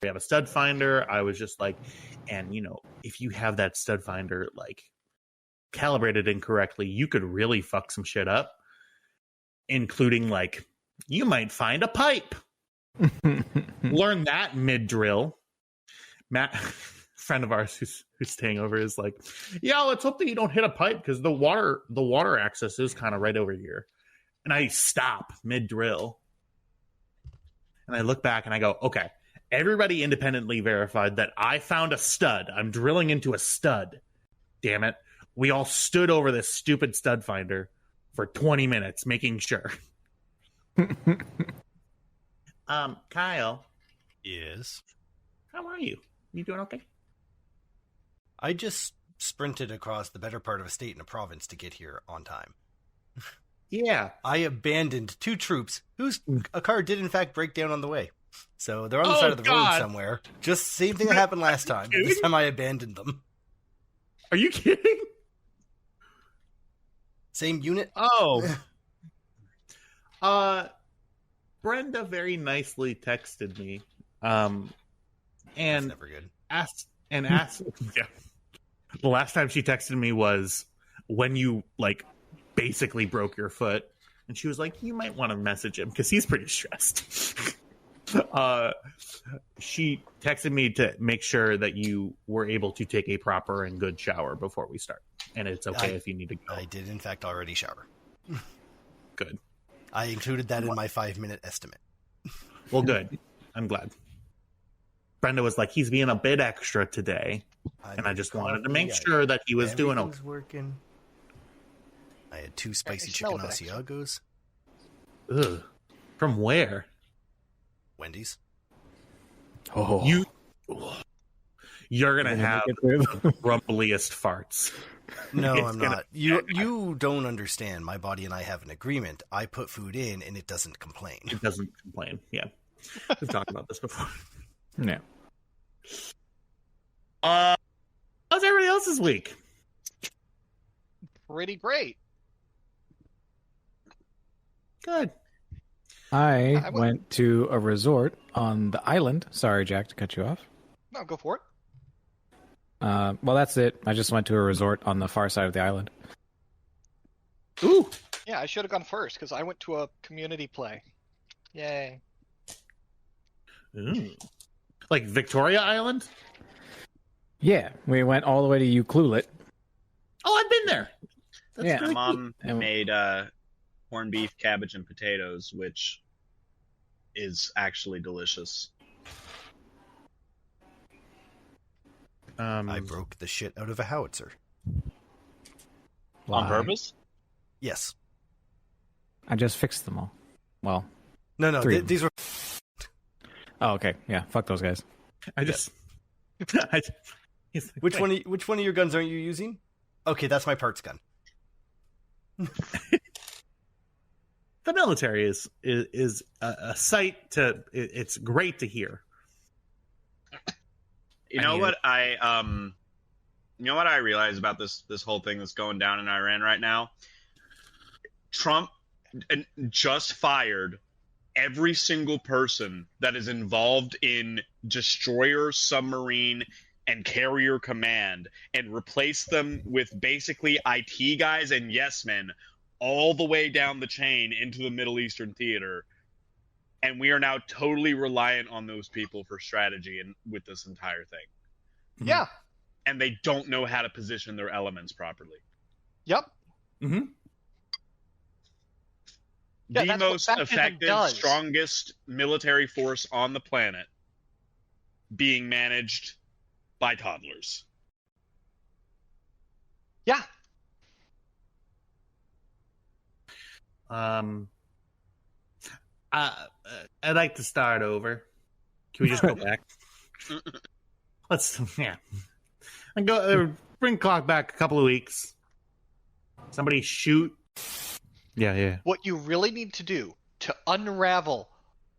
we have a stud finder. I was just like, and if you have that stud finder like calibrated incorrectly, you could really fuck some shit up, including like you might find a pipe. Learn that mid drill. Matt, friend of ours who's staying over, is like, yeah, let's hope that you don't hit a pipe because the water access is kind of right over here. And I stop mid drill, and I look back and I go, okay, everybody independently verified that I found a stud. I'm drilling into a stud. Damn it. We all stood over this stupid stud finder for 20 minutes making sure. Kyle. Yes. How are you? You doing okay? I just sprinted across the better part of a state and a province to get here on time. Yeah. I abandoned 2 troops whose a car did in fact break down on the way. So they're on the side of the road somewhere. Just same thing that happened last time. But this time I abandoned them. Are you kidding? Same unit? Oh. Brenda very nicely texted me. And that's never good. asked yeah. The last time she texted me was when you like basically broke your foot, and she was like, you might want to message him because he's pretty stressed. She texted me to make sure that you were able to take a proper and good shower before we start, and it's okay if you need to go. I did in fact already shower. Good. I included that in my 5-minute estimate. Well, good. I'm glad. Brenda was like, he's being a bit extra today, and I just wanted to make sure that he was doing okay. Working. I had 2 spicy chicken Asiagos. Ugh. From where? Wendy's. Oh, you're gonna have the grumbliest farts. No, I'm not. You don't understand. My body and I have an agreement. I put food in, and it doesn't complain. It doesn't complain. Yeah, we've talked about this before. Yeah. How's everybody else's week? Pretty great. Good. I went to a resort on the island. Sorry, Jack, to cut you off. No, go for it. Well, that's it. I just went to a resort on the far side of the island. Ooh. Yeah, I should have gone first because I went to a community play. Yay. Ooh. Like Victoria Island? Yeah, we went all the way to Ucluelet. Oh, I've been there. That's Yeah. really My mom made corned beef, cabbage, and potatoes, which is actually delicious. I broke the shit out of a howitzer. On purpose? Yes. I just fixed them all. Well, No, these were... oh, okay. Yeah, fuck those guys. I just... Which one of your guns are you using? Okay, that's my parts gun. The military is a sight to... It's great to hear. You know what I realize about this whole thing that's going down in Iran right now? Trump just fired every single person that is involved in destroyer, submarine, and carrier command, and replaced them with basically IT guys and yes men all the way down the chain into the Middle Eastern theater. And we are now totally reliant on those people for strategy and with this entire thing. Yeah. And they don't know how to position their elements properly. Yep. Mm-hmm. Yeah, The most effective, strongest military force on the planet being managed by toddlers. Yeah. I'd like to start over. Can we just go back? And go bring clock back a couple of weeks. Somebody shoot. Yeah. What you really need to do to unravel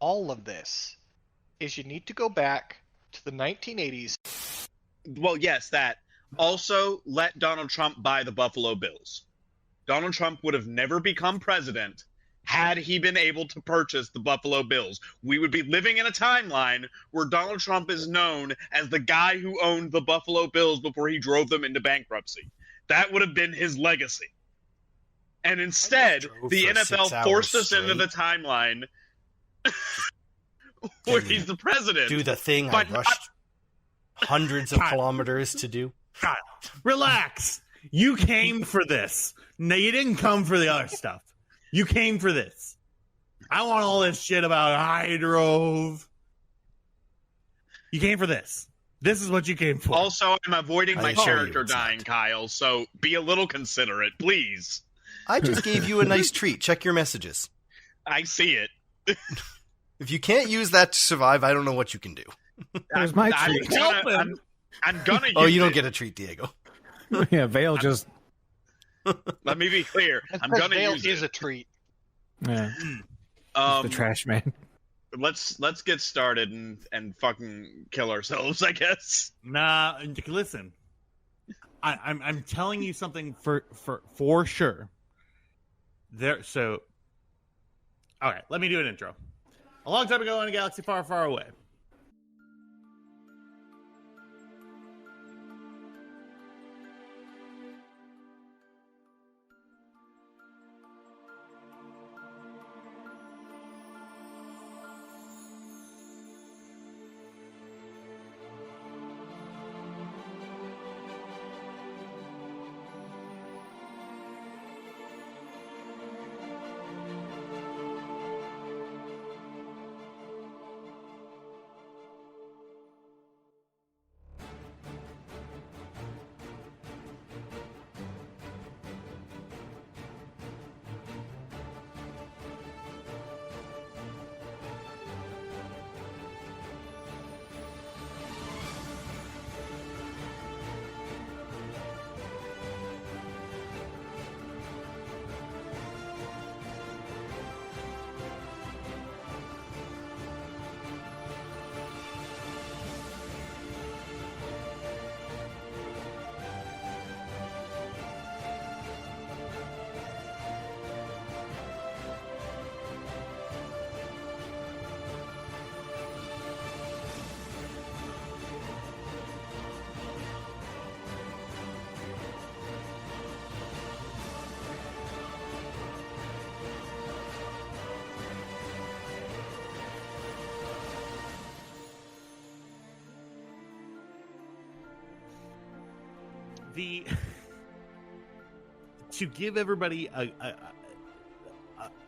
all of this is you need to go back to the 1980s. Well, yes, that. Also, let Donald Trump buy the Buffalo Bills. Donald Trump would have never become president had he been able to purchase the Buffalo Bills. We would be living in a timeline where Donald Trump is known as the guy who owned the Buffalo Bills before he drove them into bankruptcy. That would have been his legacy. And instead, the NFL forced us into the timeline where he's the president. Do the thing I rushed hundreds of kilometers to do. Kyle, relax. You came for this. No, you didn't come for the other stuff. You came for this. I want all this shit about I drove. You came for this. This is what you came for. Also, I'm avoiding my character dying, Kyle, so be a little considerate, please. I just gave you a nice treat. Check your messages. I see it. If you can't use that to survive, I don't know what you can do. There's my treat. I'm gonna use you don't get a treat, Diego. Yeah, Vale just... Let me be clear. I'm gonna use is a treat. Yeah. The trash man. Let's get started and fucking kill ourselves, I guess. Nah, listen. I'm telling you something for sure. All right, let me do an intro. A long time ago in a galaxy far, far away. To give everybody don't worry,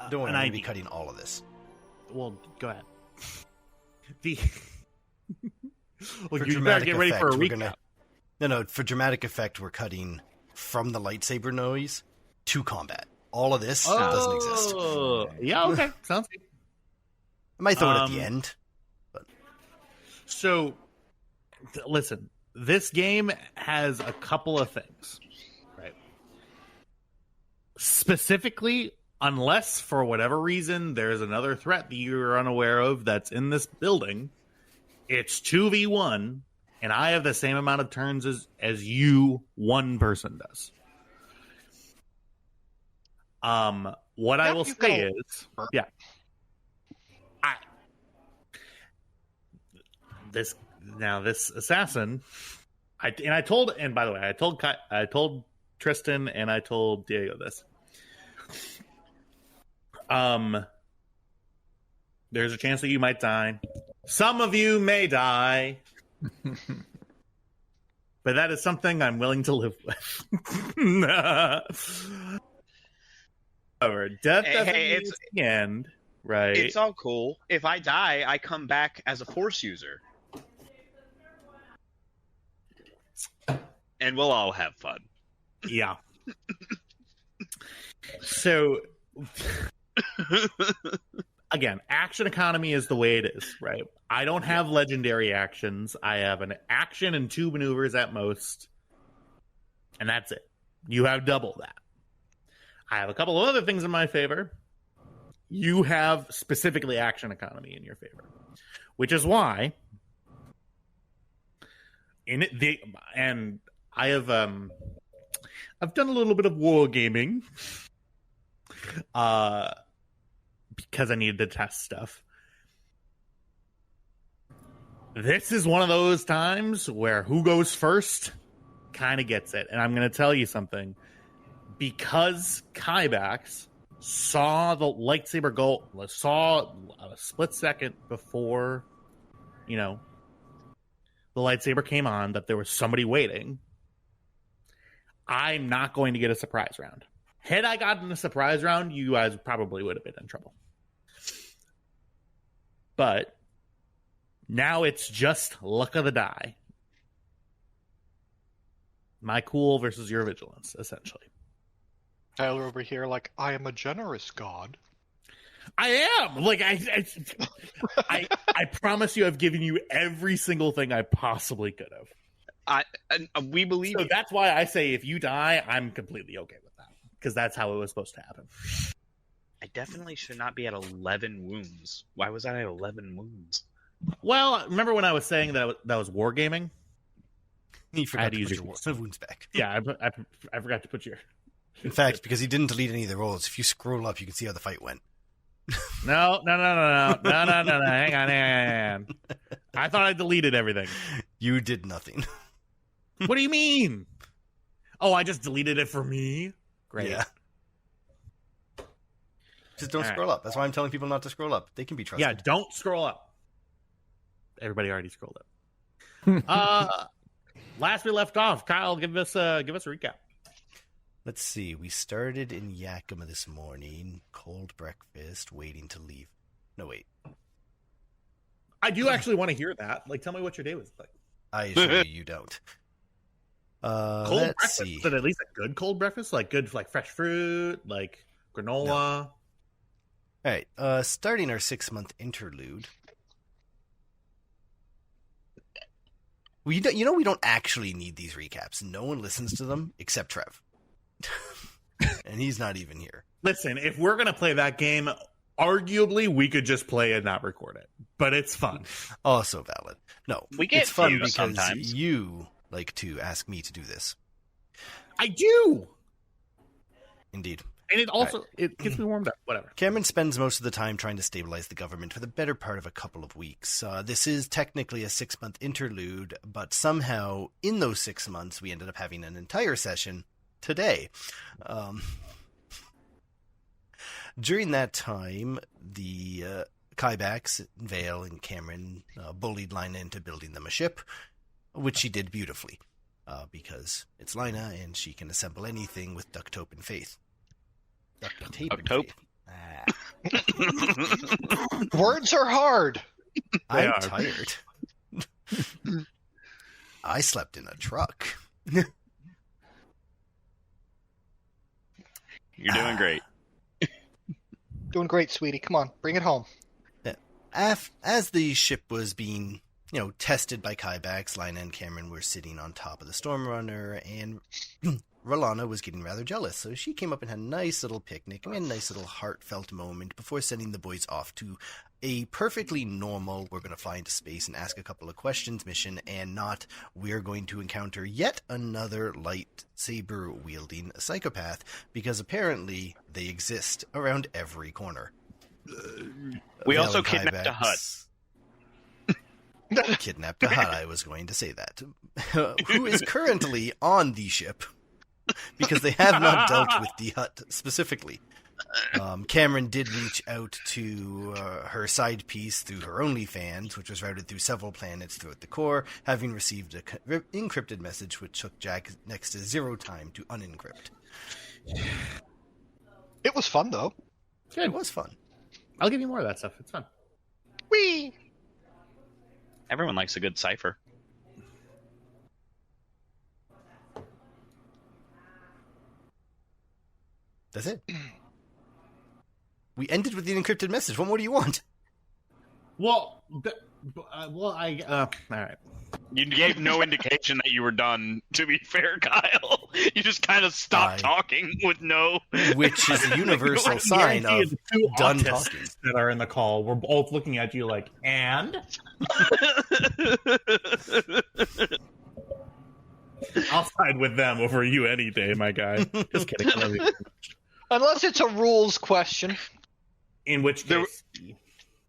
I'm going to be idea. cutting all of this. Well, go ahead. For you better get ready for a recap. No, for dramatic effect, we're cutting from the lightsaber noise to combat. All of this doesn't exist. Yeah, okay. Sounds good. I might throw it at the end. But. So, listen. This game has a couple of things, right? Specifically, unless for whatever reason there's another threat that you're unaware of that's in this building, it's 2v1, and I have the same amount of turns as you, one person does. What I will say is, yeah, this assassin, I told Tristan and I told Diego this. There's a chance that you might die. Some of you may die. But that is something I'm willing to live with. However, death doesn't mean it's the end, right? It's all cool. If I die, I come back as a Force user. And we'll all have fun. Yeah. So, again, action economy is the way it is, right? I don't have legendary actions. I have an action and 2 maneuvers at most. And that's it. You have double that. I have a couple of other things in my favor. You have specifically action economy in your favor. Which is why and I have I've done a little bit of wargaming. because I needed to test stuff. This is one of those times where who goes first kind of gets it. And I'm going to tell you something. Because Kybax saw the lightsaber go, saw a split second before, the lightsaber came on, that there was somebody waiting, I'm not going to get a surprise round. Had I gotten a surprise round, you guys probably would have been in trouble. But now it's just luck of the die. My cool versus your vigilance, essentially. Tyler over here, like, I am a generous god. I am. Like, I promise you, I've given you every single thing I possibly could have. We believe. So that's why I say if you die, I'm completely okay with that, because that's how it was supposed to happen. I definitely should not be at 11 wounds. Why was I at 11 wounds? Well, remember when I was saying that was wargaming? He forgot to use put your wounds back. Yeah, I forgot to put your... In fact, because he didn't delete any of the rolls, if you scroll up, you can see how the fight went. No. Hang on. I thought I deleted everything. You did nothing. What do you mean? Oh, I just deleted it for me? Great. Yeah. Just don't scroll up. That's why I'm telling people not to scroll up. They can be trusted. Yeah, don't scroll up. Everybody already scrolled up. Last we left off, Kyle, give us a recap. Let's see. We started in Yakima this morning. Cold breakfast, waiting to leave. No, wait. I do actually want to hear that. Like, tell me what your day was like. I assure you don't. Cold let's breakfast, see. but at least a good cold breakfast, like good, like fresh fruit, like granola. No. All right. Starting our 6-month interlude. We don't actually need these recaps. No one listens to them except Trev. And he's not even here. Listen, if we're going to play that game, arguably we could just play and not record it. But it's fun. Also valid. No, we get it's fun because sometimes. You like to ask me to do this. I do. Indeed. And it also it gets me warmed up. Whatever. Cameron spends most of the time trying to stabilize the government for the better part of a couple of weeks. This is technically a 6-month interlude, but somehow in those 6 months we ended up having an entire session today. During that time, the Kybax, Vale, and Cameron bullied Lina into building them a ship, which she did beautifully, because it's Lina and she can assemble anything with duct tape and faith. Duct tape. Words are hard. I'm tired. I slept in a truck. You're doing great. Doing great, sweetie. Come on, bring it home. As the ship was being, tested by Kybax, Lina and Cameron were sitting on top of the Stormrunner, and Rolana was getting rather jealous, so she came up and had a nice little picnic and a nice little heartfelt moment before sending the boys off to a perfectly normal, we're going to fly into space and ask a couple of questions mission, and not, we're going to encounter yet another lightsaber-wielding psychopath, because apparently they exist around every corner. We also kidnapped a hut. Kidnapped a hut, I was going to say that. Who is currently on the ship, because they have not dealt with the hut specifically. Cameron did reach out to her side piece through her OnlyFans, which was routed through several planets throughout the core, having received an encrypted message which took Jack next to 0 time to unencrypt. It was fun, though. It was fun. I'll give you more of that stuff. It's fun. Whee! Everyone likes a good cipher. That's it. We ended with the encrypted message. What more do you want? Well, all right. You gave no indication that you were done, to be fair, Kyle. You just kind of stopped talking with no... Which is a universal sign of done talking. That are in the call. We're both looking at you like, and? I'll side with them over you any day, my guy. Just kidding. I love you. Unless it's a rules question. In which case,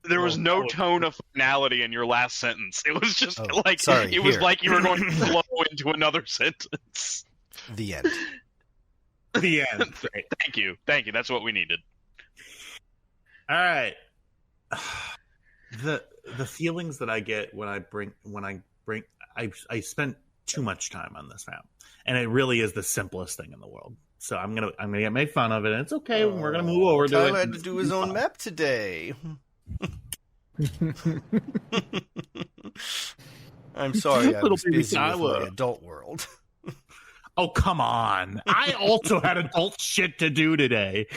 there was no tone of finality in your last sentence. It was just it was like you were going to flow into another sentence. The end. The end. Right. Thank you. That's what we needed. All right. The feelings that I get when I spent too much time on this map, and it really is the simplest thing in the world. So I'm gonna get made fun of it, and it's okay. We're gonna move over to it. Tyler had to do his own map today. I'm sorry, I was busy with my adult world. Oh, come on. I also had adult shit to do today.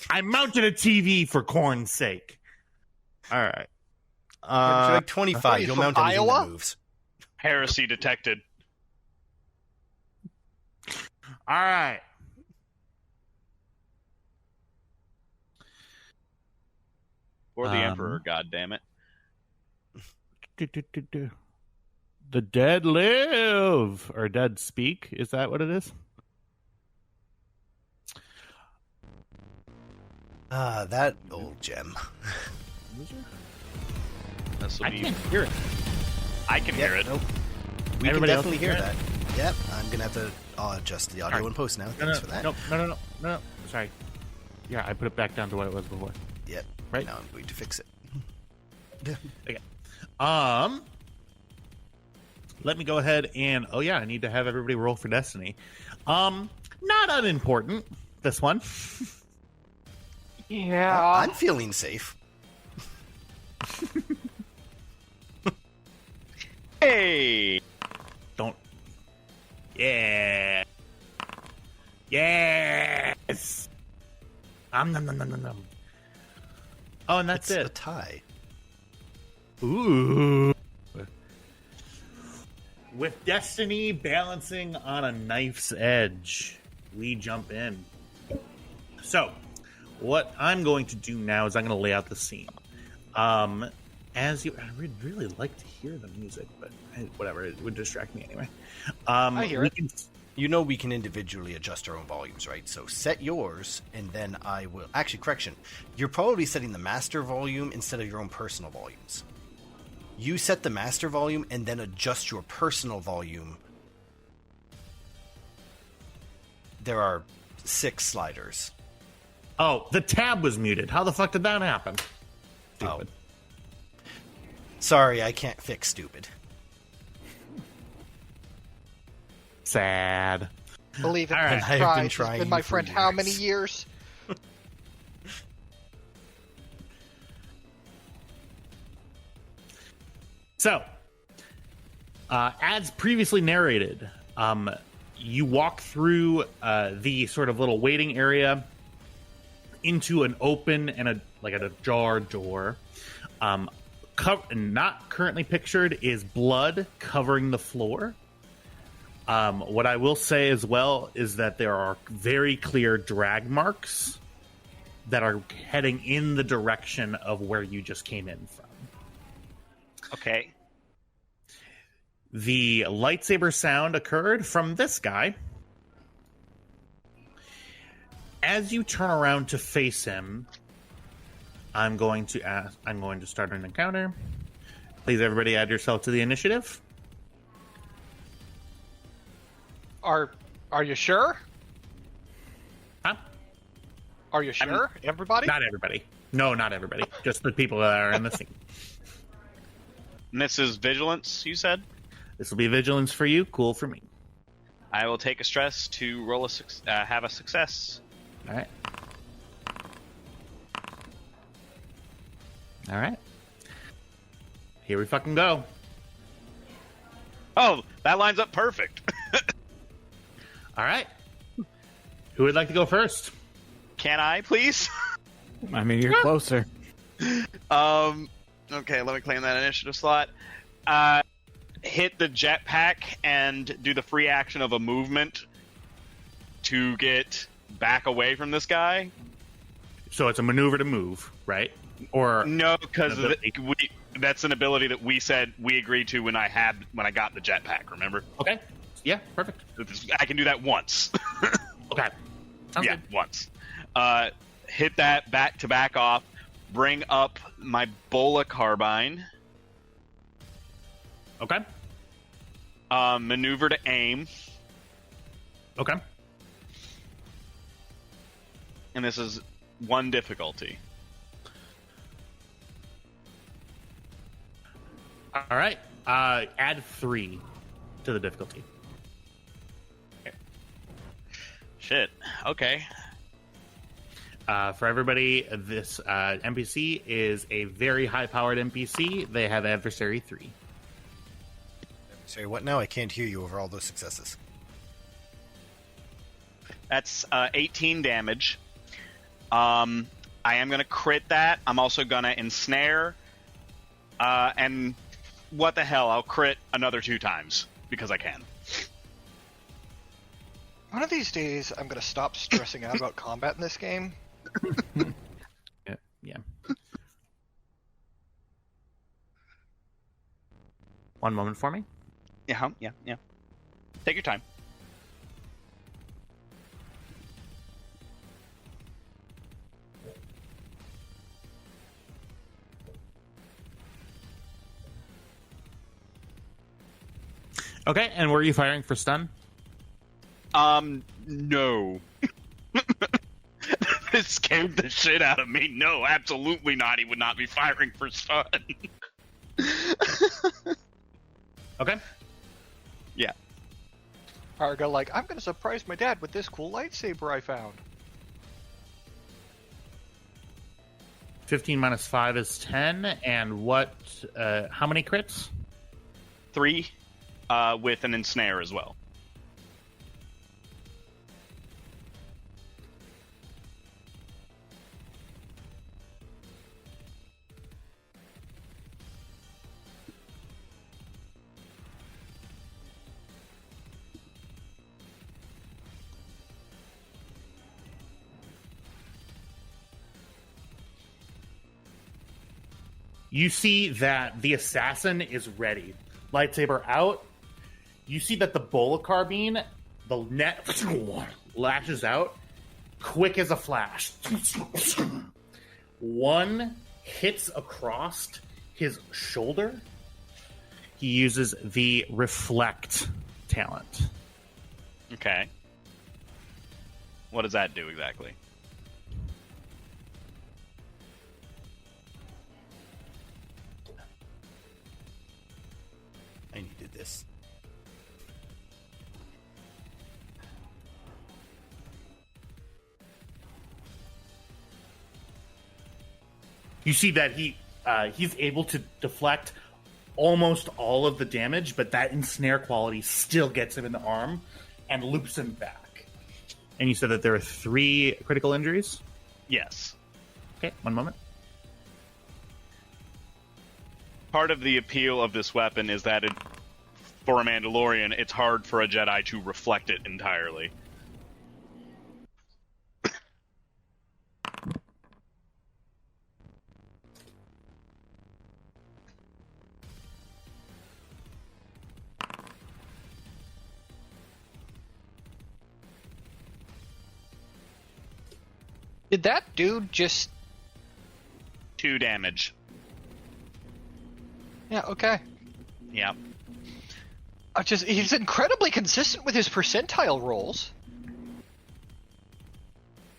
I mounted a TV for corn's sake. All right. You're like 25. You'll mount anything that moves. Heresy detected. All right. Or the Emperor, goddammit. The dead live, or dead speak. Is that what it is? That old gem. I can't hear it. I can hear it. Nope. We can definitely hear that. Yep, I'm going to have to adjust the audio in post now. Thanks for that. No. Sorry. Yeah, I put it back down to what it was before. Yep. Right? Now I'm going to fix it. Okay. Let me go ahead and... Oh, yeah, I need to have everybody roll for Destiny. Not unimportant, this one. Yeah. I'm feeling safe. Hey! Don't... Yeah! Yes! Nom. Oh, and that's it's a tie. Ooh. With Destiny balancing on a knife's edge, we jump in. So, what I'm going to do now is I'm going to lay out the scene. I would really like to hear the music, but whatever, it would distract me anyway. I hear it. You know we can individually adjust our own volumes, right? So set yours, and then I will... Actually, correction. You're probably setting the master volume instead of your own personal volumes. You set the master volume, and then adjust your personal volume. There are 6 sliders. Oh, the tab was muted. How the fuck did that happen? Stupid. Oh. Sorry, I can't fix stupid. Sad. Believe it. All right. I've been trying. It's been my friend for how years. many years? So, as previously narrated, you walk through the sort of little waiting area into an open and a ajar door. Not currently pictured is blood covering the floor. What I will say as well is that there are very clear drag marks that are heading in the direction of where you just came in from. Okay. The lightsaber sound occurred from this guy. As you turn around to face him, I'm going to start an encounter. Please, everybody, add yourself to the initiative. Are you sure? Huh? Are you sure? Everybody? Not everybody. No, not everybody. Just the people that are in the scene. And this is Vigilance, you said? This will be vigilance for you. Cool for me. I will take a stress to roll have a success. All right. All right. Here we fucking go. Oh, that lines up perfect. All right. Who would like to go first? Can I, please? I mean, you're closer. Okay, let me claim that initiative slot. Hit the jetpack and do the free action of a movement to get back away from this guy. So it's a maneuver to move, right? Or no, because that's an ability that we said we agreed to when I got the jetpack. Remember? Okay. Yeah. Perfect. I can do that once. Okay. Sounds yeah, good. once. Hit that back off. bring up my Bola carbine. Okay. Maneuver to aim. Okay. And this is 1 difficulty. All right. Add 3 to the difficulty. Shit. Okay. For everybody, this NPC is a very high-powered NPC. They have adversary 3. Sorry, what now? I can't hear you over all those successes. That's 18 damage. I am going to crit that. I'm also going to ensnare. And what the hell? I'll crit another 2 times because I can. One of these days, I'm going to stop stressing out about combat in this game. Yeah. 1 moment for me. Yeah. Take your time. Okay, and were you firing for stun? No. It scared the shit out of me. No, absolutely not. He would not be firing for stun. Okay. Yeah. Arga, I'm going to surprise my dad with this cool lightsaber I found. 15 minus 5 is 10, and what, how many crits? 3, with an ensnare as well. You see that the assassin is ready. Lightsaber out. You see that the Bola carbine, the net lashes out, quick as a flash. 1 hits across his shoulder. He uses the reflect talent. Okay. What does that do exactly? I needed this. You see that he's able to deflect almost all of the damage, but that ensnare quality still gets him in the arm and loops him back. And you said that there are 3 critical injuries? Yes. Okay, 1 moment. Part of the appeal of this weapon is that for a Mandalorian, it's hard for a Jedi to reflect it entirely. Did that dude just... 2 damage. Yeah, okay. Yeah. He's incredibly consistent with his percentile rolls.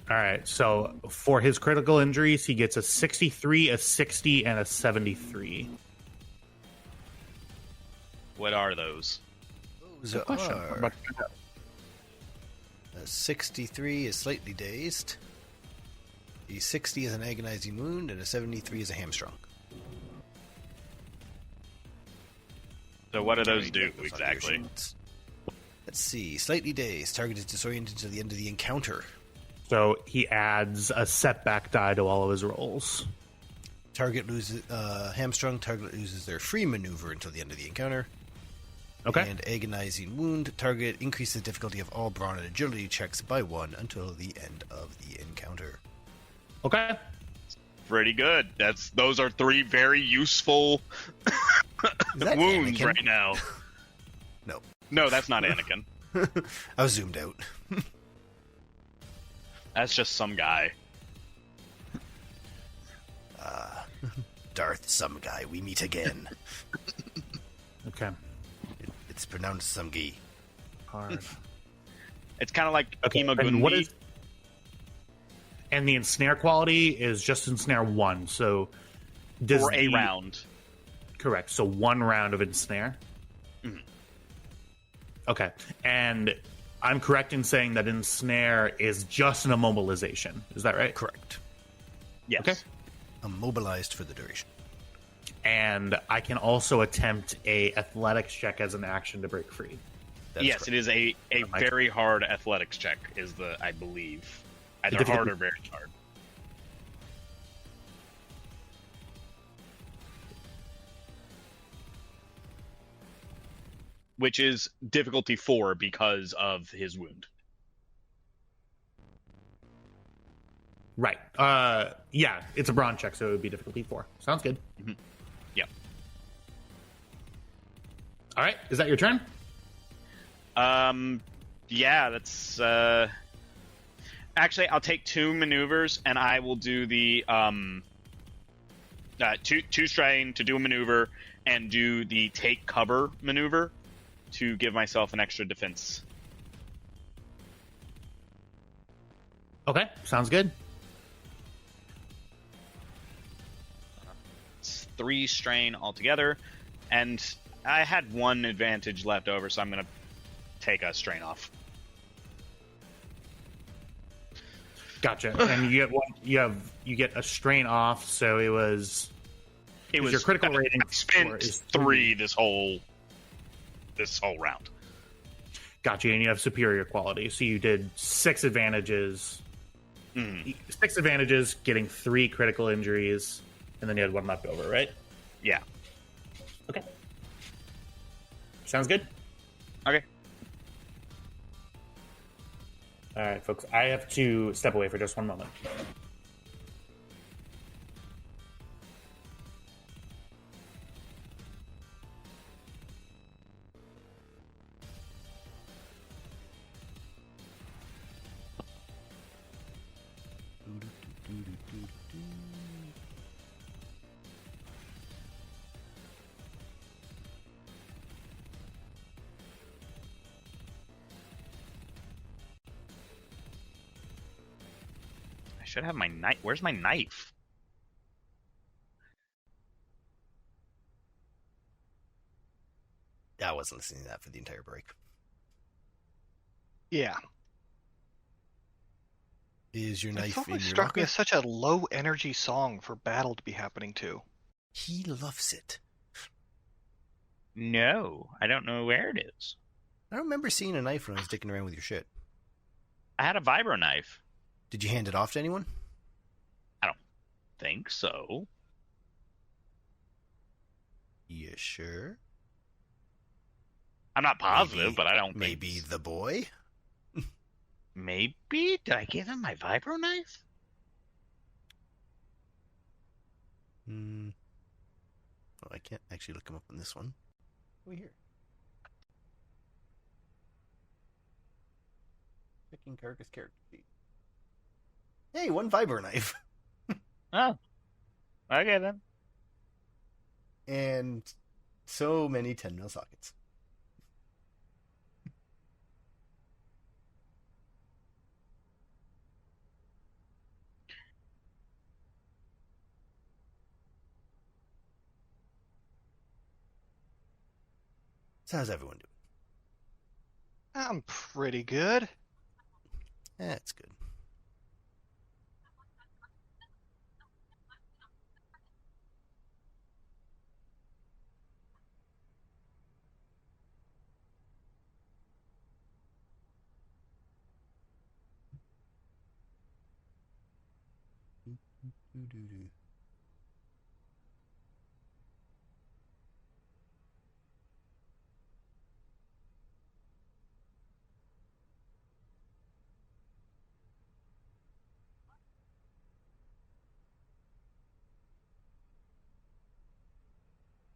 All right, so for his critical injuries, he gets a 63, a 60, and a 73. What are those? Those are... A 63 is slightly dazed. A 60 is an agonizing wound, and a 73 is a hamstrung. So what do those do exactly? Let's see. Slightly dazed. Target is disoriented to the end of the encounter. So he adds a setback die to all of his rolls. Target loses hamstrung. Target loses their free maneuver until the end of the encounter. Okay. And agonizing wound. Target increases the difficulty of all brawn and agility checks by 1 until the end of the encounter. Okay. Pretty good. Those are 3 very useful wounds Anakin? right now. No, that's not Anakin. I was zoomed out. That's just some guy. Darth, some guy, we meet again. Okay. It's pronounced Sumgi. Hard. It's kind of like Okay, Imagundi. And the ensnare quality is just ensnare 1, so... For a round. Correct, so 1 round of ensnare? Mm-hmm. Okay, and I'm correct in saying that ensnare is just an immobilization. Is that right? Correct. Yes. Okay. Immobilized for the duration. And I can also attempt a athletics check as an action to break free. Yes, correct. it is a very hard athletics check, is I believe. Either hard or very hard. Which is difficulty 4 because of his wound. Right. Yeah, it's a brawn check, so it would be difficulty 4. Sounds good. Mm-hmm. Yep. All right, is that your turn? Yeah, that's... Actually, I'll take 2 maneuvers, and I will do the... two strain to do a maneuver, and do the take cover maneuver to give myself an extra defense. Okay, sounds good. It's 3 strain altogether, and I had 1 advantage left over, so I'm going to take a strain off. Gotcha. And you get you get a strain off, so it was your critical rating. I spent 3 this whole round. Gotcha. And you have superior quality, so you did 6 advantages. 6 advantages, getting 3 critical injuries, and then you had 1 left over, right? Yeah. Okay. Sounds good. Okay. All right, folks. I have to step away for just 1 moment. I should have my knife. Where's my knife? I wasn't listening to that for the entire break. Yeah. Is your knife It's in always your struck locker? me as such a low energy song for battle to be happening to. He loves it. No, I don't know where it is. I don't remember seeing a knife when I was dicking around with your shit. I had a vibro knife. Did you hand it off to anyone? Think so. You sure? I'm not positive, but I don't Maybe think... the boy? Maybe? Did I give him my vibro knife? Oh, I can't actually look him up on this one. Over here. Picking carcass character sheet. Hey, 1 vibro knife. Oh. Okay, then. And so many 10 mil sockets. So how's everyone doing? I'm pretty good. That's good.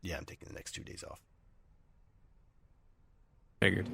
Yeah, I'm taking the next 2 days off. Figured.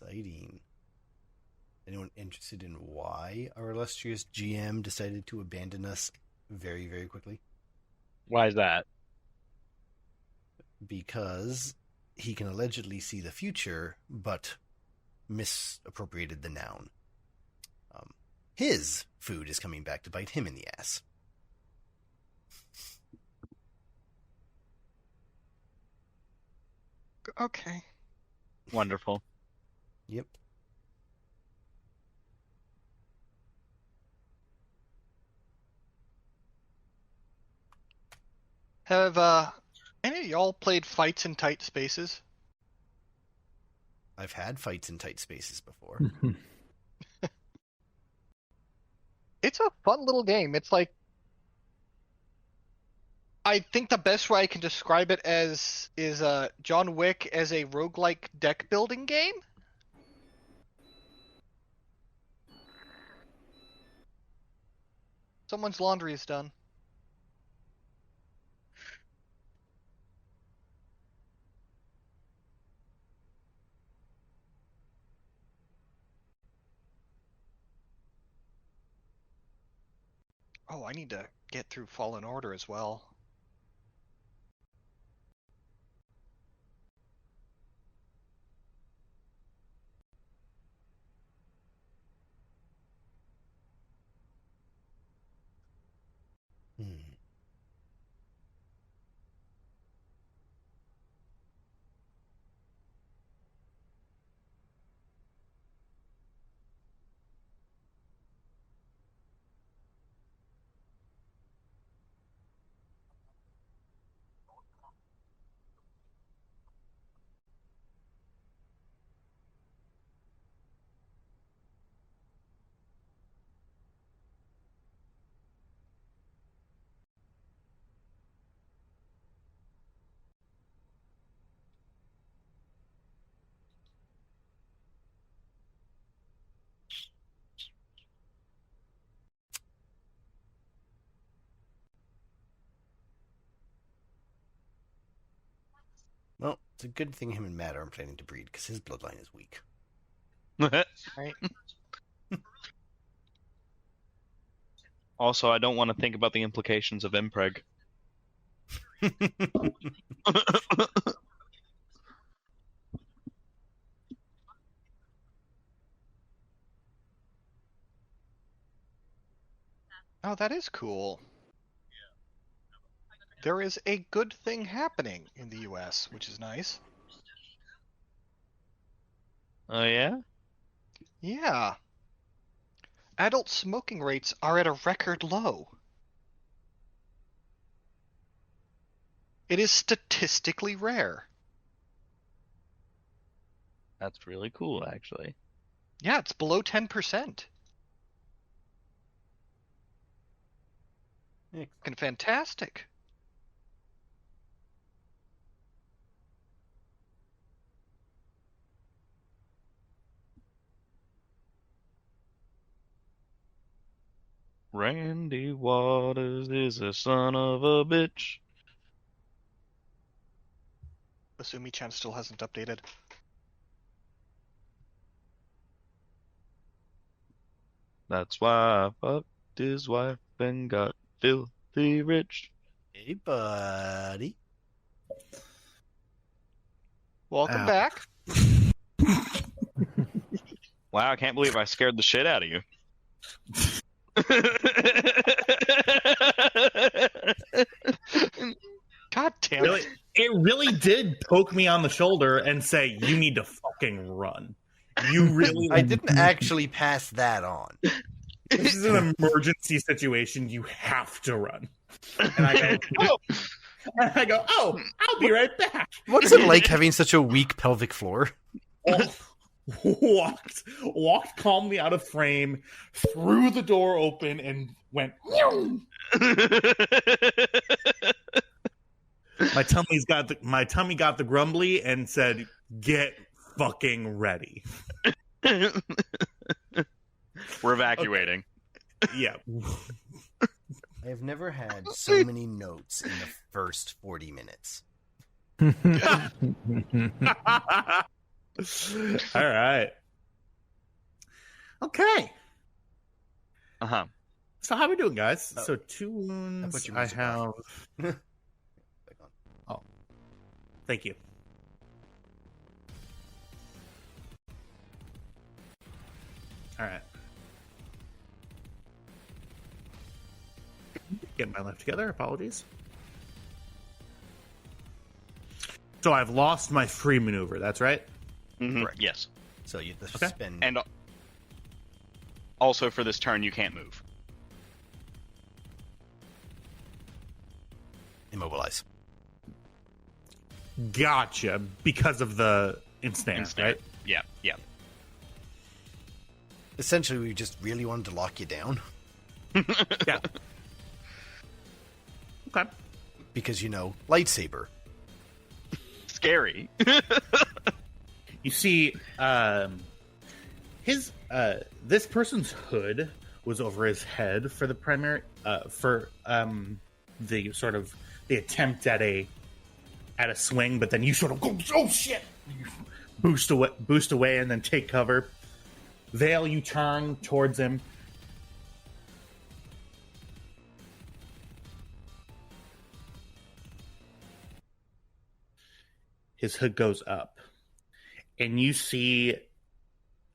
Exciting. Anyone interested in why our illustrious GM decided to abandon us very, very quickly? Why is that? Because he can allegedly see the future, but misappropriated the noun. His food is coming back to bite him in the ass. Okay. Wonderful. Yep. Have any of y'all played Fights in Tight Spaces? I've had fights in tight spaces before. It's a fun little game. It's like, I think the best way I can describe it as is John Wick as a roguelike deck building game. Someone's laundry is done. Oh, I need to get through Fallen Order as well. Hmm. Well, it's a good thing him and Matt aren't planning to breed, because his bloodline is weak. Right? Also, I don't want to think about the implications of impreg. Oh, that is cool. There is a good thing happening in the US, which is nice. Oh, yeah? Yeah. Adult smoking rates are at a record low. It is statistically rare. That's really cool, actually. Yeah, it's below 10%. Fucking fantastic. Randy Waters is a son of a bitch. Asumi-chan still hasn't updated. That's why I fucked his wife and got filthy rich. Hey, buddy. Welcome back. Wow, I can't believe I scared the shit out of you. God damn it. It really did poke me on the shoulder and say, "You need to fucking run." You really. I didn't actually pass that on. This is an emergency situation. You have to run. And I go, oh, I'll be right back. What's it like having such a weak pelvic floor? Walked calmly out of frame, threw the door open, and went. My tummy got the grumbly and said, "Get fucking ready." We're evacuating. Okay. Yeah. I have never had so many notes in the first 40 minutes. All right. Okay. Uh-huh. So how are we doing, guys? Oh. So 2 wounds. put your I music have. off. Back on. Oh, thank you. All right. Get my life together. Apologies. So I've lost my free maneuver. That's right. Correct. Yes. So you have to Okay. spend. And also for this turn, you can't move. Immobilize. Gotcha. Because of the ensnare, right? Yeah, yeah. Essentially, we just really wanted to lock you down Yeah. Okay. because, lightsaber. Scary. You see, this person's hood was over his head for the primary the sort of the attempt at a swing, but then you sort of go, oh shit, you boost away, and then take cover. Vale, you turn towards him. His hood goes up, and you see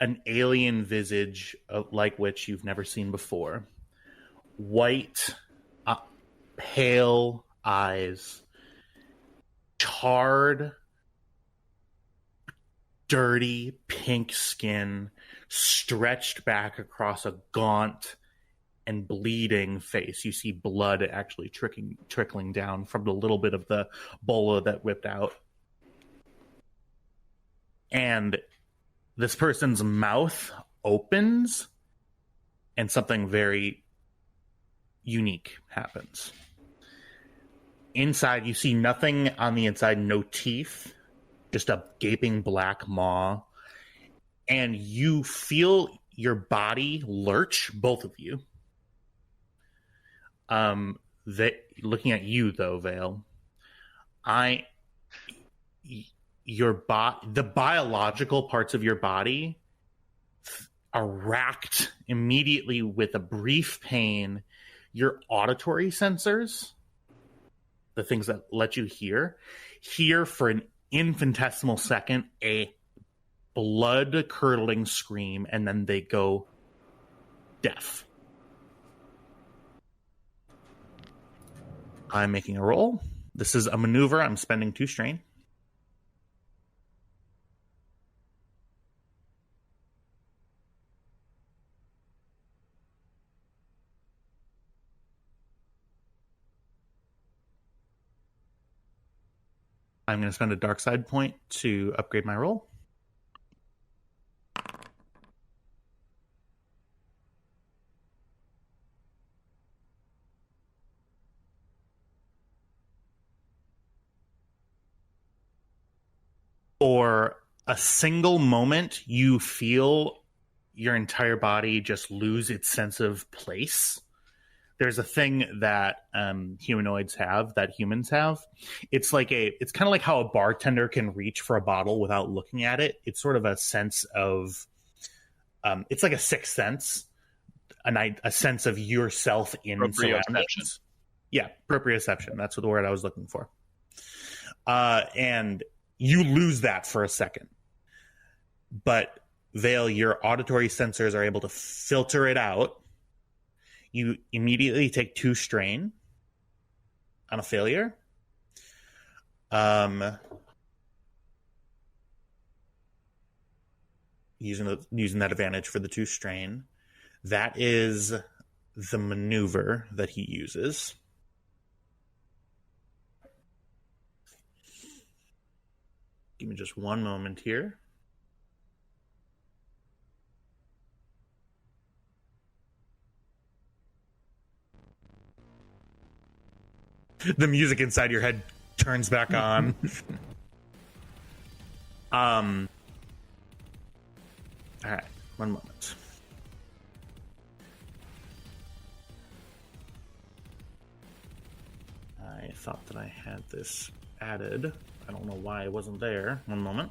an alien visage like which you've never seen before. White, pale eyes, charred, dirty pink skin, stretched back across a gaunt and bleeding face. You see blood actually trickling down from the little bit of the bola that whipped out. And this person's mouth opens and something very unique happens. Inside, you see nothing on the inside, no teeth, just a gaping black maw. And you feel your body lurch, both of you. Looking at you, though, Vale, the biological parts of your body are racked immediately with a brief pain. Your auditory sensors, the things that let you hear for an infinitesimal second a blood-curdling scream, and then they go deaf. I'm making a roll. This is a maneuver. I'm spending 2 strain. I'm going to spend a dark side point to upgrade my roll. For a single moment, you feel your entire body just lose its sense of place. There's a thing that humanoids have, that humans have. It's kind of like how a bartender can reach for a bottle without looking at it. It's sort of a sense of, it's like a sixth sense, a sense of yourself in surroundings. Yeah, proprioception. That's the word I was looking for. And you lose that for a second. But Vale, your auditory sensors are able to filter it out. You immediately take 2 strain on a failure. Using that advantage for the 2 strain. That is the maneuver that he uses. Give me just one moment here. The music inside your head turns back on. All right, one moment. I thought that I had this added. I don't know why it wasn't there. One moment.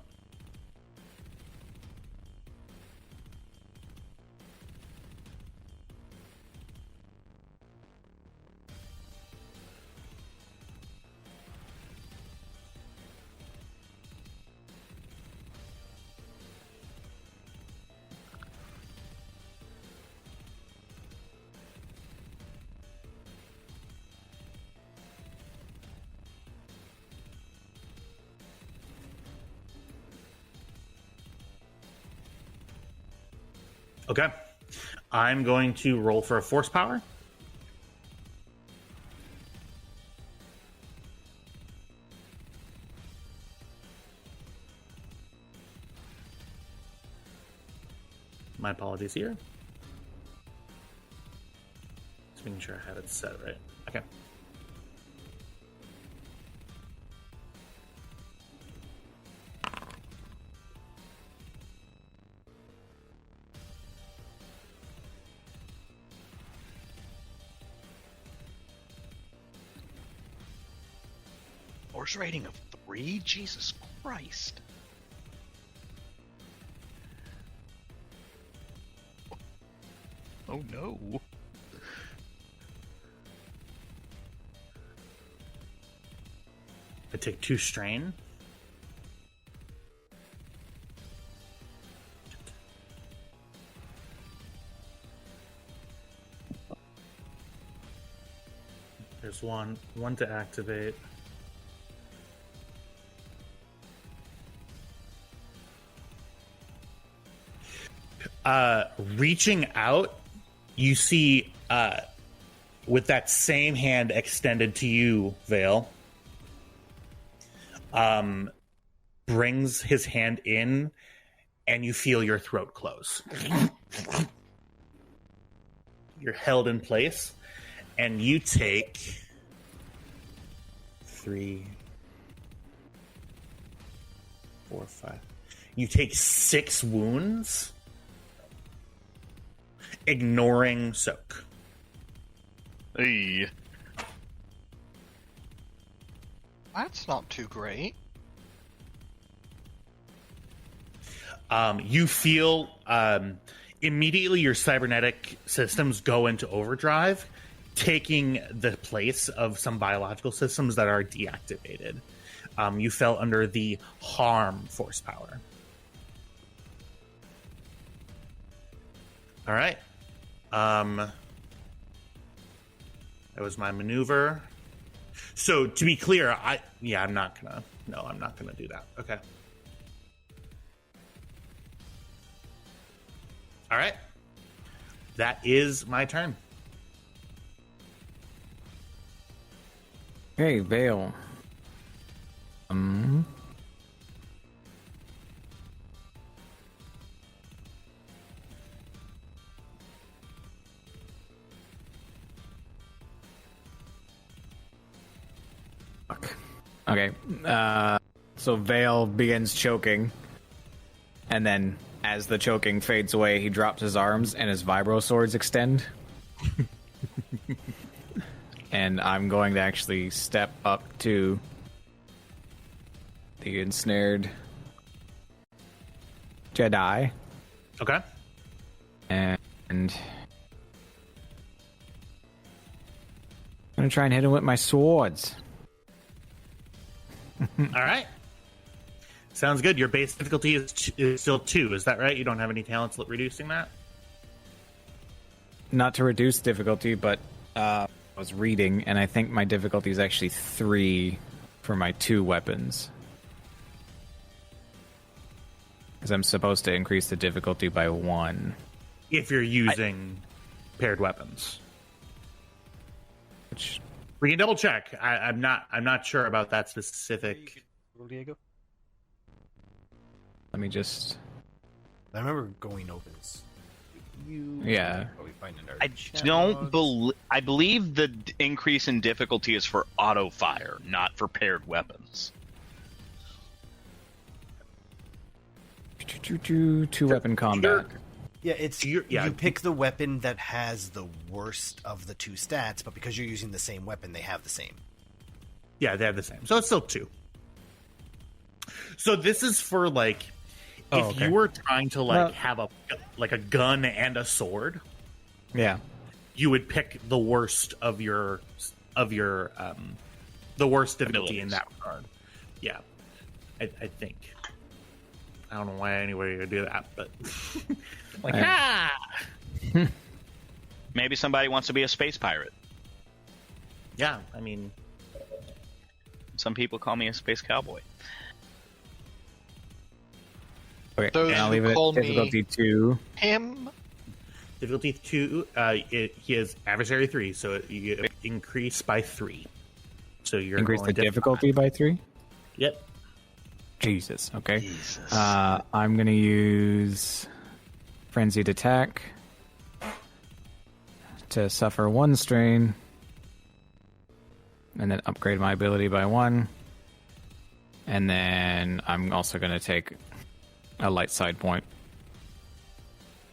Okay. I'm going to roll for a force power. My apologies here. Just making sure I have it set right. Okay. Force rating of 3? Jesus Christ. Oh no. I take 2 strain. There's one to activate. Reaching out, you see, with that same hand extended to you, Vale, brings his hand in, and you feel your throat close. You're held in place, and you take 3, 4, 5. You take 6 wounds, ignoring soak. Hey. That's not too great. You feel immediately your cybernetic systems go into overdrive, taking the place of some biological systems that are deactivated. You fell under the harm force power. All right. That was my maneuver. So to be clear, I'm not gonna do that. Okay. All right. That is my turn. Hey, Vale. Fuck. Okay. So Vale begins choking, and then as the choking fades away, he drops his arms and his vibro swords extend. And I'm going to actually step up to the ensnared Jedi. Okay. And I'm going to try and hit him with my swords. All right. Sounds good. Your base difficulty is still 2. Is that right? You don't have any talents reducing that? Not to reduce difficulty, but I was reading, and I think my difficulty is actually 3 for my 2 weapons. Because I'm supposed to increase the difficulty by 1. If you're using paired weapons. Which... We can double check. I'm not sure about that specific. Diego? Let me just... I remember going over this. Yeah. I believe the increase in difficulty is for auto fire, not for paired weapons. 2-weapon combat. Yeah, it's you pick the weapon that has the worst of the 2 stats, but because you're using the same weapon, they have the same. Yeah, they have the same. So it's still 2. So this is for like if you were trying to have a gun and a sword. Yeah. You would pick the worst of your the worst difficulty in that regard. Yeah. I think. I don't know why anybody would do that, but Maybe somebody wants to be a space pirate. Yeah, I mean, some people call me a space cowboy. Okay, Those and I'll who leave it call at difficulty me 2. Him Difficulty 2. He has adversary 3, so you increase by 3. So you're Increase the going to difficulty by 3? Yep. Jesus. Okay. Jesus. I'm going to use Frenzied Attack to suffer 1 strain. And then upgrade my ability by 1. And then I'm also going to take a light side point.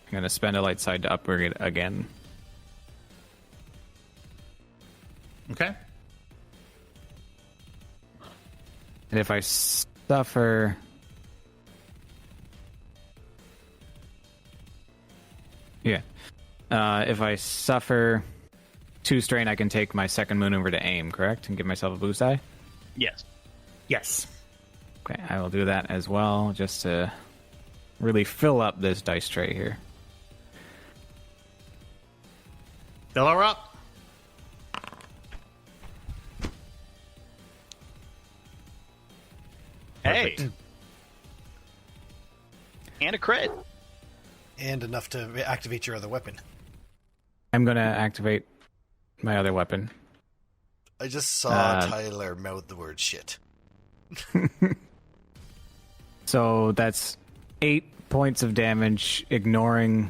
I'm going to spend a light side to upgrade it again. Okay. And if I suffer... Yeah. If I suffer 2 strain, I can take my second maneuver to aim, correct? And give myself a boost die? Yes. Yes. Okay, I will do that as well, just to really fill up this dice tray here. Fill her up. Hey. Perfect. And a crit. And enough to activate your other weapon. I'm going to activate my other weapon. I just saw Tyler mouth the word shit. So that's 8 points of damage, ignoring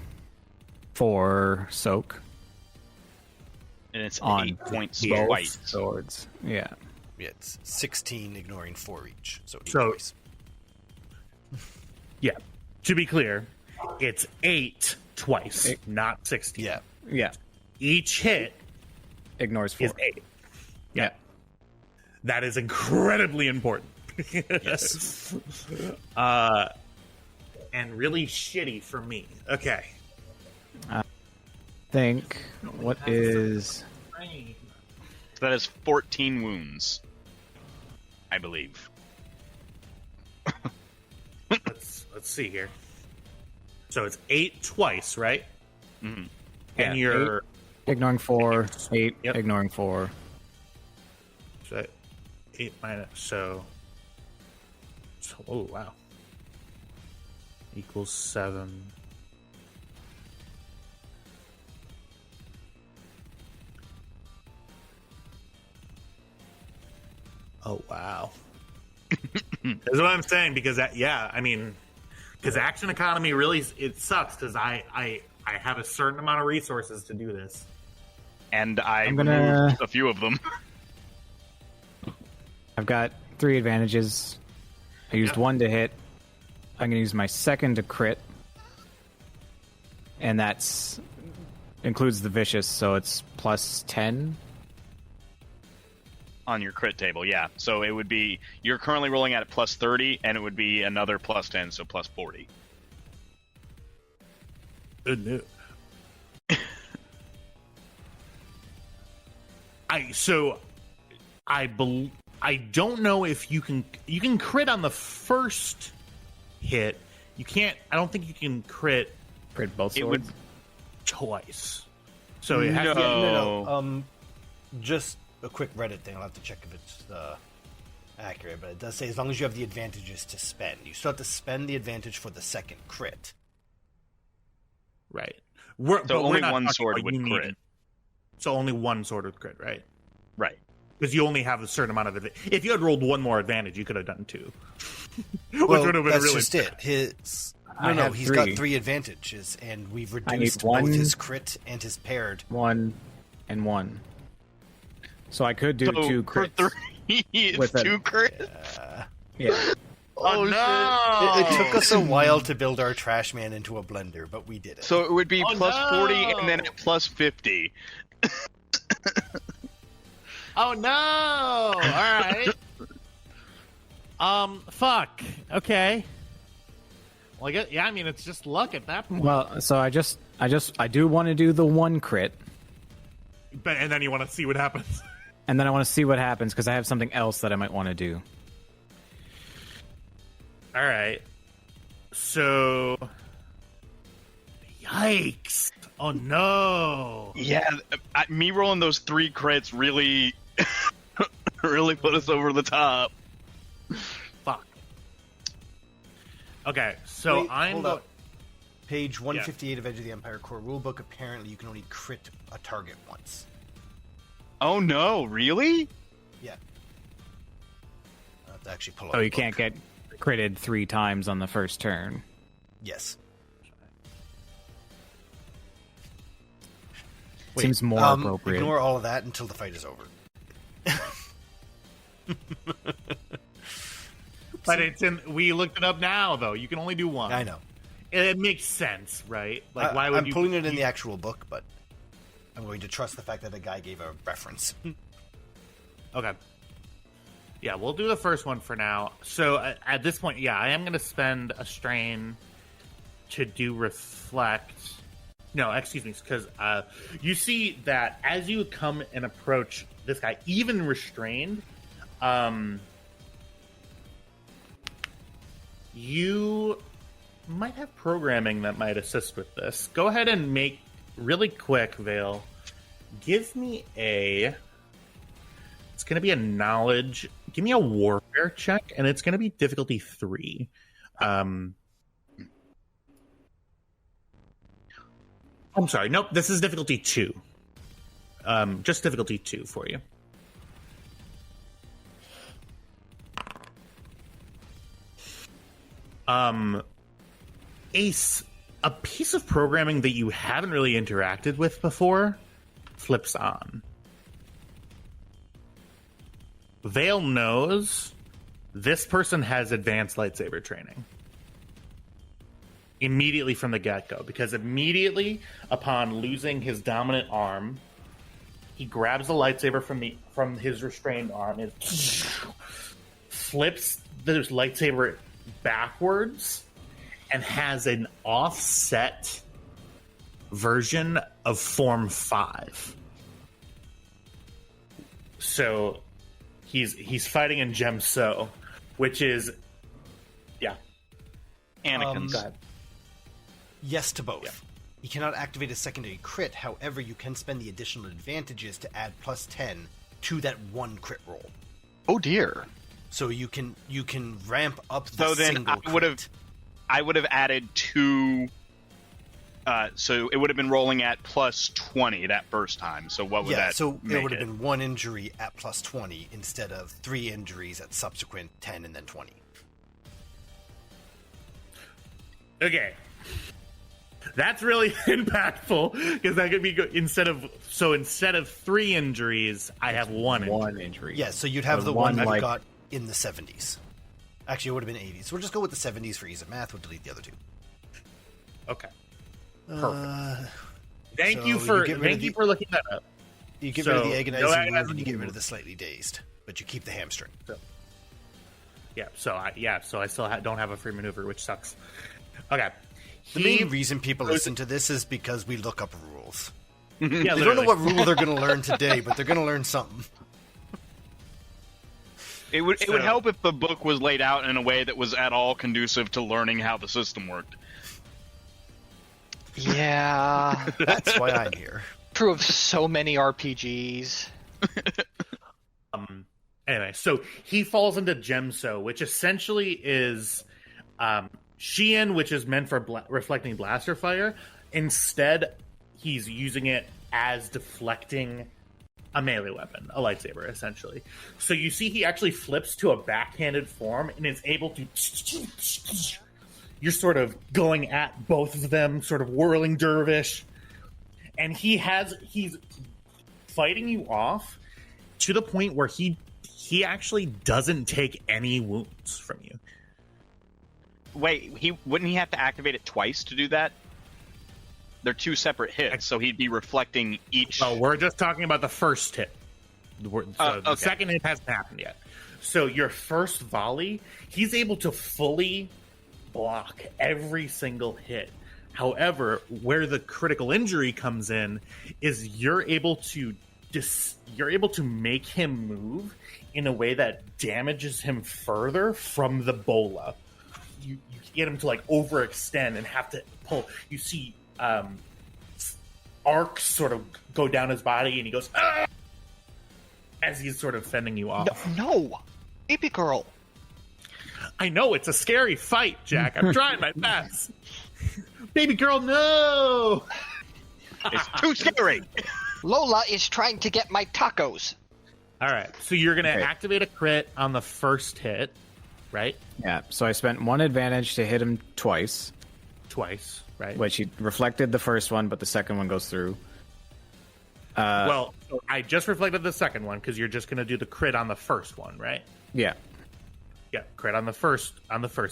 4 soak. And it's On 8 points both twice. swords. Yeah. Yeah, it's 16 ignoring 4 each. So 8 So- twice. Yeah. To be clear, it's 8 twice, Eight. not 16. Yeah. Yeah. Each hit Ignores 4. is 8. Yeah. That is incredibly important. Yes. And really shitty for me. Okay. Think, what is... So that is 14 wounds, I believe. Let's see here. So it's 8 twice, right? Mm-hmm. And Yeah, you're... Ignoring 4, 8, Yep. ignoring 4. So 8 minus... So, oh, wow. Equals 7. Oh, wow. That's what I'm saying, because that, yeah, I mean, because action economy really, it sucks, because I have a certain amount of resources to do this. And I'm removed gonna- a few of them. I've got 3 advantages. I used Yep. 1 to hit. I'm going to use my second to crit. And that's includes the vicious, so it's plus 10. On your crit table, yeah. So it would be, you're currently rolling at plus 30, and it would be another plus 10, so plus 40. Good news. I don't know if you can crit on the first hit. You can't. I don't think you can crit Crit both It swords. would- twice. So it has to. No. Just a quick Reddit thing. I'll have to check if it's accurate, but it does say as long as you have the advantages to spend. You still have to spend the advantage for the second crit. Right. So only one sword would need. crit. So only one sword would crit, right? Right. Because you only have a certain amount of it. If you had rolled one more advantage, you could have done 2. Which Well, would have been that's really just it. His I no, have he's got 3. 3 advantages, and we've need reduced both 1. his crit and his paired. 1 and 1. So I could do So 2 for crits. 3, it's With a- 2 crit? Yeah. Oh, no! It took us a while to build our trash man into a blender, but we did it. So it would be Oh, plus 40 no! and then at plus 50. Oh no! All right. Fuck. Okay. Well, I mean, it's just luck at that point. Well, so I do want to do the 1 crit, But and then you want to see what happens. and then I want to see what happens because I have something else that I might want to do. All right. So, yikes! Oh no! Yeah, me rolling those 3 crits really, really put us over the top. Fuck. Okay, so Wait, I'm. hold up. Page 158 of Edge of the Empire core rulebook. Apparently, you can only crit a target once. Oh no, really? Yeah. I have to actually pull up. So the you book. can't get critted 3 times on the first turn. Yes. Seems more appropriate. Ignore all of that until the fight is over. But it's in. We looked it up now, though. You can only do one. I know. It makes sense, right? Like, why would I'm you? pulling it in the actual book, but I'm going to trust the fact that a guy gave a reference. Okay. Yeah, we'll do the first one for now. So at this point, yeah, I am going to spend a strain to do reflect. No, excuse me, because you see that as you come and approach this guy, even restrained, you might have programming that might assist with this. Go ahead and make really quick, Vale. Give me a. It's going to be a knowledge. Give me a warfare check, and it's going to be difficulty 3. I'm sorry. Nope. This is difficulty 2. Just difficulty 2 for you. A piece of programming that you haven't really interacted with before flips on. Vale knows this person has advanced lightsaber training immediately from the get-go, because immediately upon losing his dominant arm, he grabs the lightsaber from his restrained arm and flips the lightsaber backwards and has an offset version of Form 5. So he's fighting in Gemso, which is Anakin's. go ahead. Yes to both. Yeah. You cannot activate a secondary crit. However, you can spend the additional advantages to add plus 10 to that one crit roll. Oh dear. So you can ramp up the So then single I would have added 2. So it would have been rolling at plus 20 that first time. So what would that so make it would have been 1 injury at plus 20 instead of 3 injuries at subsequent 10 and then 20. Okay. That's really impactful, because that could be instead of 3 injuries, I have 1 injury. 1 injury. Yeah, so you'd have So the one one, you like- got in the 70s. Actually, it would have been 80s. So we'll just go with the 70s for ease of math. We'll delete the other 2. Okay. Perfect. Thank so you you for get rid of the- looking that up. You get rid of So, the agonizing no wound and agonizing you get rid wound. of the slightly dazed, but you keep the hamstring. Yeah, so I still don't have a free maneuver, which sucks. Okay. The main reason people listen to this is because we look up rules. Yeah, They don't know literally. what rule they're going to learn today, but they're going to learn something. It would help if the book was laid out in a way that was at all conducive to learning how the system worked. Yeah. That's why I'm here. True of so many RPGs. Anyway, so he falls into Gemso, which essentially is Sheehan, which is meant for reflecting blaster fire. Instead, he's using it as deflecting a melee weapon, a lightsaber, essentially. So you see he actually flips to a backhanded form and is able to... You're sort of going at both of them, sort of whirling dervish. And he's fighting you off to the point where he actually doesn't take any wounds from you. Wait, wouldn't he have to activate it twice to do that? They're 2 separate hits, so he'd be reflecting each. Oh, we're just talking about the first hit. The okay. second hit hasn't happened yet. So your first volley, he's able to fully block every single hit. However, where the critical injury comes in is you're able to make him move in a way that damages him further from the bola. You get him to like overextend and have to pull. You see arcs sort of go down his body, and he goes "Ah!" as he's sort of fending you off. No, baby girl. I know it's a scary fight, Jack. I'm trying my best, Baby girl, no! It's too scary. Lola is trying to get my tacos. All right, so you're going to activate a crit on the first hit, right? Yeah, so I spent 1 advantage to hit him twice. Twice, right? Which he reflected the first one, but the second one goes through. Well, I just reflected the second one because you're just going to do the crit on the first one, right? Yeah. Yeah, crit on the first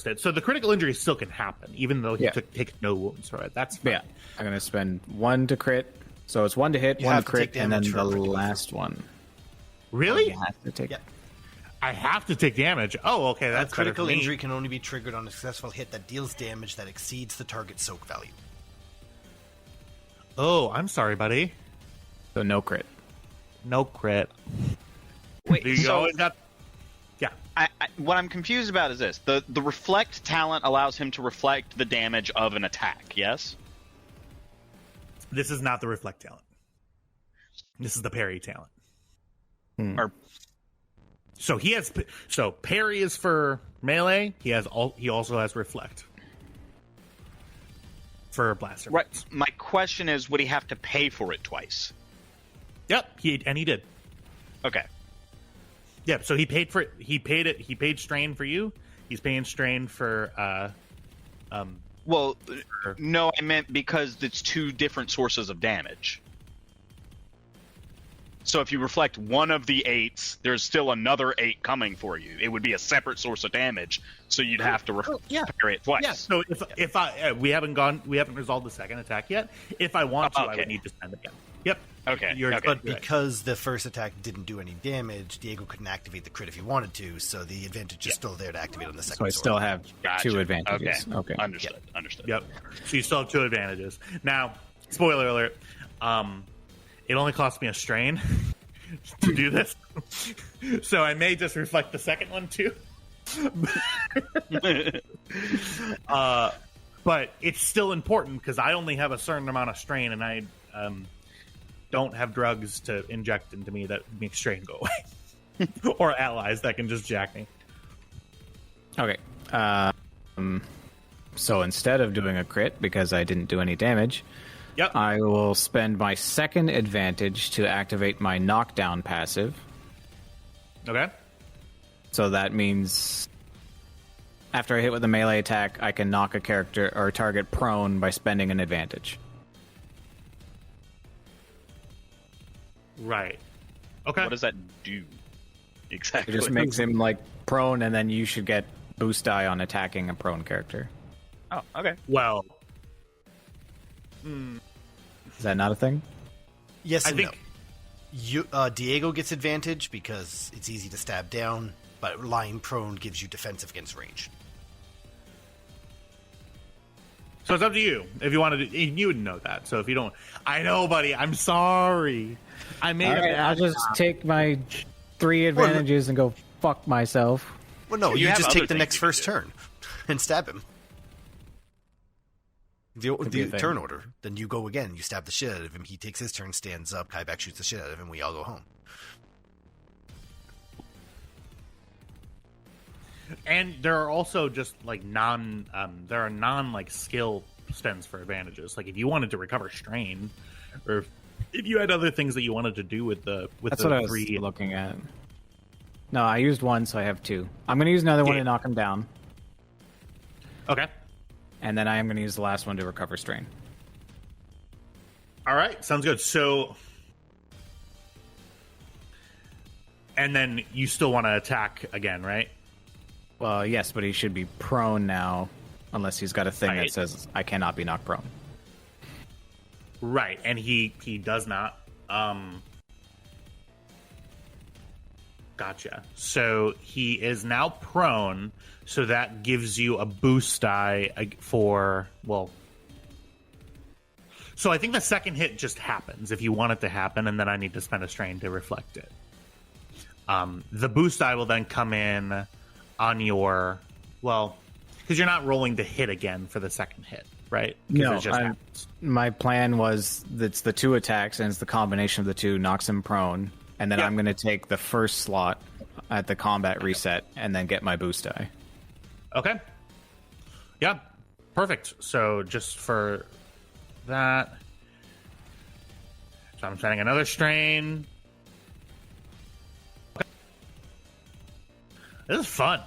hit. So the critical injury still can happen, even though he takes no wounds, right? That's fine. Yeah. I'm going to spend 1 to crit. So it's 1 to hit, You 1 to have to crit, take and then damage the for a last one. Really? You have to take. Yep. I have to take damage. Oh, okay, that's A critical better for me. injury can only be triggered on a successful hit that deals damage that exceeds the target soak value. Oh, I'm sorry, buddy. So no crit. No crit. Wait, You so always got. Yeah. what I'm confused about is this: the reflect talent allows him to reflect the damage of an attack. Yes. This is not the reflect talent. This is the parry talent. Or So he has. So parry is for melee. He also has reflect for blaster. right. My question is, would he have to pay for it twice? Yep. He did. Okay. Yep. So he paid for it. He paid it. He paid strain for you. He's paying strain for. Well, no, I meant because it's 2 different sources of damage. So if you reflect one of the 8s, there's still another 8 coming for you. It would be a separate source of damage, so you'd have to parry it twice. Yeah. So if I we haven't resolved the second attack yet. If I want to, I would need to spend again. Yep. Okay. But because the first attack didn't do any damage, Diego couldn't activate the crit if he wanted to, so the advantage is still there to activate on the second So I sword. still have Gotcha. 2 advantages. Okay. Understood. Understood. Yep. So you still have 2 advantages. Now, spoiler alert. It only cost me a strain to do this, so I may just reflect the second one too. But it's still important because I only have a certain amount of strain, and I don't have drugs to inject into me that make strain go away, or allies that can just jack me. Okay. So instead of doing a crit, because I didn't do any damage, Yep. I will spend my second advantage to activate my knockdown passive. Okay. So that means after I hit with a melee attack, I can knock a character or target prone by spending an advantage. Right. Okay. What does that do? It Exactly. just makes him like prone, and then you should get boost die on attacking a prone character. Oh, okay. Well, Is that not a thing? Yes I and think. no. Diego gets advantage because it's easy to stab down, but lying prone gives you defensive against range. So it's up to you if you want to. You would know that. So if you don't, I know, buddy. I'm sorry. I made All right, I'll just take my 3 advantages and go fuck myself. Well, no, You you have just other take the things next you can first do. turn and stab him. be a The thing. turn order. Then you go again. You stab the shit out of him. He takes his turn, stands up. Kaibak shoots the shit out of him. We all go home. And there are also just like there are non like skill spends for advantages. Like if you wanted to recover strain, or if you had other things that you wanted to do with the That's the what I was 3. looking at. No, I used 1, so I have 2. I'm going to use another one to knock him down, Okay. and then I am going to use the last one to recover strain. All right. Sounds good. So, and then you still want to attack again, right? Well, yes, but he should be prone now, unless he's got a thing that Right. says I cannot be knocked prone. Right. And he does not. Gotcha. So he is now prone, so that gives you a boost die for, well... So I think the second hit just happens if you want it to happen, and then I need to spend a strain to reflect it. The boost die will then come in on your... Well, because you're not rolling to hit again for the second hit, right? 'Cause No, it just happens. my plan was it's the 2 attacks, and it's the combination of the 2 knocks him prone, and then Yeah. I'm going to take the first slot at the combat reset and then get my boost die. Okay. Yeah. Perfect. So just for that, so I'm setting another strain. Okay. This is fun.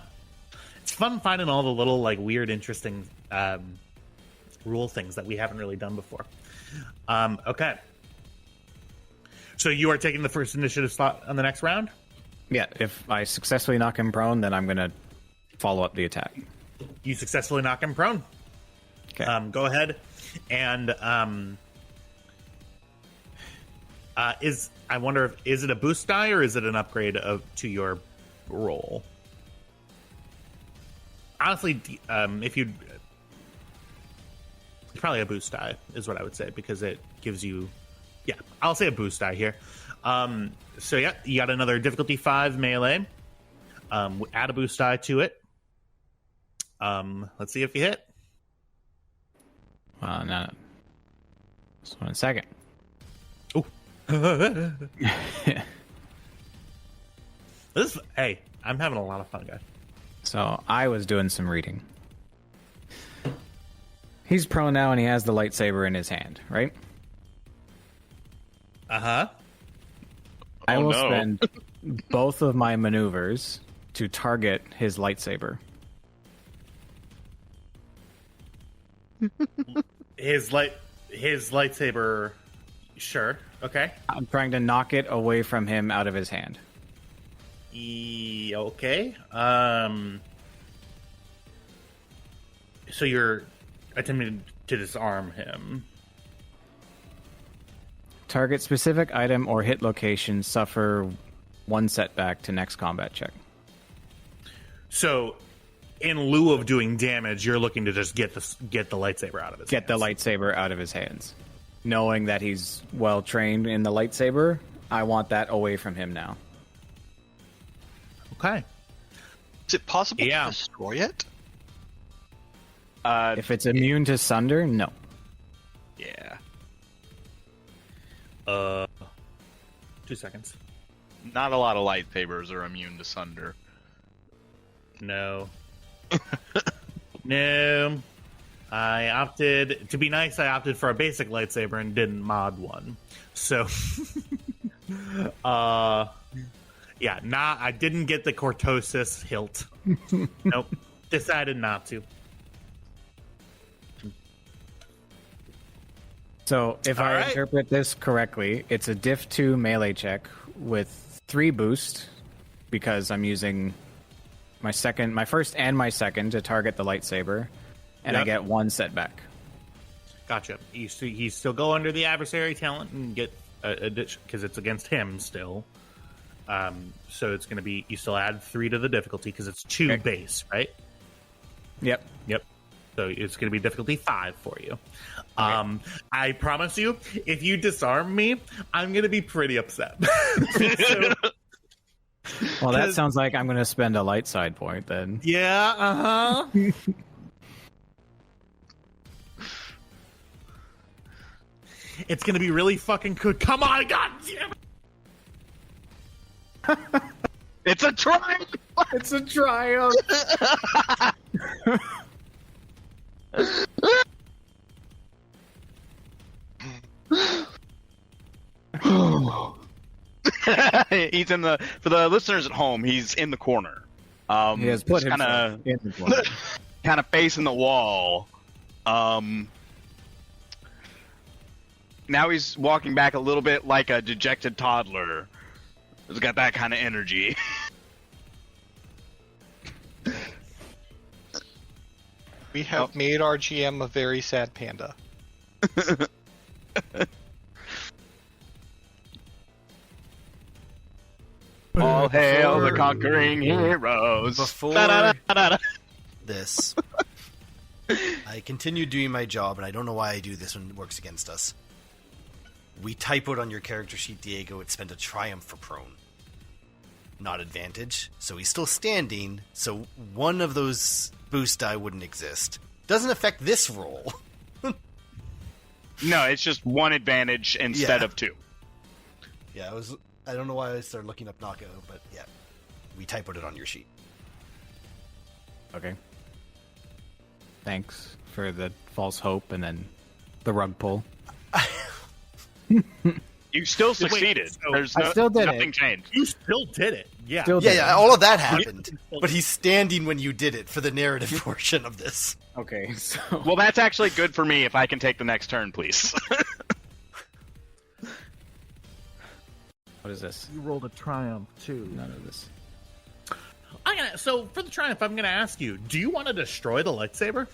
It's fun finding all the little like weird, interesting rule things that we haven't really done before. Okay. So you are taking the first initiative slot on the next round? Yeah, if I successfully knock him prone, then I'm going to follow up the attack. You successfully knock him prone. Okay. Go ahead and I wonder if is it a boost die or is it an upgrade to your roll? Honestly, if you, it's probably a boost die is what I would say because it gives you, yeah, I'll say a boost die here. So yeah, you got another difficulty 5 melee. Add a boost die to it. Let's see if you hit. No. Just 1 second. Oh. Hey, I'm having a lot of fun, guys. So I was doing some reading. He's prone now and he has the lightsaber in his hand, right? Uh-huh. I will spend both of my maneuvers to target his lightsaber. His lightsaber, sure, okay. I'm trying to knock it away from him out of his hand. Okay. So you're attempting to disarm him. Target specific item or hit location suffer 1 setback to next combat check. So, in lieu of doing damage, you're looking to just get the lightsaber out of his hands. Get the lightsaber out of his hands. Knowing that he's well trained in the lightsaber, I want that away from him now. Okay. Is it possible to destroy it? If it's immune to sunder, no. Yeah. 2 seconds. Not a lot of lightsabers are immune to sunder. No. No. I opted, to be nice, I opted for a basic lightsaber and didn't mod one. So, yeah, I didn't get the cortosis hilt. Nope. Decided not to. So, if I interpret this correctly, it's a diff 2 melee check with 3 boost because I'm using my first and my second to target the lightsaber, and I get 1 setback. Gotcha. He's still go under the adversary talent and get a ditch because it's against him still. So it's going to be, you still add 3 to the difficulty because it's 2 base, right? Yep. So it's going to be difficulty 5 for you. I promise you, if you disarm me, I'm going to be pretty upset. Well, that sounds like I'm going to spend a light side point then. Yeah, uh-huh. It's going to be really fucking good. Come on, God damn it. It's a triumph! It's a triumph! He's in the, for the listeners at home, he's in the corner. He has put himself in the corner. Kind of facing the wall. Now he's walking back a little bit like a dejected toddler. He's got that kind of energy. We have made our GM a very sad panda. All hail the conquering heroes. Before this, I continue doing my job, and I don't know why I do this when it works against us. We typoed on your character sheet, Diego, it spent a triumph for prone. Not advantage, so he's still standing, so one of those boost die wouldn't exist. Doesn't affect this roll. No, it's just 1 advantage instead of 2. Yeah, I don't know why I started looking up knockout, but yeah, we typoed it on your sheet. Okay. thanks for the false hope and then the rug pull. You still succeeded. I still did nothing it. changed. You still did it. Yeah. Yeah, all of that happened. But he's standing when you did it for the narrative portion of this. Okay, so Well, that's actually good for me if I can take the next turn, please. what is this? You rolled a triumph too. None of this. So for the triumph, I'm gonna ask you: do you want to destroy the lightsaber?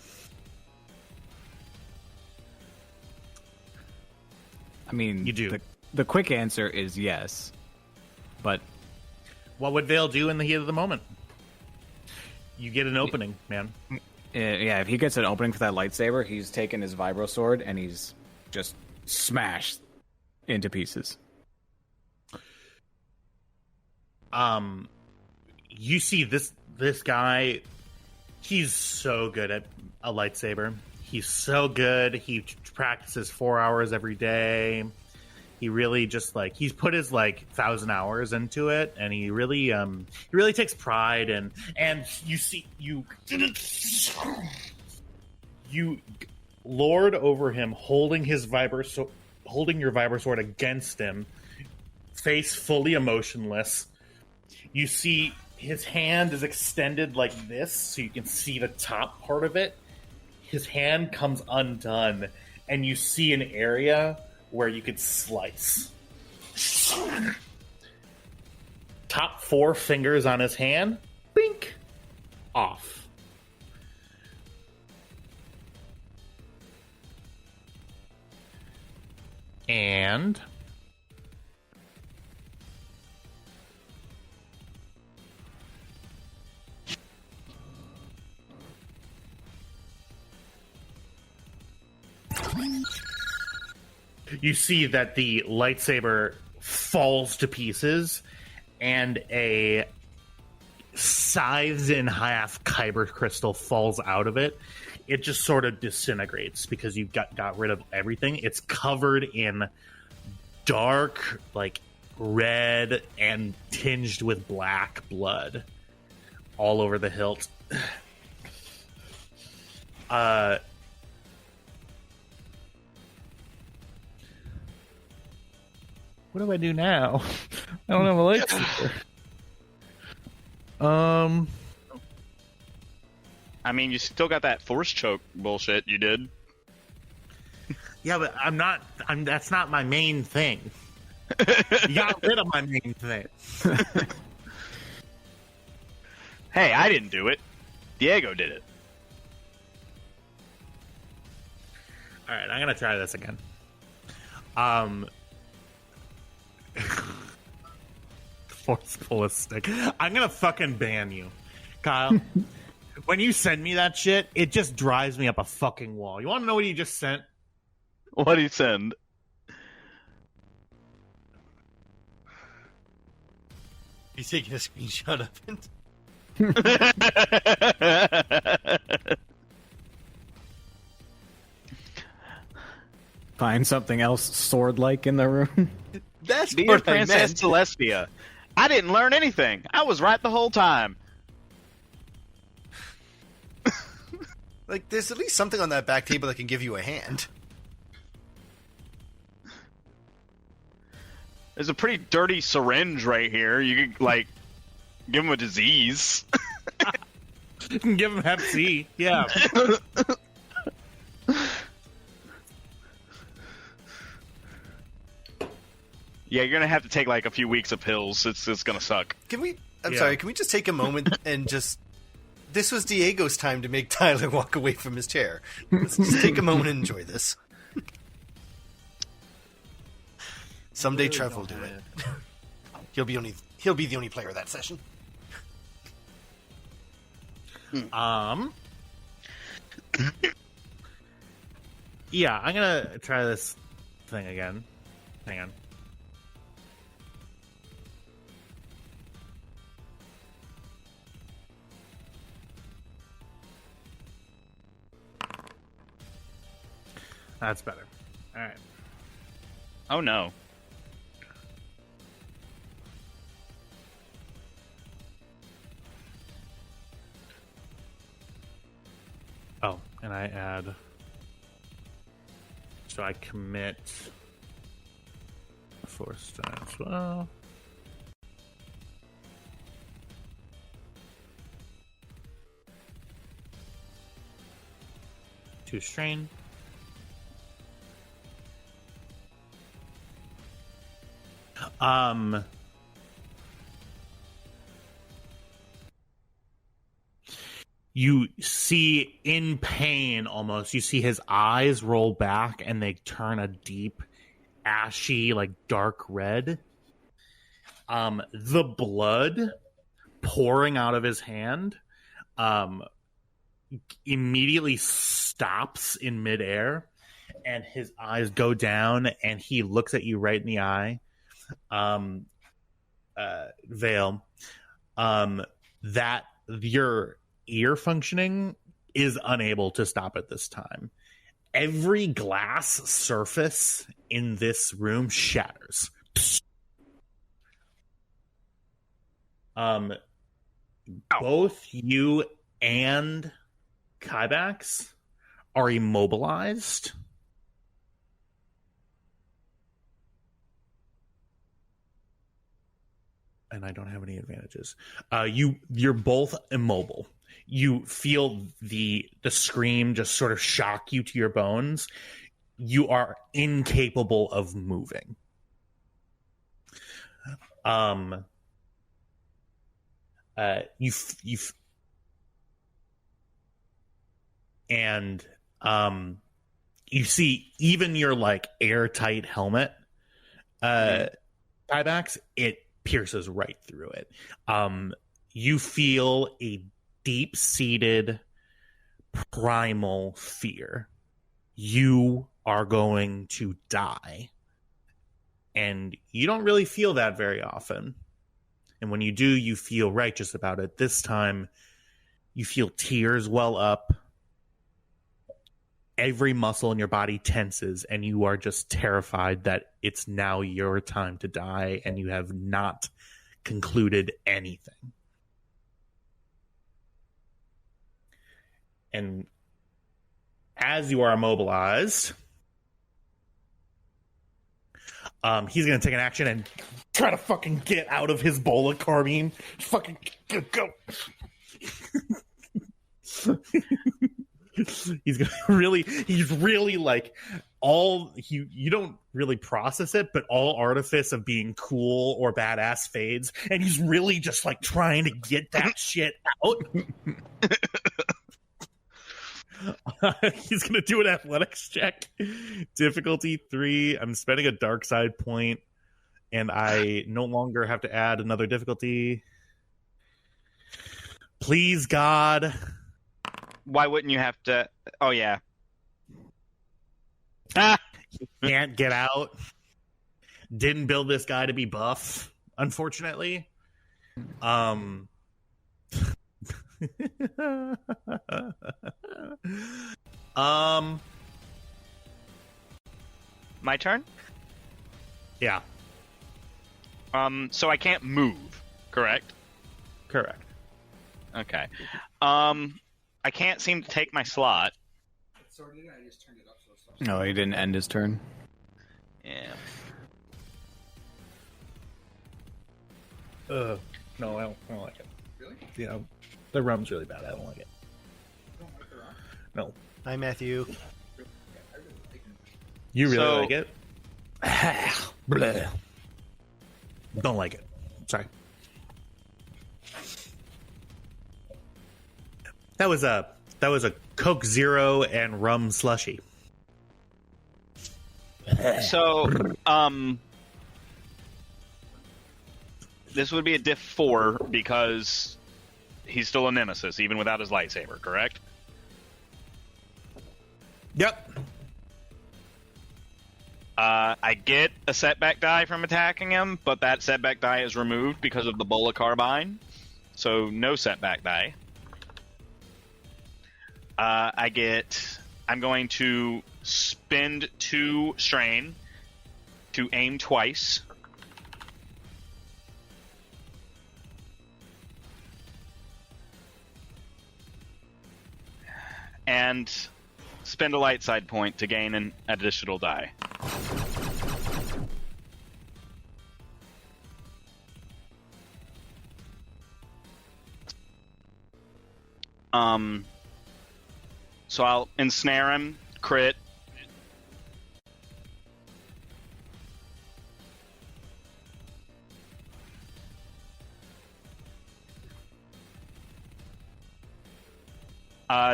I mean, You do. The quick answer is yes, but What would Vale do in the heat of the moment? You get an opening, man. yeah, if he gets an opening for that lightsaber, he's taken his vibro sword and he's just smashed into pieces. You see this guy, he's so good at a lightsaber. He's so good. He practices 4 hours every day. He really just he's put his 1,000 hours into it, and he really takes pride and you see you lord over him, holding your vibro sword against him, face fully emotionless. You see his hand is extended like this, so you can see the top part of it. His hand comes undone, and you see an area where you could slice. Top 4 fingers on his hand, bink, off. And you see that the lightsaber falls to pieces, and a scythed in half kyber crystal falls out of it. It just sort of disintegrates because you got rid of everything. It's covered in dark, red and tinged with black blood all over the hilt. What do I do now? I don't have a lightsaber. I mean, you still got that force choke bullshit you did. Yeah, but that's not my main thing. You got rid of my main thing. Hey, I didn't do it. Diego did it. All right, I'm gonna try this again. Forceful stick. I'm gonna fucking ban you, Kyle. When you send me that shit, it just drives me up a fucking wall. You want to know what you just sent? What did he send? He's taking a screenshot of it. Find something else sword-like in the room. That's Dear what I Princess meant. Celestia, I didn't learn anything. I was right the whole time. There's at least something on that back table that can give you a hand. There's a pretty dirty syringe right here. You could, give him a disease. You can give him Hep C. Yeah. Yeah, you're gonna have to take a few weeks of pills. It's gonna suck. I'm sorry, can we just take a moment and just... This was Diego's time to make Tyler walk away from his chair. Let's just take a moment and enjoy this. Someday Trev will do it. He'll be the only player of that session. Yeah, I'm gonna try this thing again. Hang on. That's better. All right. Oh no. Oh, And I add... So I commit... Force times 12. To strain. You see in pain almost, you see his eyes roll back and they turn a deep, ashy, like dark red. The blood pouring out of his hand immediately stops in midair, and his eyes go down and he looks at you right in the eye. Vale, that your ear functioning is unable to stop at this time. Every glass surface in this room shatters. Both you and Kybax are immobilized. And I don't have any advantages. You're both immobile. You feel the scream just sort of shock you to your bones. You are incapable of moving. You see even your like airtight helmet, Kybax, it pierces right through it. You feel a deep-seated primal fear. You are going to die. And you don't really feel that very often. And when you do, you feel righteous about it. This time, you feel tears well up. Every muscle in your body tenses, and you are just terrified that it's now your time to die, and you have not concluded anything. And as you are immobilized, he's going to take an action and try to fucking get out of his bowl of carbine. Fucking go. He's really like you don't really process it, but all artifice of being cool or badass fades, and he's really just like trying to get that shit out. He's gonna do an athletics check, difficulty 3. I'm spending a dark side point, and I no longer have to add another difficulty. Please, God. Why wouldn't you have to? Oh, yeah. He can't get out. Didn't build this guy to be buff, unfortunately. My turn? Yeah. So I can't move, correct? Correct. Okay. I can't seem to take my slot. No, he didn't end his turn. Yeah. No, I don't like it. Really? Yeah, the rum's really bad. I don't like it. No. Hi, Matthew. You really like it? Bleh. Don't like it. Sorry. That was a Coke Zero and rum slushy. So, this would be a diff 4 because he's still a nemesis, even without his lightsaber, correct? Yep. I get a setback die from attacking him, but that setback die is removed because of the bola carbine, so no setback die. I'm going to spend 2 strain to aim twice. And spend a light side point to gain an additional die. So I'll ensnare him, crit.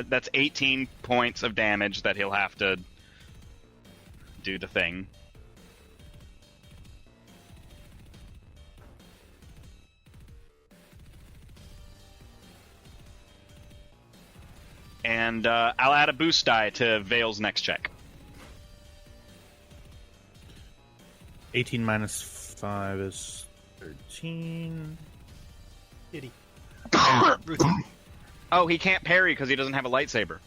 That's 18 points of damage that he'll have to do the thing. And I'll add a boost die to Vale's next check. 18 minus 5 is 13. Diddy. Oh, he can't parry because he doesn't have a lightsaber.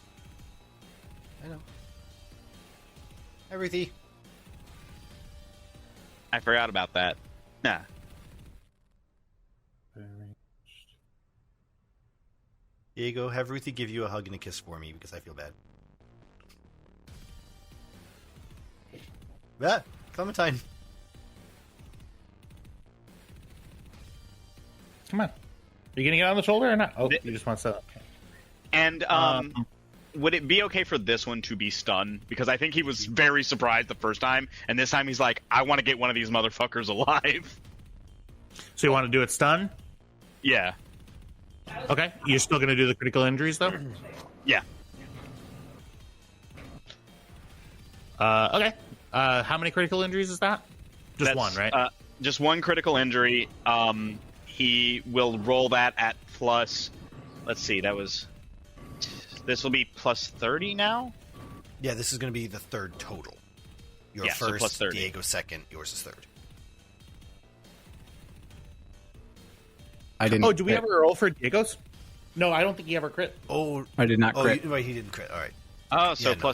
I know. Hi, Ruthie. I forgot about that. Nah. Diego, have Ruthie give you a hug and a kiss for me because I feel bad. Ah, Clementine. Come on. Are you going to get on the shoulder or not? Oh, you just want to set up. And would it be okay for this one to be stunned? Because I think he was very surprised the first time, and this time he's like, I want to get one of these motherfuckers alive. So you want to do it stun? Yeah. Okay. You're still going to do the critical injuries, though? Yeah. Okay. How many critical injuries is that? Just one, right? Just one critical injury. He will roll that at plus... Let's see, that was... This will be plus 30 now? Yeah, this is going to be the third total. Your Yeah, so first, plus 30. Diego second, yours is third. I didn't. Oh, do we ever roll for Diego's? No, I don't think he ever crit. Oh, I did not crit. Right, he didn't crit. All right. Oh, so Yeah, no,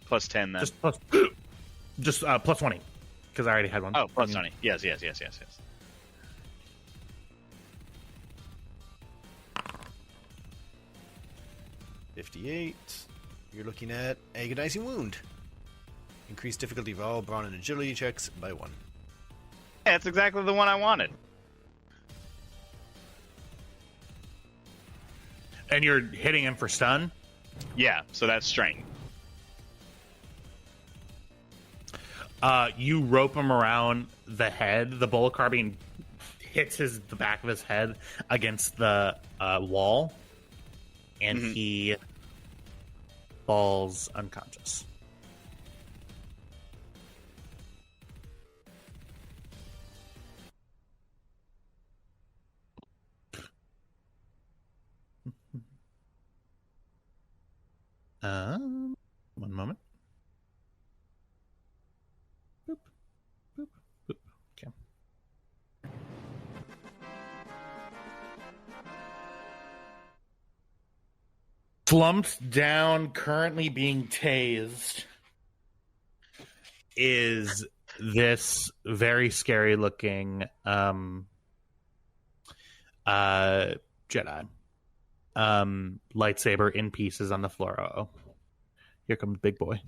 plus 10 then. Just plus 20, because I already had one. Oh, plus 20. Yes. 58. You're looking at agonizing wound. Increased difficulty of all brawn and agility checks by 1. Yeah, that's exactly the one I wanted. And you're hitting him for stun? Yeah, so that's strain. You rope him around the head. The bullet carbine hits the back of his head against the wall, and he falls unconscious. One moment. Boop, boop, boop. Okay. Slumped down, currently being tased, is this very scary looking Jedi. Lightsaber in pieces on the floor. Uh-oh. Here comes big boy.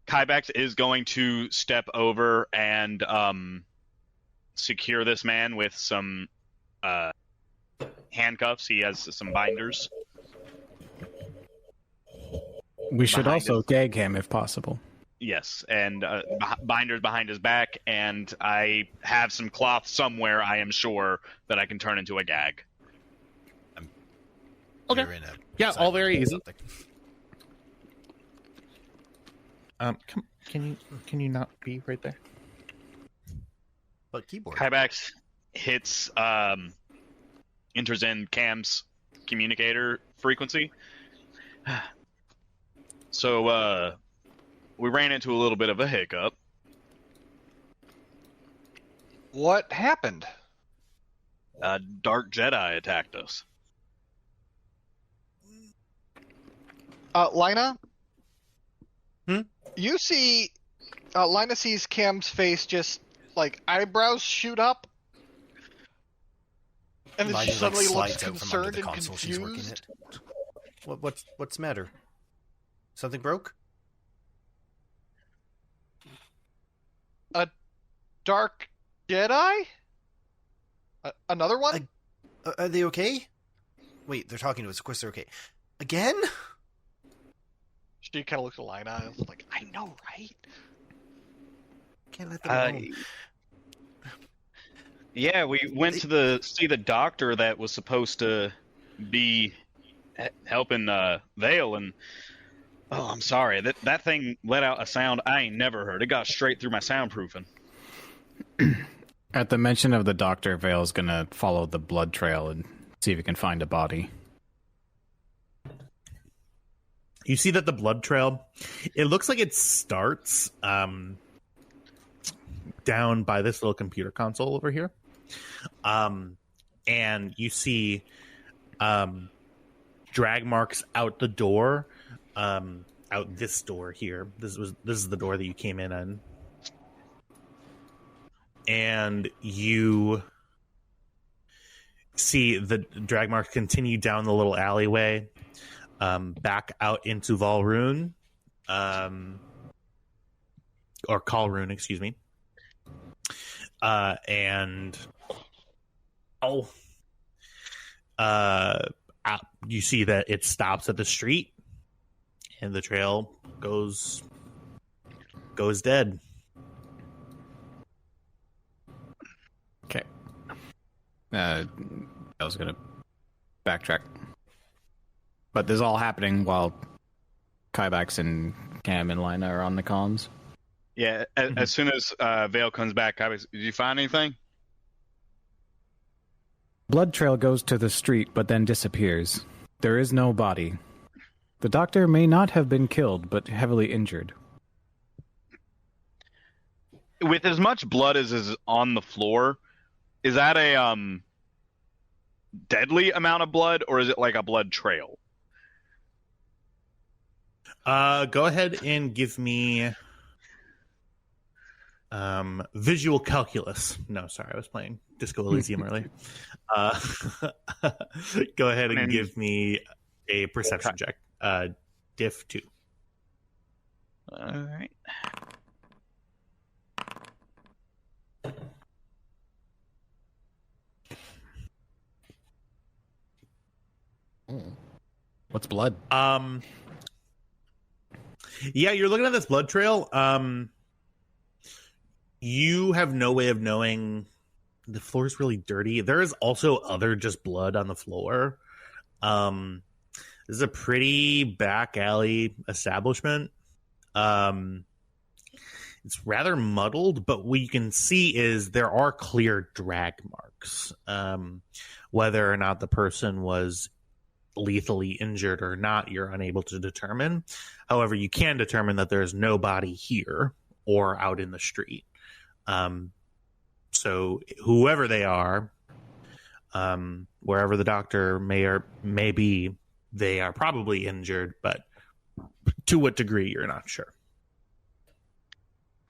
Kybex is going to step over and secure this man with some handcuffs. He has some binders. We should also gag him if possible. Yes, and binders behind his back, and I have some cloth somewhere, I am sure, that I can turn into a gag. Okay. Yeah, all very easy. Can you not be right there? But keyboard. Kybex hits, enters in Cam's communicator frequency. So, we ran into a little bit of a hiccup. What happened? A dark Jedi attacked us. Lina? Hmm? You see, Lina sees Cam's face just, like, eyebrows shoot up. And then Lina, she suddenly looks slides out from under concerned the and console she's working confused. at. What's the matter? Something broke? A dark Jedi? Another one? Are they okay? Wait, they're talking to us. Of course they're okay. Again? She kind of looks at Lina and is like, I know, right? Can't let them alone. Yeah, we went to see the doctor that was supposed to be helping Vale, and I'm sorry, that thing let out a sound I ain't never heard. It got straight through my soundproofing. At the mention of the doctor, Vale's gonna follow the blood trail and see if he can find a body. You see that the blood trail, it looks like it starts down by this little computer console over here. And you see drag marks out the door, out this door here. This is the door that you came in on. And you see the drag marks continue down the little alleyway, back out into Valrune, or Kalrune, excuse me. And you see that it stops at the street, and the trail goes dead. Okay. I was gonna backtrack, but this is all happening while Kybax and Cam and Lina are on the comms. Yeah, as soon as Vale comes back, did you find anything? Blood trail goes to the street, but then disappears. There is no body. The doctor may not have been killed, but heavily injured. With as much blood as is on the floor, is that a deadly amount of blood, or is it like a blood trail? Go ahead and give me visual calculus. No, sorry, I was playing Disco Elysium earlier. Go ahead and give me a perception check. Diff 2. All right. What's blood? Yeah, you're looking at this blood trail. You have no way of knowing. The floor is really dirty. There is also other just blood on the floor. This is a pretty back alley establishment. It's rather muddled, but what you can see is there are clear drag marks. Whether or not the person was lethally injured or not, you're unable to determine. However, you can determine that there's no body here or out in the street. So whoever they are, wherever the doctor may be, they are probably injured, but to what degree, you're not sure.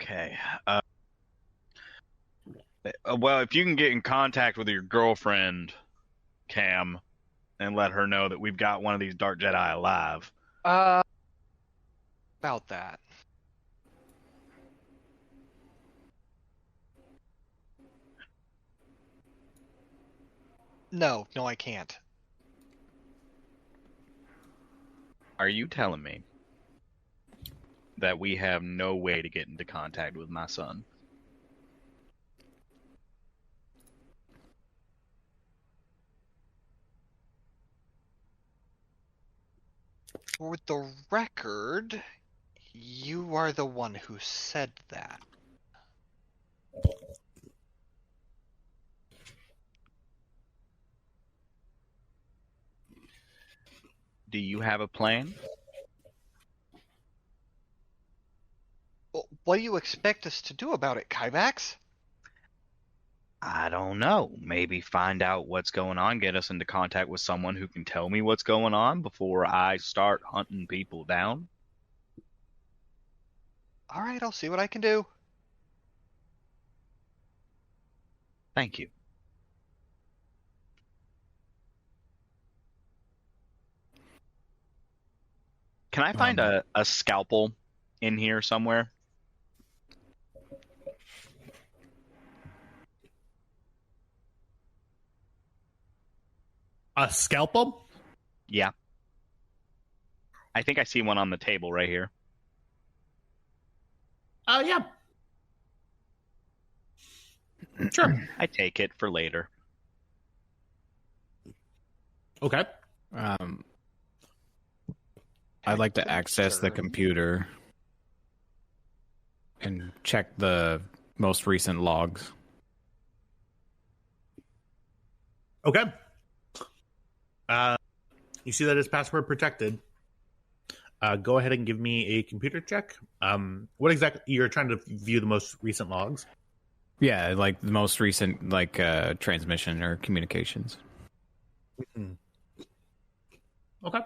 Okay. Well, if you can get in contact with your girlfriend, Cam, and let her know that we've got one of these Dark Jedi alive. About that. No, I can't. Are you telling me that we have no way to get into contact with my son? For the record, you are the one who said that. Do you have a plan? Well, what do you expect us to do about it, Kybax? I don't know. Maybe find out what's going on, get us into contact with someone who can tell me what's going on before I start hunting people down. All right, I'll see what I can do. Thank you. Can I find a scalpel in here somewhere? A scalpel? Yeah. I think I see one on the table right here. Yeah. Sure. I take it for later. Okay. I'd like to access the computer and check the most recent logs. Okay. You see that it's password protected. Go ahead and give me a computer check. What exactly you're trying to view the most recent logs? Yeah, like the most recent transmission or communications. Mm-hmm. Okay.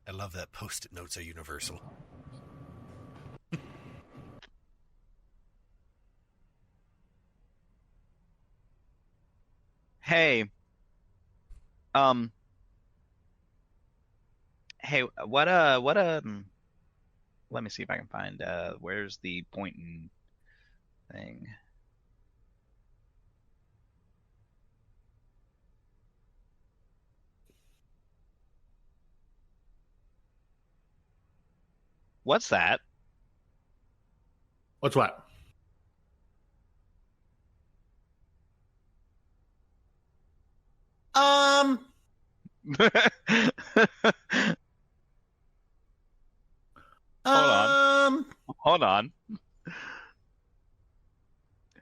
I love that post-it notes are universal. Hey. Hey, let me see if I can find, where's the pointing thing? What's that? What's what? Hold on.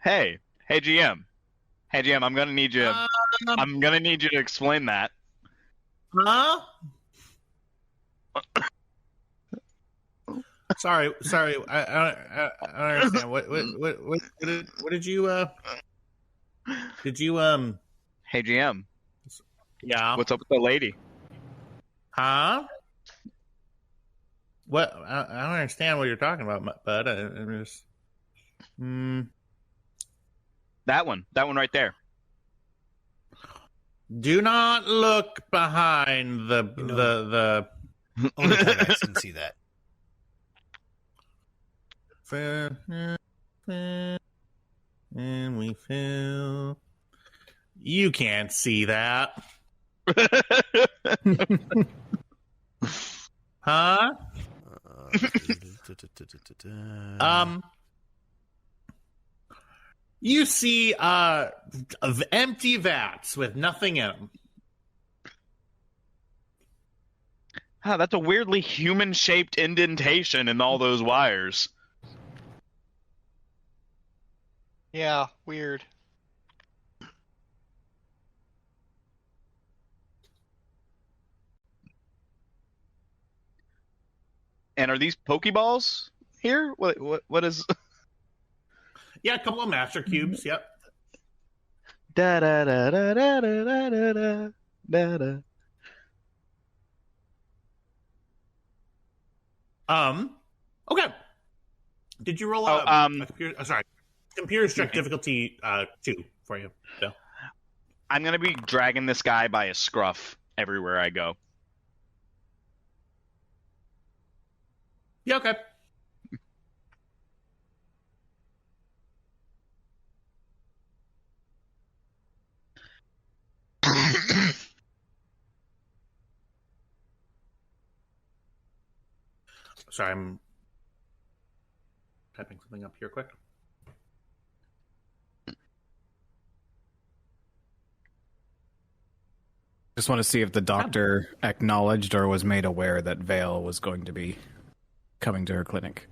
Hey, GM. Hey, GM, I'm gonna need you. I'm gonna need you to explain that. Huh? Sorry. I don't understand. What did you? Did you? Hey, GM. Yeah. What's up with the lady? Huh? What? I don't understand what you're talking about, bud. I'm just. That one right there. Do not look behind the. Only Kymax can see that. And we feel. You can't see that. Huh? You see of empty vats with nothing in them. Huh, that's a weirdly human-shaped indentation in all those wires. Yeah, weird. And are these Pokeballs here? What is? Yeah, a couple of master cubes. Yep. Da da da da da da da da da da. Okay. Did you roll a computer? Sorry, computer check difficulty 2 for you, Bill. I'm gonna be dragging this guy by a scruff everywhere I go. Yeah. Okay. Sorry, I'm typing something up here quick. Just want to see if the doctor acknowledged or was made aware that Vale was going to be coming to her clinic.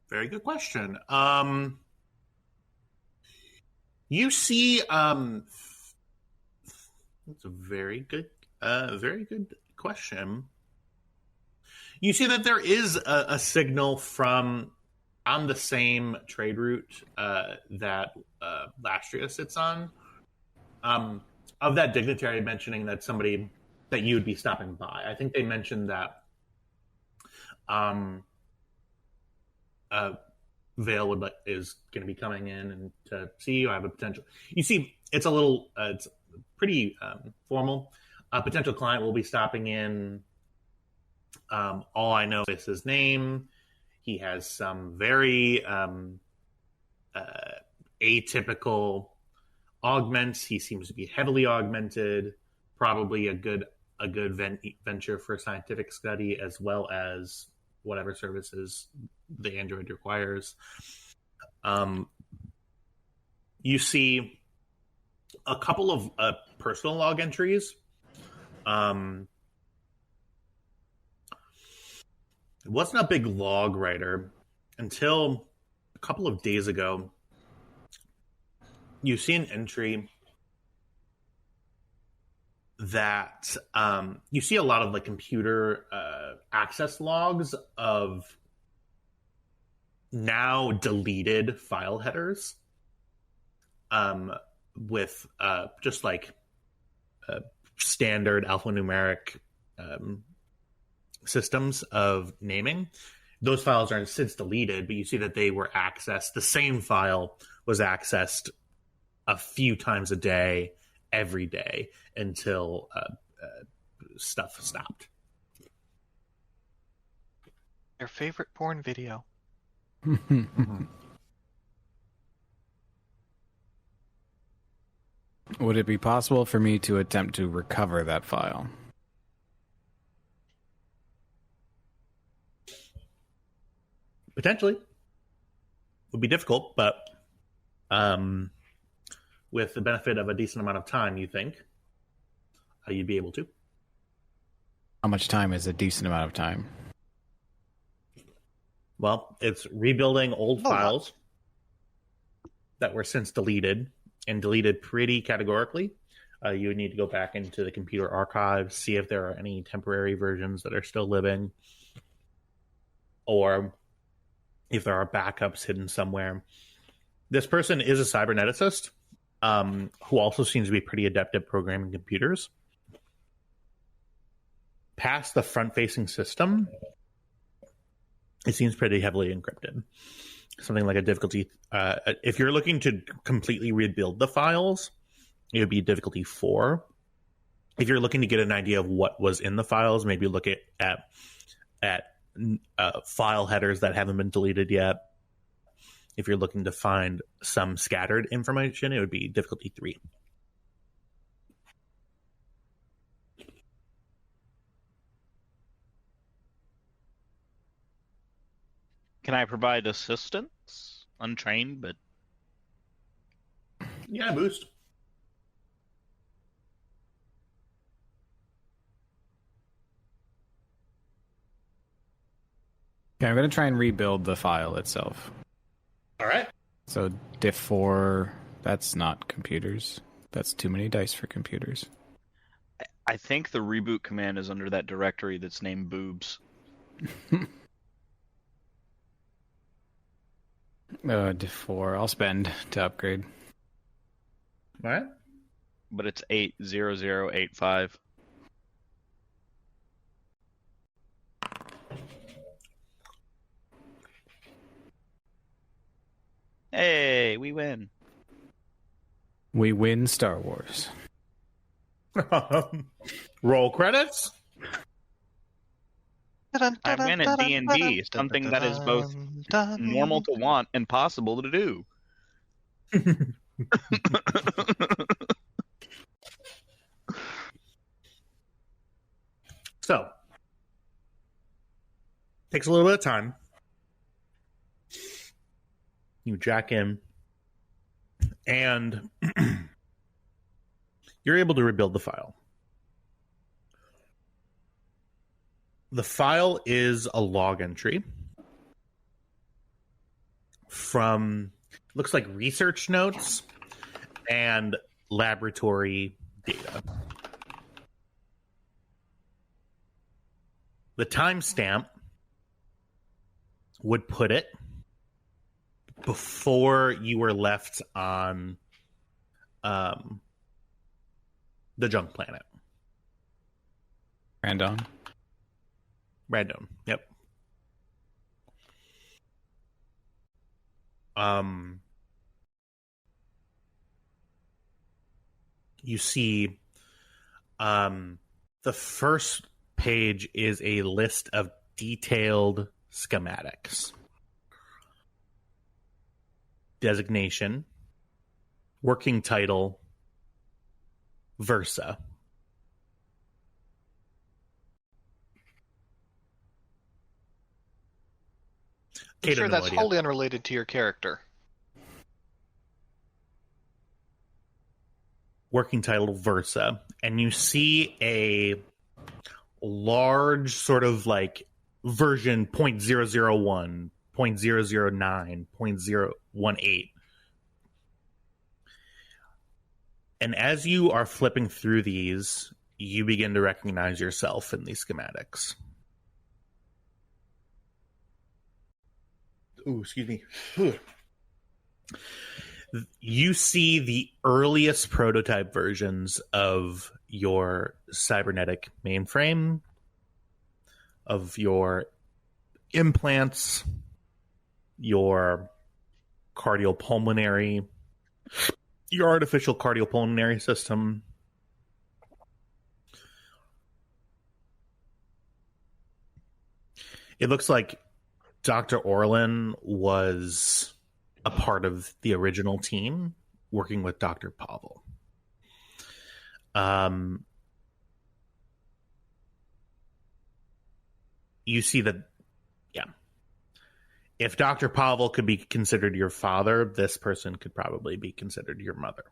Very good question. You see, that's a very good question. You see that there is a signal from on the same trade route that Lastria sits on, of that dignitary mentioning that somebody that you would be stopping by. I think they mentioned that Vale is going to be coming in and to see you. I have a potential. You see, it's a little, it's pretty formal. A potential client will be stopping in. All I know is his name. He has some very atypical augments. He seems to be heavily augmented. Probably a good venture for scientific study, as well as whatever services the android requires. You see a couple of personal log entries. It wasn't a big log writer until a couple of days ago. You see an entry that you see a lot of computer access logs of now deleted file headers with just standard alphanumeric systems of naming. Those files are since deleted, but you see that they were accessed. The same file was accessed a few times a day, every day, until stuff stopped. Their favorite porn video. Would it be possible for me to attempt to recover that file? Potentially. Would be difficult, but with the benefit of a decent amount of time, you think you'd be able to. How much time is a decent amount of time? Well, it's rebuilding old files that were since deleted, and deleted pretty categorically. You would need to go back into the computer archives, see if there are any temporary versions that are still living, or if there are backups hidden somewhere. This person is a cyberneticist who also seems to be pretty adept at programming computers. Past the front-facing system, it seems pretty heavily encrypted. Something like a difficulty... if you're looking to completely rebuild the files, it would be difficulty 4. If you're looking to get an idea of what was in the files, maybe look at file headers that haven't been deleted yet. If you're looking to find some scattered information, it would be difficulty 3. Can I provide assistance? Untrained, but... Yeah, boost. Okay, I'm going to try and rebuild the file itself. All right. So diff 4, that's not computers. That's too many dice for computers. I think the reboot command is under that directory that's named boobs. Diff 4, I'll spend to upgrade. All right. But it's 80085. Hey, we win. We win Star Wars. Roll credits. I win at D&D, something that is both normal to want and possible to do. So, takes a little bit of time. You jack in, and you're able to rebuild the file. The file is a log entry from, looks like research notes and laboratory data. The timestamp would put it before you were left on the junk planet. Random. Yep. you see the first page is a list of detailed schematics. Designation, working title, Versa. I'm sure that's wholly unrelated to your character. Working title, Versa. And you see a large sort of like version 0.001, 0.009, 0.018. And as you are flipping through these, you begin to recognize yourself in these schematics. Ooh, excuse me. You see the earliest prototype versions of your cybernetic mainframe, of your implants, your cardiopulmonary, your artificial cardiopulmonary system. It looks like Dr. Orlin was a part of the original team working with Dr. Pavel. You see that, yeah. If Dr. Pavel could be considered your father, this person could probably be considered your mother.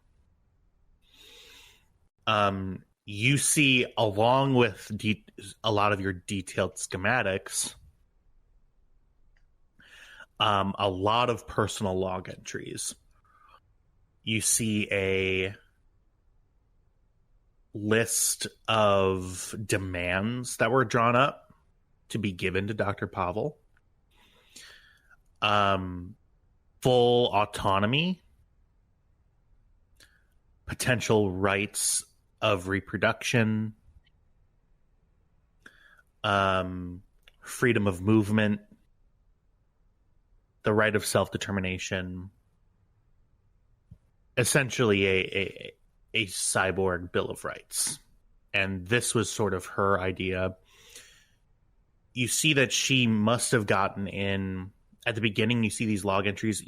You see, along with a lot of your detailed schematics, a lot of personal log entries. You see a list of demands that were drawn up to be given to Dr. Pavel. Full autonomy, potential rights of reproduction, freedom of movement, the right of self-determination, essentially a cyborg Bill of Rights. And this was sort of her idea. You see that she must have gotten in at the beginning. You see these log entries.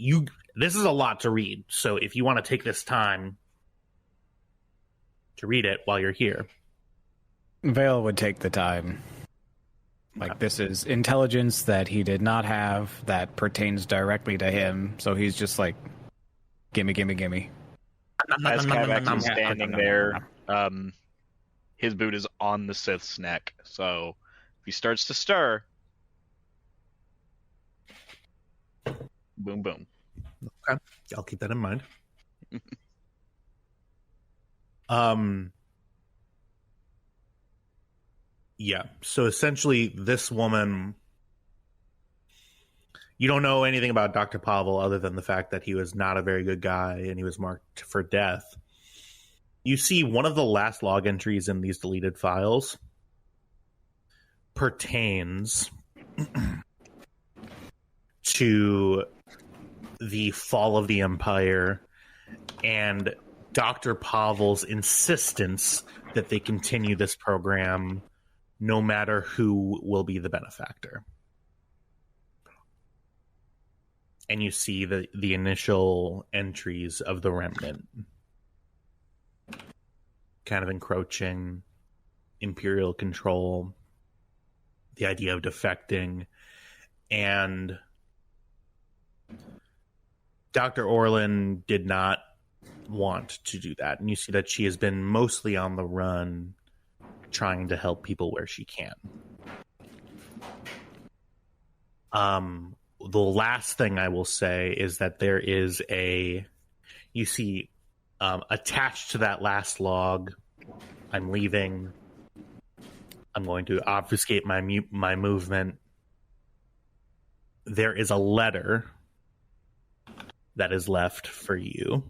This is a lot to read. So if you want to take this time to read it while you're here, Vale would take the time. Like, this is intelligence that he did not have that pertains directly to him. So he's just like, gimme, gimme, gimme. As Kavax is standing there, his boot is on the Sith's neck. So if he starts to stir, boom, boom. Okay, I'll keep that in mind. Yeah, so essentially this woman, you don't know anything about Dr. Pavel other than the fact that he was not a very good guy and he was marked for death. You see one of the last log entries in these deleted files pertains to the fall of the Empire and Dr. Pavel's insistence that they continue this program no matter who will be the benefactor. And you see the initial entries of the remnant kind of encroaching, imperial control, the idea of defecting, and Dr. Orlin did not want to do that. And you see that she has been mostly on the run, trying to help people where she can. The last thing I will say is that there is you see attached to that last log, I'm leaving, I'm going to obfuscate my movement. There is a letter that is left for you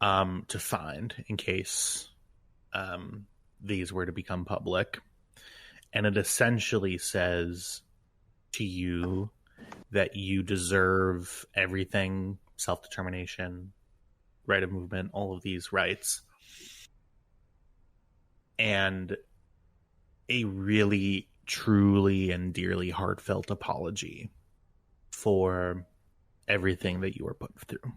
to find in case these were to become public. And it essentially says to you that you deserve everything: self-determination, right of movement, all of these rights. And a really, truly, and dearly heartfelt apology for everything that you were put through.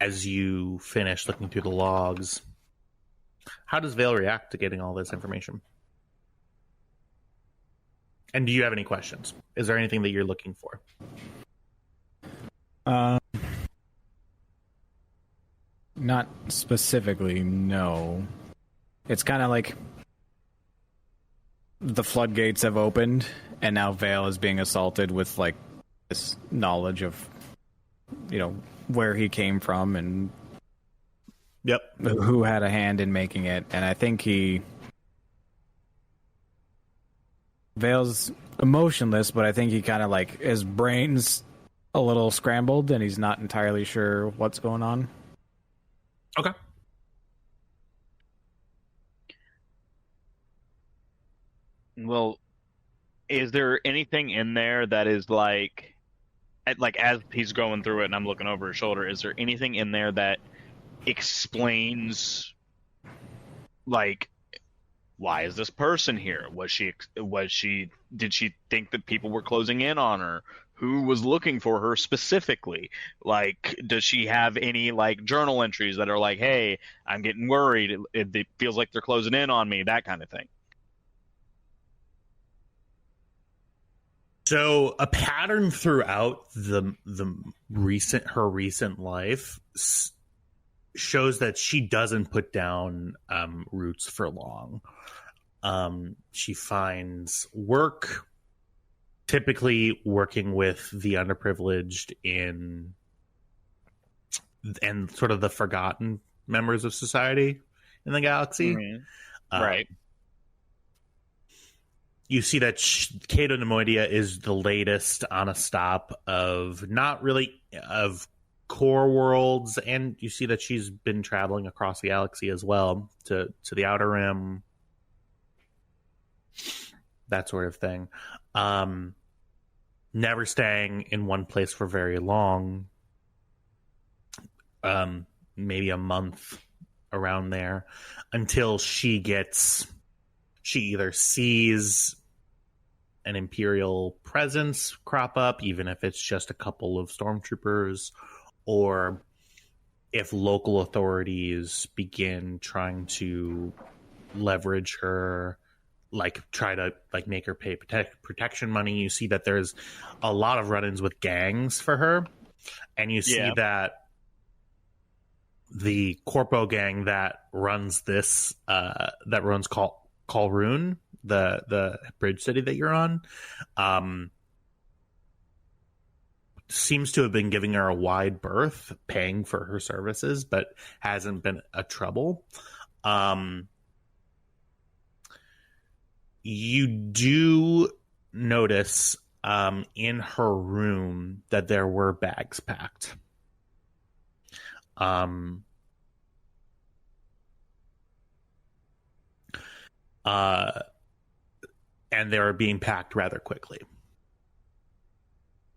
As you finish looking through the logs, how does Vale react to getting all this information? And do you have any questions? Is there anything that you're looking for? Not specifically, no. It's kind of like the floodgates have opened, and now Vale is being assaulted with like this knowledge of, you know, where he came from and who had a hand in making it. And I think Vale's emotionless, but I think he kind of like his brain's a little scrambled and he's not entirely sure what's going on. Okay. Well, is there anything in there that is like as he's going through it and I'm looking over his shoulder, is there anything in there that explains, like, why is this person here? Did she think that people were closing in on her? Who was looking for her specifically? Like, does she have any like journal entries that are like, hey, I'm getting worried. It feels like they're closing in on me, that kind of thing. So a pattern throughout her recent life shows that she doesn't put down roots for long. She finds work, typically working with the underprivileged and sort of the forgotten members of society in the galaxy. Mm-hmm. Right. You see that Cato Nemoidia is the latest on a stop of core worlds, and you see that she's been traveling across the galaxy as well to the Outer Rim, that sort of thing. Never staying in one place for very long, maybe a month around there, until she either sees an Imperial presence crop up, even if it's just a couple of stormtroopers, or if local authorities begin trying to leverage her, like try to like make her pay protection money. You see that there's a lot of run-ins with gangs for her, and you see that the Corpo gang that runs this Kalrun, the bridge city that you're on, seems to have been giving her a wide berth, paying for her services, but hasn't been a trouble. You do notice in her room that there were bags packed. And they're being packed rather quickly.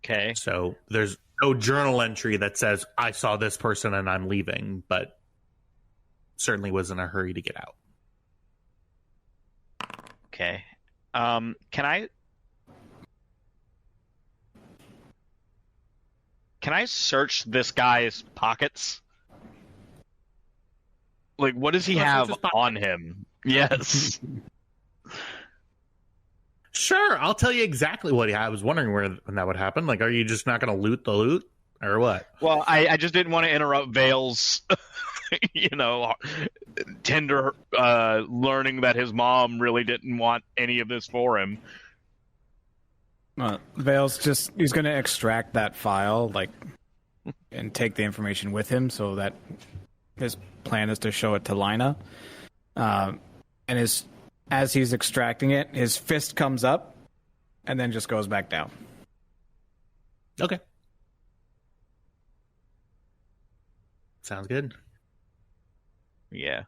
Okay. So there's no journal entry that says, I saw this person and I'm leaving, but certainly was in a hurry to get out. Okay. Can I search this guy's pockets? Like, what does he have on him? Yes. Sure, I'll tell you exactly what I was wondering when that would happen. Like, are you just not going to loot the loot, or what? Well, I just didn't want to interrupt Vale's, tender learning that his mom really didn't want any of this for him. Vale's he's going to extract that file, and take the information with him, so that his plan is to show it to Lina. And as he's extracting it, his fist comes up and then just goes back down. Okay. Sounds good. Yeah.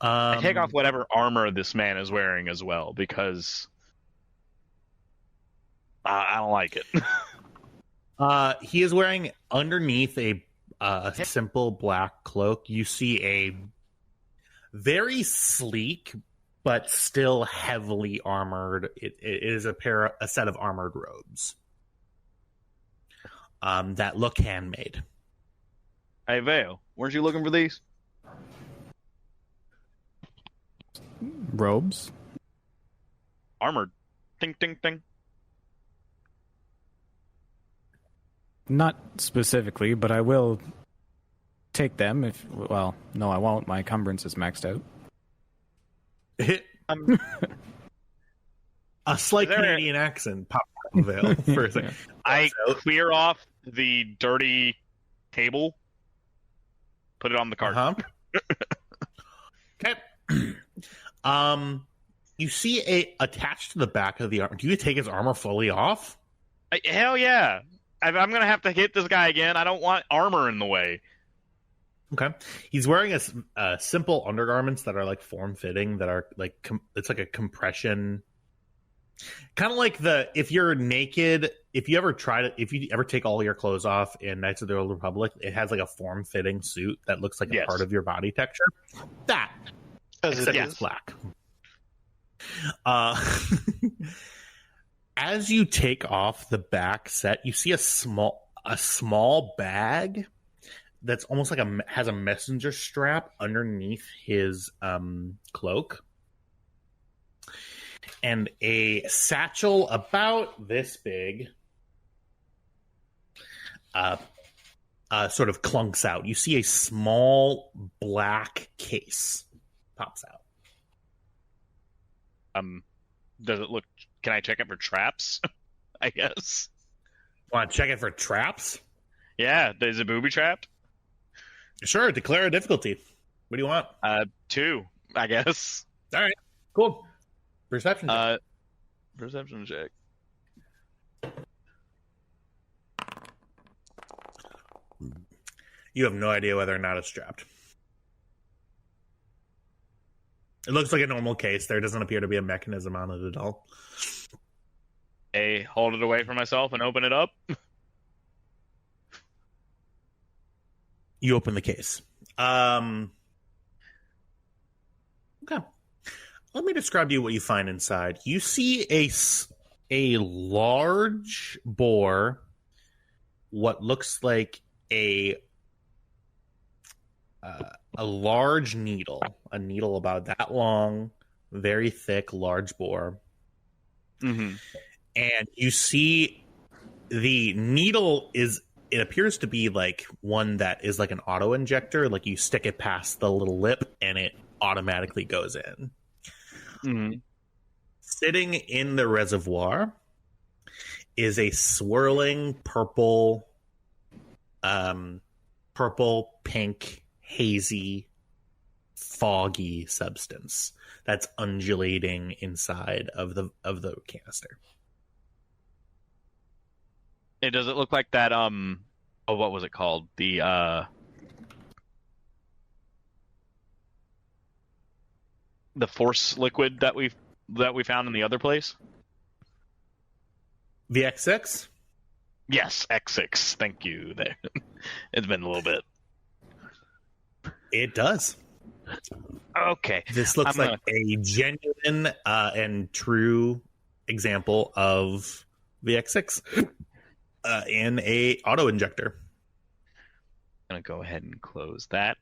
I take off whatever armor this man is wearing as well, because I don't like it. He is wearing underneath a simple black cloak. You see a very sleek but still heavily armored. It is a set of armored robes that look handmade. Hey, Vale, weren't you looking for these? Robes? Armored. Ding, ding, ding. Not specifically, but I will take them if... Well, no, I won't. My encumbrance is maxed out. A slight Canadian accent popped out of Vale for a second. I clear off the dirty table, put it on the cart. Okay. You see attached to the back of the armor. Do you take his armor fully off? Hell yeah! I'm gonna have to hit this guy again. I don't want armor in the way. Okay. He's wearing a simple undergarments that are like form-fitting, that are like it's like a compression, kind of like if you're naked, if you ever take all your clothes off in Knights of the Old Republic, it has like a form-fitting suit that looks like a part of your body texture. That, except it's black. As you take off the back set, you see a small bag that's almost like has a messenger strap underneath his cloak, and a satchel about this big sort of clunks out. You see a small black case pops out. Does it look... Can I check it for traps? I guess. Want to check it for traps? Yeah, is it booby trapped? Sure, declare a difficulty. What do you want? 2, I guess. All right, cool. Perception check. Perception check. You have no idea whether or not it's strapped. It looks like a normal case. There doesn't appear to be a mechanism on it at all. Hold it away from myself and open it up. You open the case. Okay. Let me describe to you what you find inside. You see a large bore, what looks like a large needle, a needle about that long, very thick, large bore. Mm-hmm. And you see the needle it appears to be like one that is like an auto injector, like you stick it past the little lip and it automatically goes in. Mm-hmm. Sitting in the reservoir is a swirling purple, pink, hazy, foggy substance that's undulating inside of the canister. Does it look like that? What was it called? The force liquid that we found in the other place. The X6? Yes, X6. Thank you. There, it's been a little bit. It does. Okay. This looks like a genuine and true example of the X6 in a auto injector. I'm gonna go ahead and close that.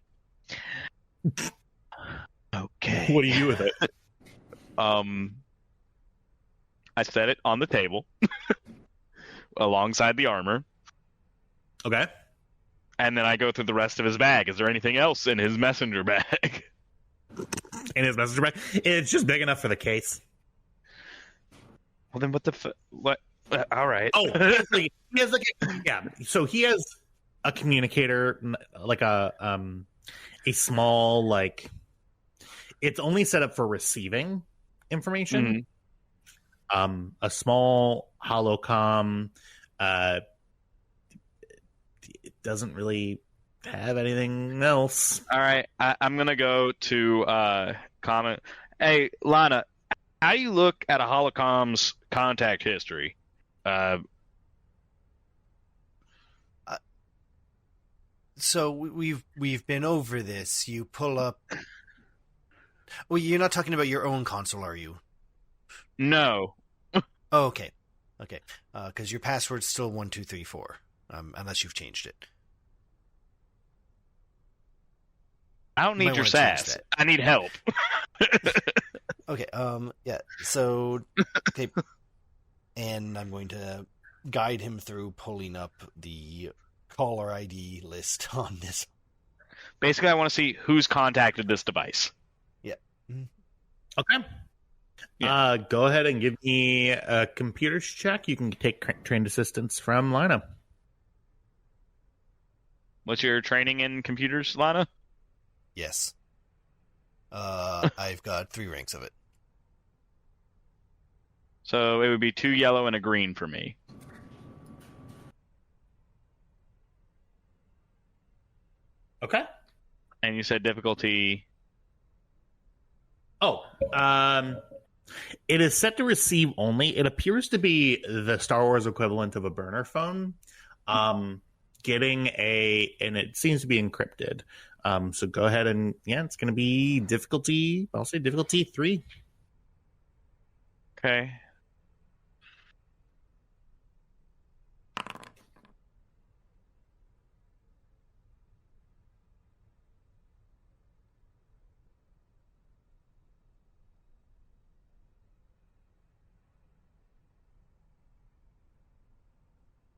Okay. What do you do with it? I set it on the table alongside the armor. Okay. And then I go through the rest of his bag. Is there anything else in his messenger bag? In his messenger bag? It's just big enough for the case. Well, then what? All right. Oh, he has so he has a communicator, like a small, like, it's only set up for receiving information. Mm-hmm. A small holocom. It doesn't really have anything else. All right, I'm gonna go to comment. Hey, Lana, how do you look at a holocom's contact history? So we've been over this. You pull up. Well, you're not talking about your own console, are you? No. Oh, okay. Because your password's still 1234, unless you've changed it. I don't need your sass. I need help. Okay. Yeah. So, okay. And I'm going to guide him through pulling up the caller ID list on this. Basically, I want to see who's contacted this device. Yeah. Okay. Yeah. Go ahead and give me a computers check. You can take trained assistance from Lana. What's your training in computers, Lana? Yes. I've got 3 ranks of it. So it would be 2 yellow and a green for me. Okay. And you said difficulty. Oh, it is set to receive only. It appears to be the Star Wars equivalent of a burner phone. And it seems to be encrypted. So go ahead and, it's going to be difficulty, I'll say difficulty 3. Okay.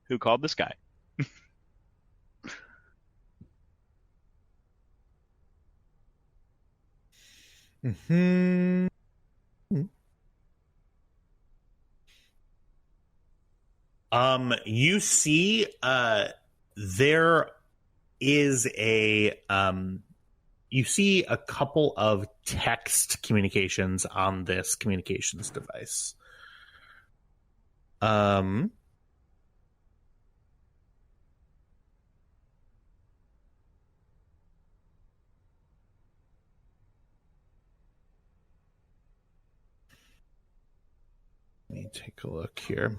Who called this guy? Hmm. You see, there is you see a couple of text communications on this communications device. Let me take a look here.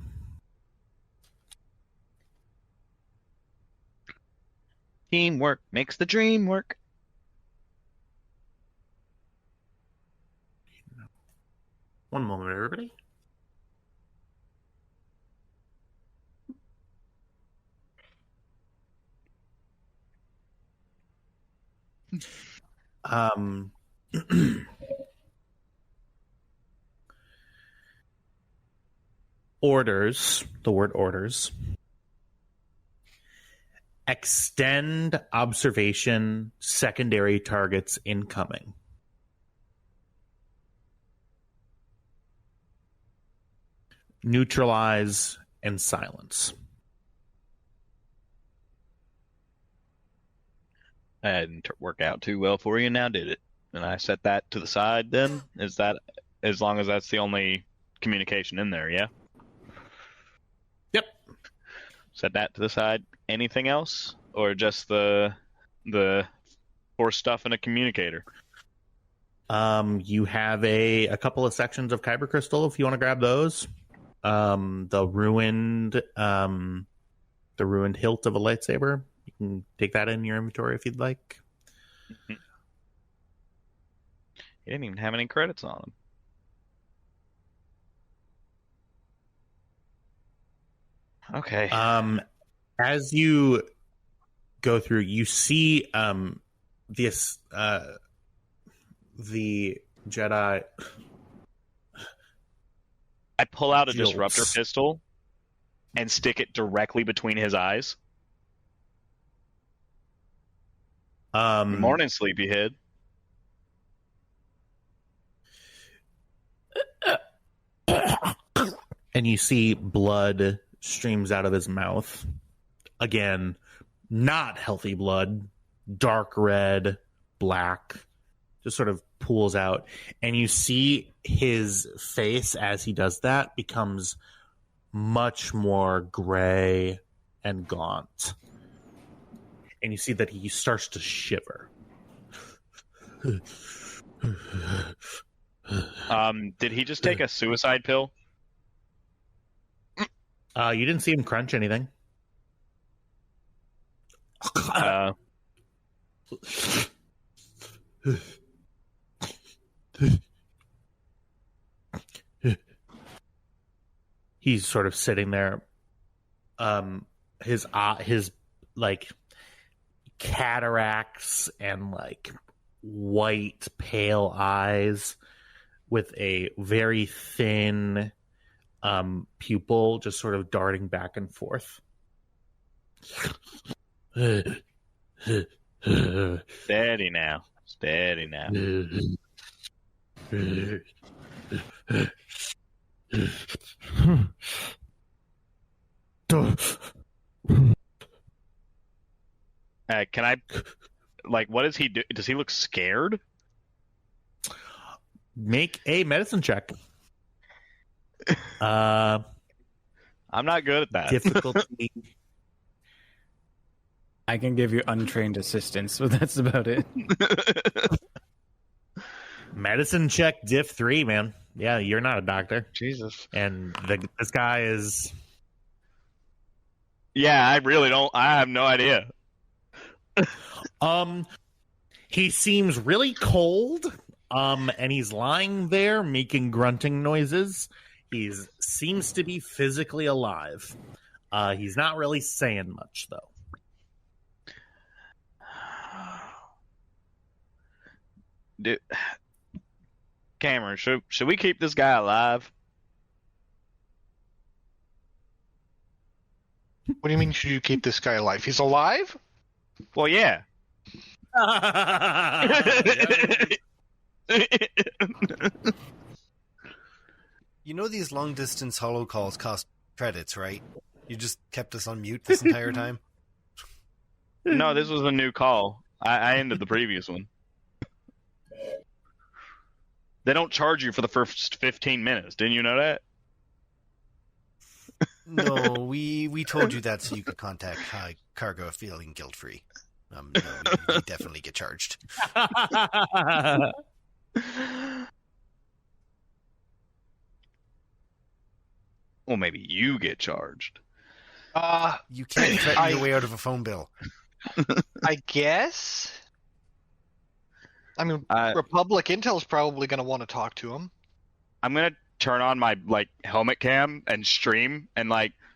Teamwork makes the dream work. One moment, everybody. Orders, the word orders. Extend observation, secondary targets incoming. Neutralize and silence. That didn't work out too well for you now, did it? And I set that to the side then? Is that, as long as that's the only communication in there, yeah? Yep. Set that to the side. Anything else? Or just the force stuff in a communicator? You have a couple of sections of Kyber Crystal if you want to grab those. The ruined hilt of a lightsaber. You can take that in your inventory if you'd like. Mm-hmm. He didn't even have any credits on him. Okay. As you go through, you see this the Jedi. I pull out a Jilts. disruptor pistol and stick it directly between his eyes. Good morning, sleepyhead. And you see blood streams out of his mouth. Again, not healthy blood. Dark red, black. Just sort of pools out. And you see his face as he does that becomes much more gray and gaunt. and you see that he starts to shiver. Did he just take a suicide pill? You didn't see him crunch anything. He's sort of sitting there. His like cataracts and like white pale eyes with a very thin pupil just sort of darting back and forth. Steady now. Can I, like, what does he do? Does he look scared? Make a medicine check. I'm not good at that. Difficulty. I can give you untrained assistance, but that's about it. Medicine check diff 3, man. Yeah, you're not a doctor. Jesus. And this guy is... Yeah, I really don't. I have no idea. He seems really cold, and he's lying there making grunting noises. He seems to be physically alive. He's not really saying much, though. Dude, Cameron, should we keep this guy alive? What do you mean, should you keep this guy alive? He's alive? Well, yeah. You know these long-distance holo calls cost credits, right? You just kept us on mute this entire time? No, this was a new call. I ended the previous one. They don't charge you for the first 15 minutes. Didn't you know that? No, we told you that so you could contact Cargo feeling guilt-free. No, we definitely get charged. Well, maybe you get charged. You can't threaten your way out of a phone bill. I guess. I mean, Republic Intel's probably going to want to talk to him. I'm going to turn on my helmet cam and stream and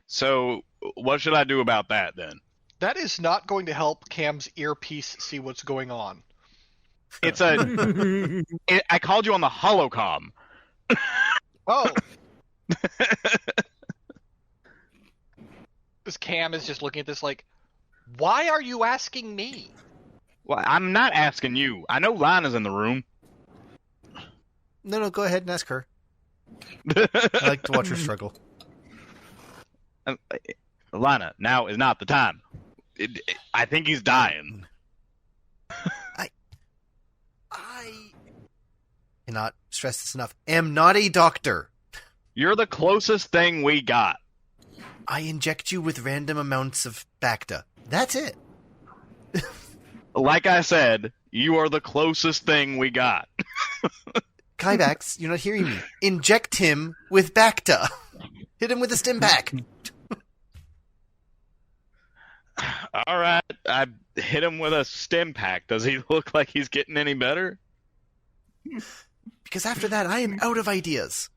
so what should I do about that then? That is not going to help Cam's earpiece see what's going on. It's I called you on the holocom. Oh. This Cam is just looking at this like, why are you asking me? Well, I'm not asking you. I know Lana's in the room. No, go ahead and ask her. I like to watch her struggle. Lana, now is not the time. I think he's dying. I cannot stress this enough. Am not a doctor. You're the closest thing we got. I inject you with random amounts of Bacta. That's it. Like I said, you are the closest thing we got. Kybax, you're not hearing me. Inject him with Bacta. Hit him with a stim pack. All right, I hit him with a stim pack. Does he look like he's getting any better? Because after that, I am out of ideas.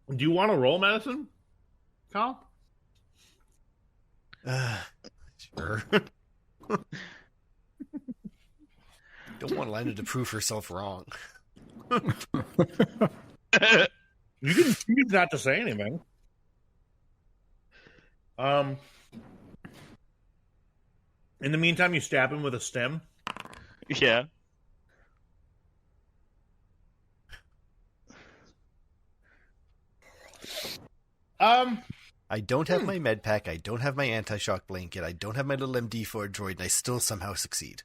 Do you want to roll medicine, Kyle? Sure. Don't want Lana to prove herself wrong. You can choose not to say anything. In the meantime, you stab him with a stem. Yeah. I don't have my med pack, I don't have my anti-shock blanket, I don't have my little MD4 droid, and I still somehow succeed.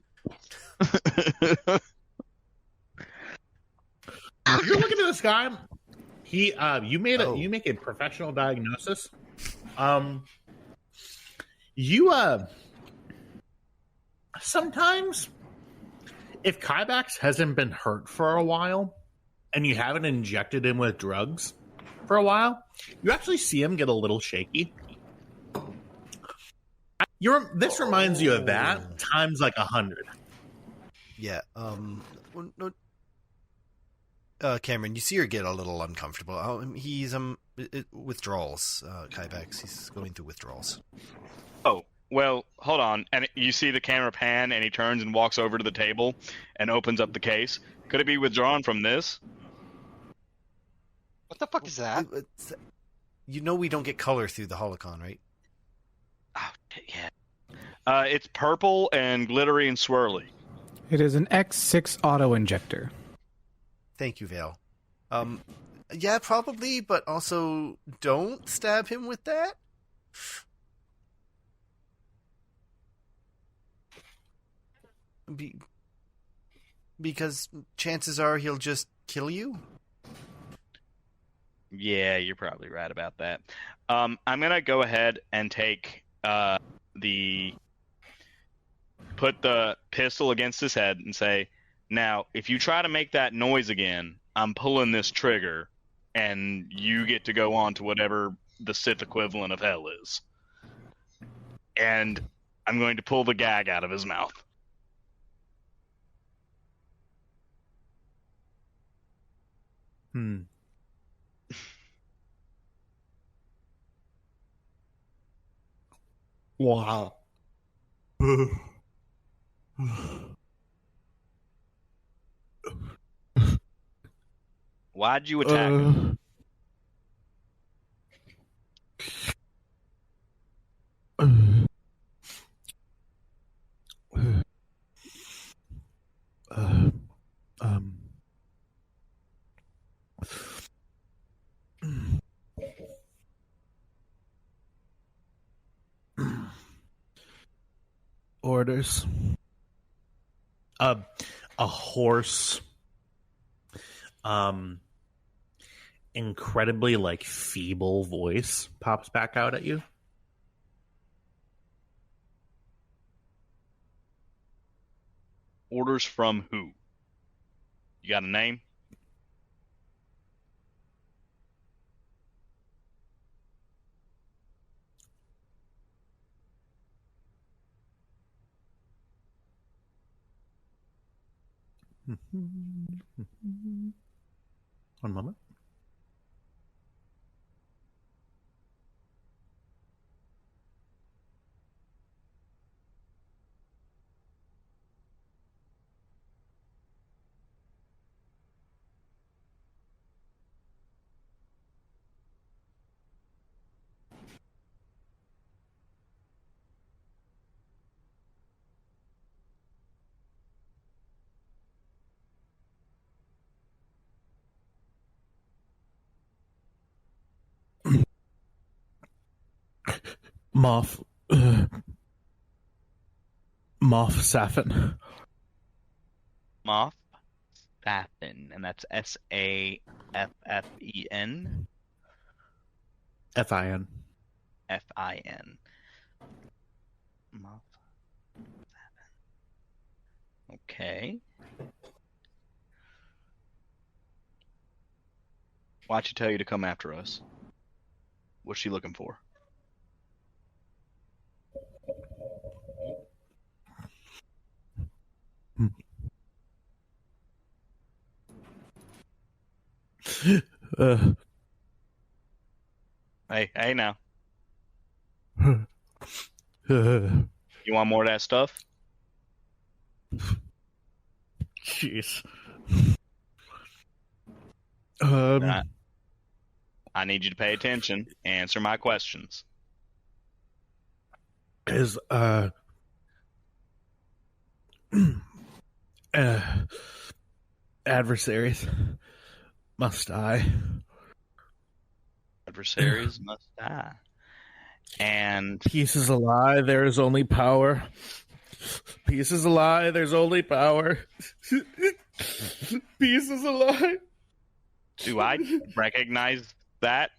You're looking at this guy. You make a professional diagnosis. You sometimes if Kybax hasn't been hurt for a while and you haven't injected him with drugs for a while, you actually see him get a little shaky. This reminds you of that times like 100. Yeah. Cameron, you see her get a little uncomfortable. He's withdrawals. Kybax, he's going through withdrawals. Oh, well, hold on. And you see the camera pan, and he turns and walks over to the table and opens up the case. Could it be withdrawn from this? What the fuck is that? You know we don't get color through the holocron, right? Oh, yeah. It's purple and glittery and swirly. It is an X6 auto-injector. Thank you, Vale. Yeah, probably, but also don't stab him with that. Because chances are he'll just kill you. Yeah, you're probably right about that. I'm gonna go ahead and take put the pistol against his head and say, now, if you try to make that noise again, I'm pulling this trigger, and you get to go on to whatever the Sith equivalent of hell is. And I'm going to pull the gag out of his mouth. Wow. Why'd you attack him? Orders. A horse, incredibly like feeble voice pops back out at you. Orders from who? You got a name? One moment. Moff Safin. Moff Saffin, and that's Saffen. Fin. Fin. Moff Saffin. Okay. Why'd she tell you to come after us? What's she looking for? Hey now. You want more of that stuff? Jeez. I need you to pay attention. Answer my questions. His adversaries must die. Adversaries must die. And Peace is a lie, there is only power. Peace is a lie, there's only power. Peace is a lie. do I recognize that?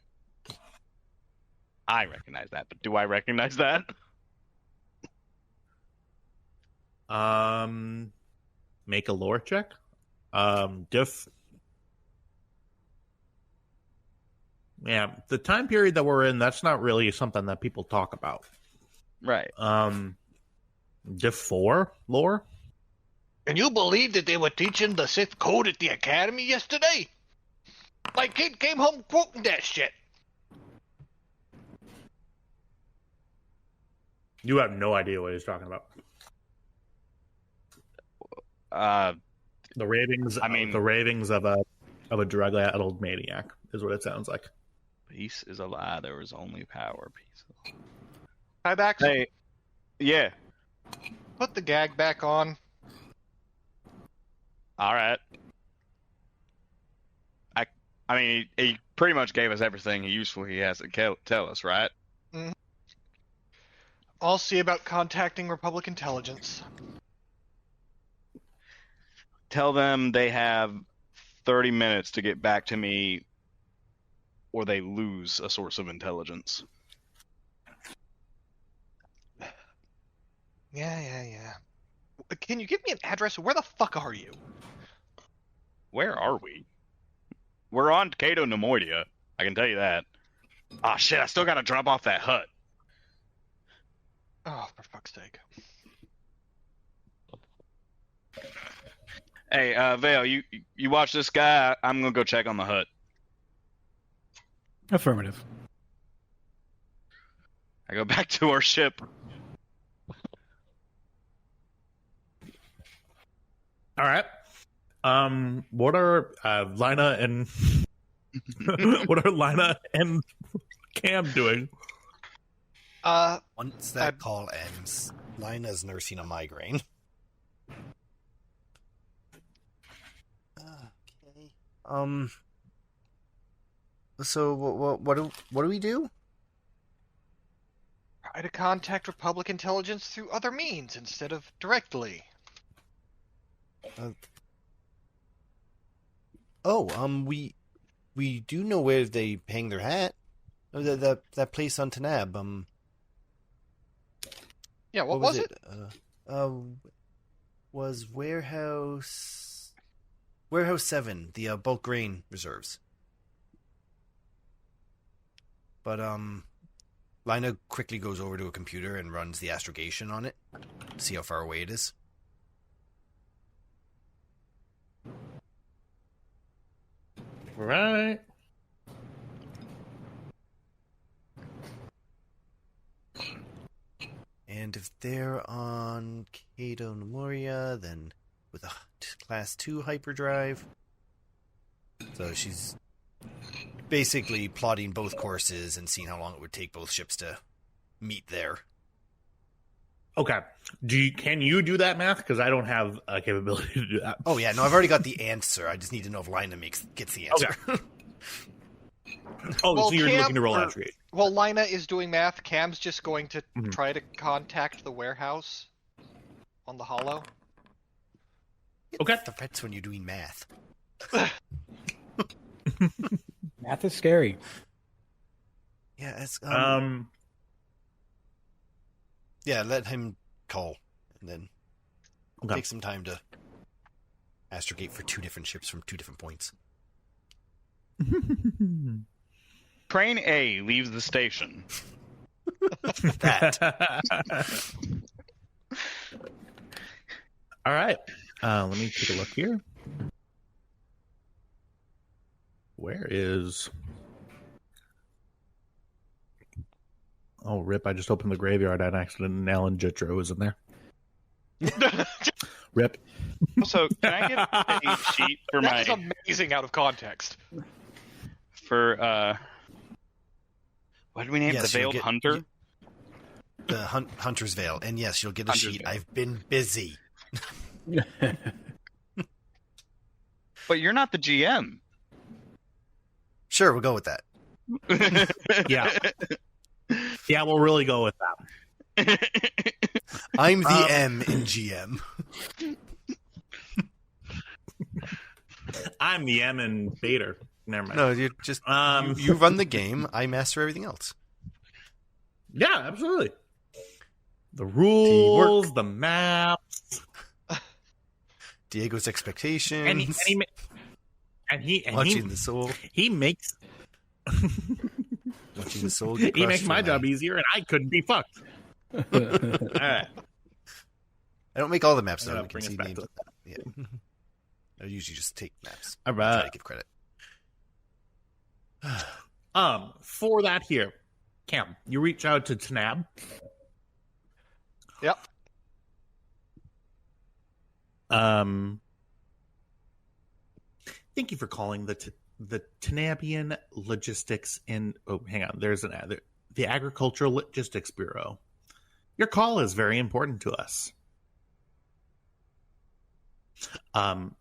I recognize that, but do I recognize that? Make a lore check. Diff. Yeah, the time period that we're in, that's not really something that people talk about. Right. Diff 4 lore. And you believe that they were teaching the Sith code at the academy yesterday? My kid came home quoting that shit. You have no idea what he's talking about. The ravings. I mean, the ravings of a drug-addled maniac is what it sounds like. peace is a lie. There is only power. Peace. Hi, back. Hey, yeah. Put the gag back on. All right. I mean, he pretty much gave us everything useful he has to tell us, right? Mm-hmm. I'll see about contacting Republic Intelligence. Tell them they have 30 minutes to get back to me, or they lose a source of intelligence. Yeah. Can you give me an address? Where the fuck are you? Where are we? We're on Cato Nemoidia. I can tell you that. Ah, shit, I still gotta drop off that hut. Oh, for fuck's sake. Hey, Vale, you watch this guy. I'm gonna go check on the hut. Affirmative. I go back to our ship. All right. What are Lina and what are Lina and Cam doing? Once that call ends, Lina's nursing a migraine. Okay. So what do we do? Try to contact Republic Intelligence through other means instead of directly. We do know where they hang their hat. That place on Tanab. Yeah, what was it? Was Warehouse 7, the bulk grain reserves. But Lina quickly goes over to a computer and runs the astrogation on it to see how far away it is. Right. And if they're on Cato Nemoria, then with a class 2 hyperdrive. So she's basically plotting both courses and seeing how long it would take both ships to meet there. Okay. Can you do that math? Because I don't have a capability to do that. Oh yeah, no, I've already got the answer. I just need to know if Lina gets the answer. Okay. So you're looking to roll attribute. Well, Lina is doing math. Cam's just going to try to contact the warehouse on the Hollow. Okay. Threats when you're doing math. Math is scary. Yeah, it's yeah, let him call and then take some time to astrogate for 2 different ships from 2 different points. Train A leaves the station. That. All right. Let me take a look here. Where is... Oh, rip. I just opened the graveyard on accident and Alan Jitro was in there. Rip. Also, can I get a sheet for That is amazing out of context. For, what did we name it? The Veiled Hunter? The Hunter's Veil. And yes, you'll get a sheet. Veil. I've been busy. But you're not the GM. Sure, we'll go with that. Yeah. Yeah, we'll really go with that. I'm the M in GM. I'm the M in Bader. Never mind. No, you just you run the game. I master everything else. Yeah, absolutely. The rules, the maps, Diego's expectations, watching the soul. He makes Watching the soul get he makes crushed my when job easier, and I couldn't be fucked. All right. I don't make all the maps though. Yeah, We can bring us see back names. to Yeah. I usually just take maps. All Try right. to give credit. For that here, Cam, you reach out to Tanab. Yep. Thank you for calling the Tanabian Logistics and hang on, there's an ad. The Agricultural Logistics Bureau. Your call is very important to us.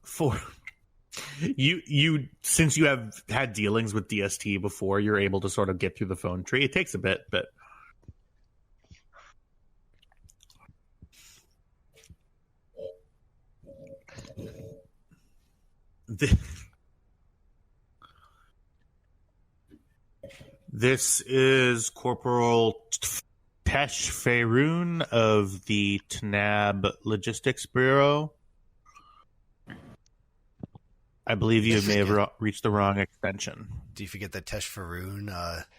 For you since you have had dealings with DST before, you're able to sort of get through the phone tree. It takes a bit, but this is Corporal Tesh Feyroon of the Tanab Logistics Bureau. I believe you may have reached the wrong extension. Do you forget that Tesh Faroon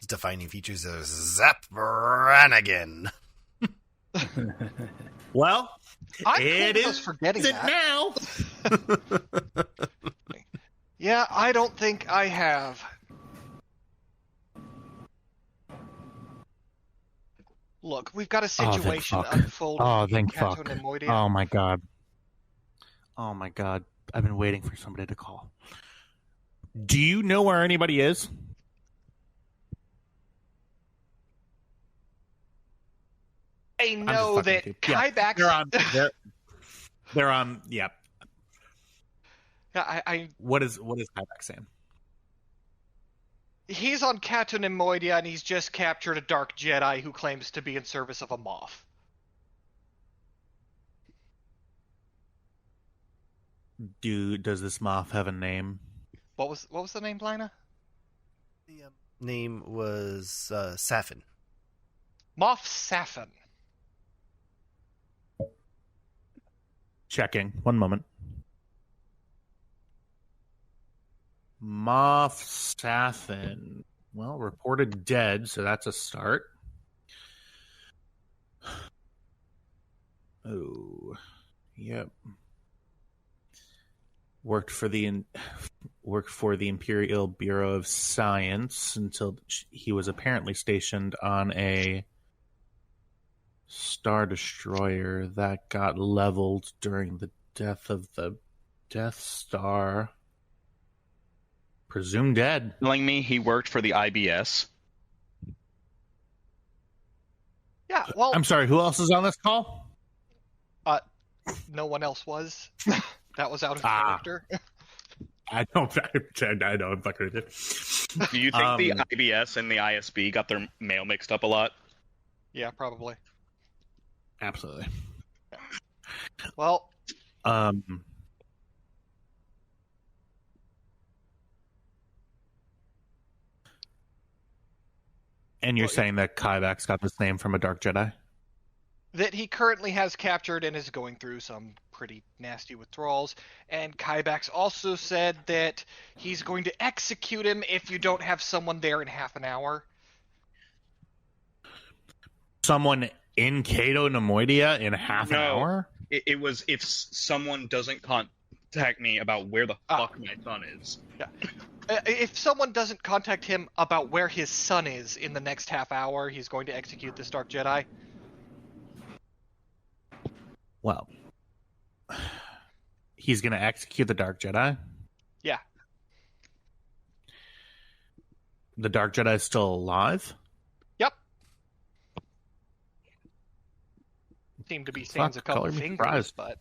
defining features of Zap Brannigan? Well, I'm it cool with is us forgetting it that. now. Yeah, I don't think I have. Look, we've got a situation unfolding. Oh, thank in Kato fuck. Nemoidia. Oh my god. Oh my god. I've been waiting for somebody to call. Do you know where anybody is? I know that Kybak's... They're on, yeah. Yeah, I What is Kybak saying? He's on Kato Nemoidia, and he's just captured a Dark Jedi who claims to be in service of a Moth. Does this moth have a name? What was the name, Lina? The name was Safin. Moff Safin. Checking. One moment. Moff Safin. Well, reported dead, so that's a start. Oh, yep. Worked for the Imperial Bureau of Science until he was apparently stationed on a Star Destroyer that got leveled during the death of the Death Star. Presumed dead. Telling me he worked for the IBS. Yeah, well... I'm sorry, who else is on this call? No one else was. That was out of character. I know, I'm fucking with you. Do you think the IBS and the ISB got their mail mixed up a lot? Yeah, probably. Absolutely. Well... And you're saying that Kybak's got this name from a Dark Jedi? That he currently has captured and is going through some pretty nasty withdrawals. And Kybak's also said that he's going to execute him if you don't have someone there in half an hour. Someone in Kato Nemoidia in half an hour? It was if someone doesn't contact me about where the fuck my son is. Yeah. If someone doesn't contact him about where his son is in the next half hour, he's going to execute this Dark Jedi. Well, he's going to execute the Dark Jedi? Yeah. The Dark Jedi is still alive? Yep. Seem to be sans a couple fingers, but...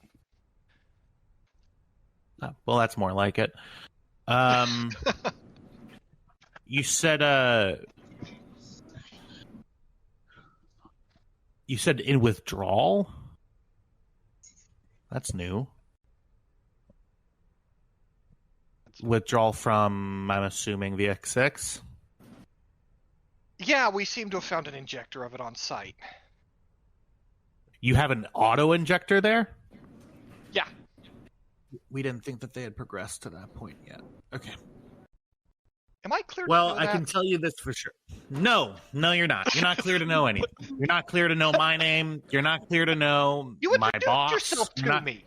Oh, well, that's more like it. You said in withdrawal? That's new. Withdrawal from, I'm assuming, the X6? Yeah, we seem to have found an injector of it on site. You have an auto injector there? Yeah. We didn't think that they had progressed to that point yet. Okay. Am I clear Well, to know I that? can tell you this for sure. No, you're not. You're not clear to know anything. You're not clear to know my name. You're not clear to know You my introduced boss. yourself You're to not- me.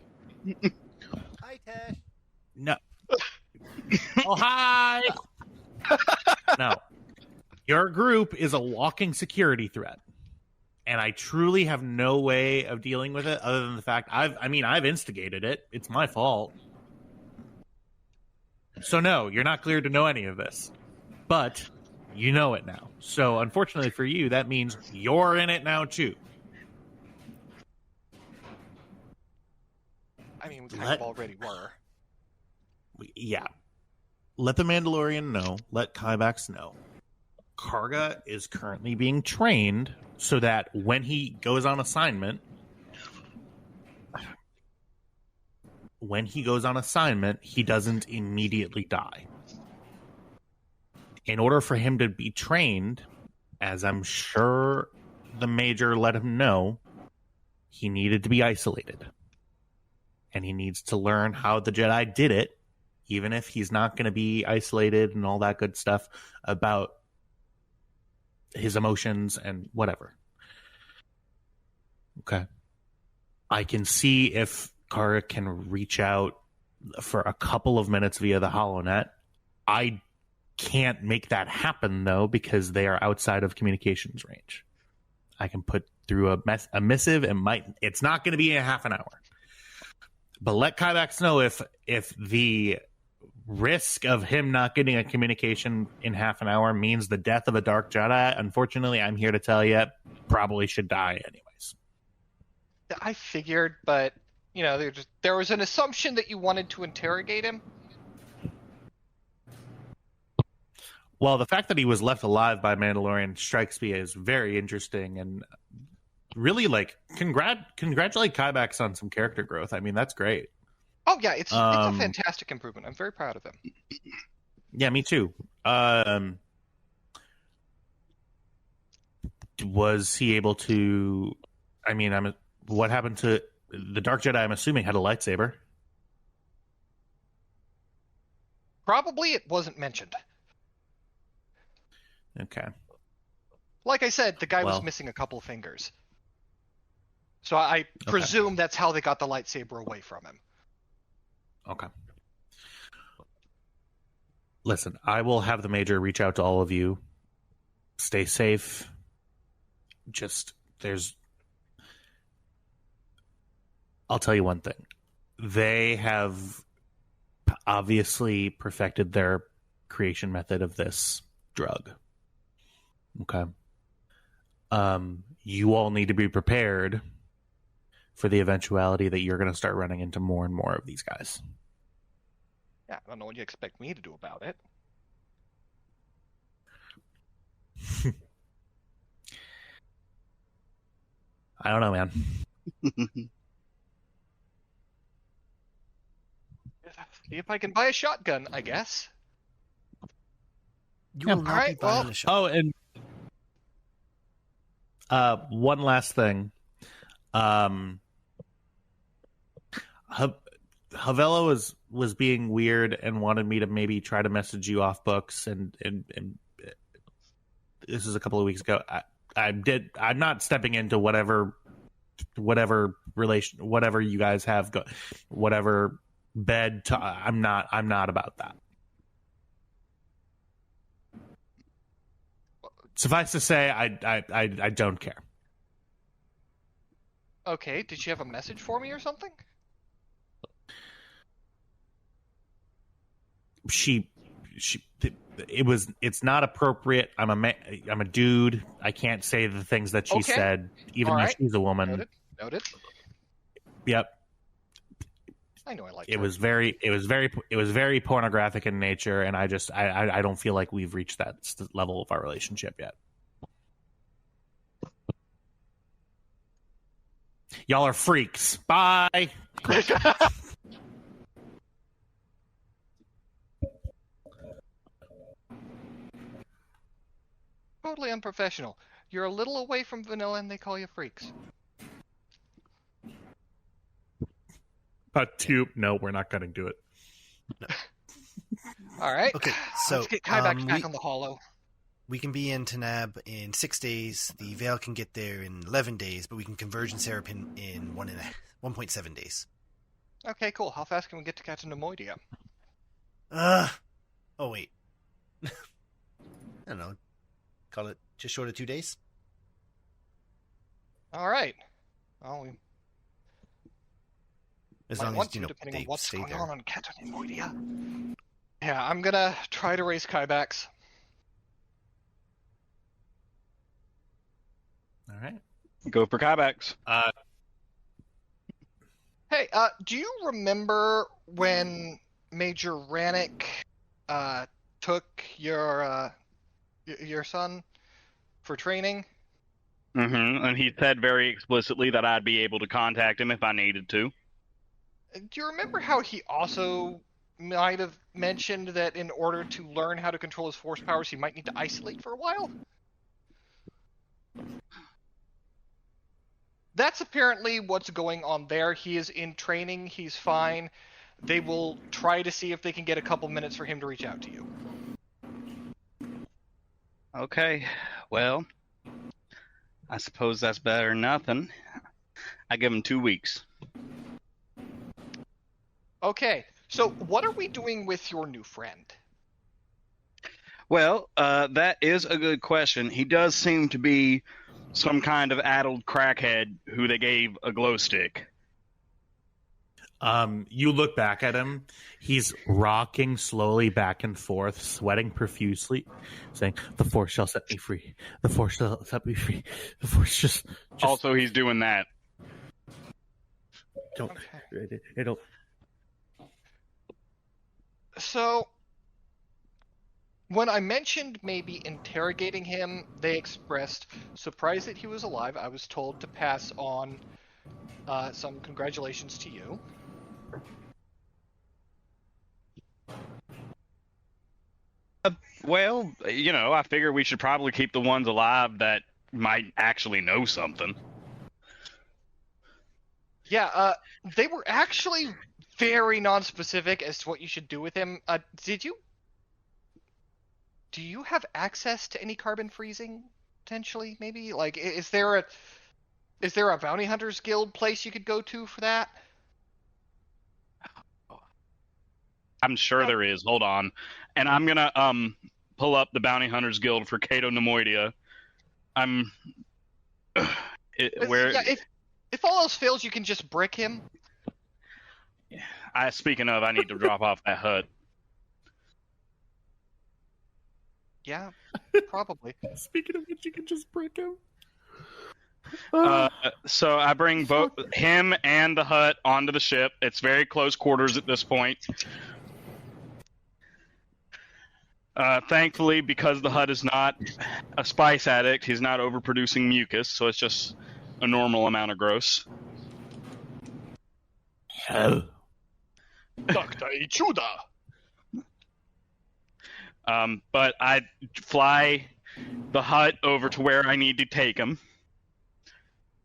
Hi, Tash. No. Oh, hi. No. Your group is a walking security threat. And I truly have no way of dealing with it other than the fact I've instigated it. It's my fault. So no, you're not cleared to know any of this. But you know it now. So unfortunately for you, that means you're in it now too. I mean, we kind of already were. Yeah. Let the Mandalorian know. Let Kybax know. Karga is currently being trained so that when he goes on assignment, he doesn't immediately die. In order for him to be trained, as I'm sure the Major let him know, he needed to be isolated. And he needs to learn how the Jedi did it, even if he's not going to be isolated and all that good stuff about his emotions and whatever. Okay. I can see if Kara can reach out for a couple of minutes via the HoloNet. I can't make that happen, though, because they are outside of communications range. I can put through a missive and it's not going to be in half an hour. But let Kybax know if the risk of him not getting a communication in half an hour means the death of a Dark Jedi. Unfortunately, I'm here to tell you, probably should die anyways. I figured, but there was an assumption that you wanted to interrogate him. Well, the fact that he was left alive by Mandalorian strikes me as very interesting, and really, congratulate Kybax on some character growth. I mean, that's great. Oh yeah, it's a fantastic improvement. I'm very proud of him. Yeah, me too. Was he able to? I mean, what happened to the Dark Jedi? I'm assuming had a lightsaber. Probably it wasn't mentioned. Okay. Like I said, the guy was missing a couple fingers. So I presume that's how they got the lightsaber away from him. Okay. Listen, I will have the Major reach out to all of you. Stay safe. I'll tell you one thing. They have obviously perfected their creation method of this drug. Okay. You all need to be prepared for the eventuality that you're going to start running into more and more of these guys. Yeah, I don't know what you expect me to do about it. I don't know, man. See if I can buy a shotgun, I guess. You will not be buying a shot. Oh, and one last thing. Havela was being weird and wanted me to maybe try to message you off books, and this is a couple of weeks ago. I'm not stepping into whatever relation, whatever you guys have, whatever bed. I'm not about that. Suffice to say, I don't care. Okay, did she have a message for me or something? It's not appropriate. I'm a dude. I can't say the things that she said, even though she's a woman. Noted. Yep. I know I like it. Was very pornographic in nature, and I don't feel like we've reached that level of our relationship yet. Y'all are freaks. Bye. totally unprofessional. You're a little away from vanilla and they call you freaks. But no, we're not going to do it. All right. Okay, so let's get Kybax back on the holo. we can be in Tanab in 6 days. The Veil can get there in 11 days, but we can converge in Serapin in 1.7 days. Okay, cool. How fast can we get to Captain Nemoidia? Oh, wait. I don't know. Call it just short of 2 days? All right. Well, we As might long want as, to, depending on they what's stay going there. on Captain Nemoidia. Yeah, I'm gonna try to raise Kybax. All right. Go for Kybax. Hey, do you remember when Major Rannick took your son for training? Mm-hmm. And he said very explicitly that I'd be able to contact him if I needed to. Do you remember how he also might have mentioned that in order to learn how to control his force powers, he might need to isolate for a while? That's apparently what's going on there. He is in training. He's fine. They will try to see if they can get a couple minutes for him to reach out to you. Okay, well, I suppose that's better than nothing. I give him 2 weeks. Okay, so what are we doing with your new friend? Well, that is a good question. He does seem to be some kind of addled crackhead who they gave a glow stick. You look back at him. He's rocking slowly back and forth, sweating profusely, saying, "The Force shall set me free. The Force shall set me free. The Force just Also, he's doing that. don't. Okay. It'll." So, when I mentioned maybe interrogating him, they expressed surprise that he was alive. I was told to pass on some congratulations to you. Well, I figure we should probably keep the ones alive that might actually know something. Yeah, they were actually very non-specific as to what you should do with him. Do you have access to any carbon freezing, potentially, maybe? Like, is there a bounty hunters guild place you could go to for that? I'm sure there is. Hold on. And I'm going to pull up the Bounty Hunters Guild for Cato Nemoidia. If all else fails, you can just brick him. Speaking of, I need to drop off that hut. Yeah, probably. Speaking of which, you can just break him. So I bring both him and the hut onto the ship. It's very close quarters at this point. Thankfully, because the hut is not a spice addict, he's not overproducing mucus, so it's just a normal amount of gross. Oh. Dr. Ichuda! But I fly the hut over to where I need to take him.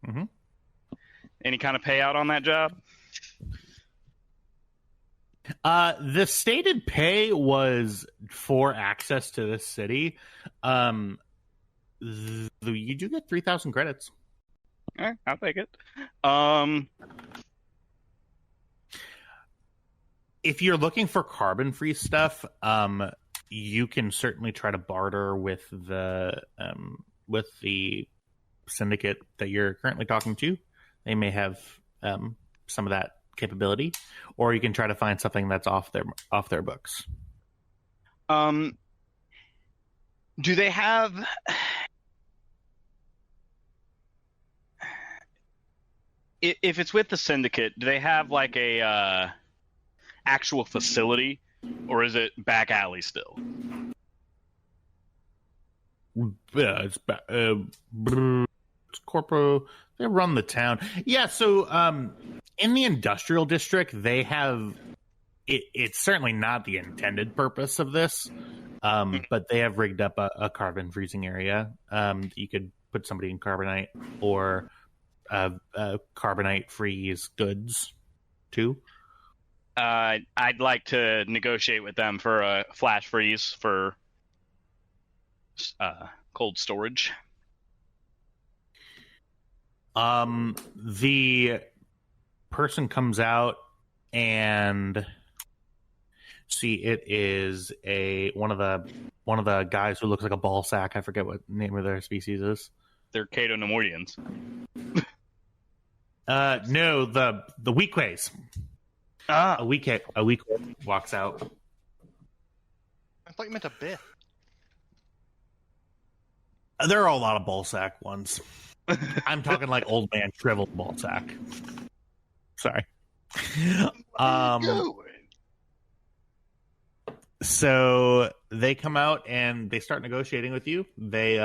Mm-hmm. Any kind of payout on that job? The stated pay was for access to this city. You do get 3,000 credits. All right, I'll take it. If you're looking for carbon-free stuff, you can certainly try to barter with the syndicate that you're currently talking to. They may have some of that capability, or you can try to find something that's off their books. Do they have? If it's with the syndicate, do they have like a actual facility, or is it back alley still? Yeah, it's corpo. They run the town. Yeah, so in the industrial district, they have. It's certainly not the intended purpose of this. But they have rigged up a carbon freezing area. You could put somebody in carbonite or carbonite freeze goods too. I'd like to negotiate with them for a flash freeze for cold storage. The person comes out and see it is one of the guys who looks like a ball sack. I forget what name of their species is. They're Cato-Nemoidians. No, the Weequays. A Weequay walks out. I thought you meant a bit. There are a lot of ball sack ones. I'm talking like old man shriveled ball sack. Sorry. So they come out and they start negotiating with you. They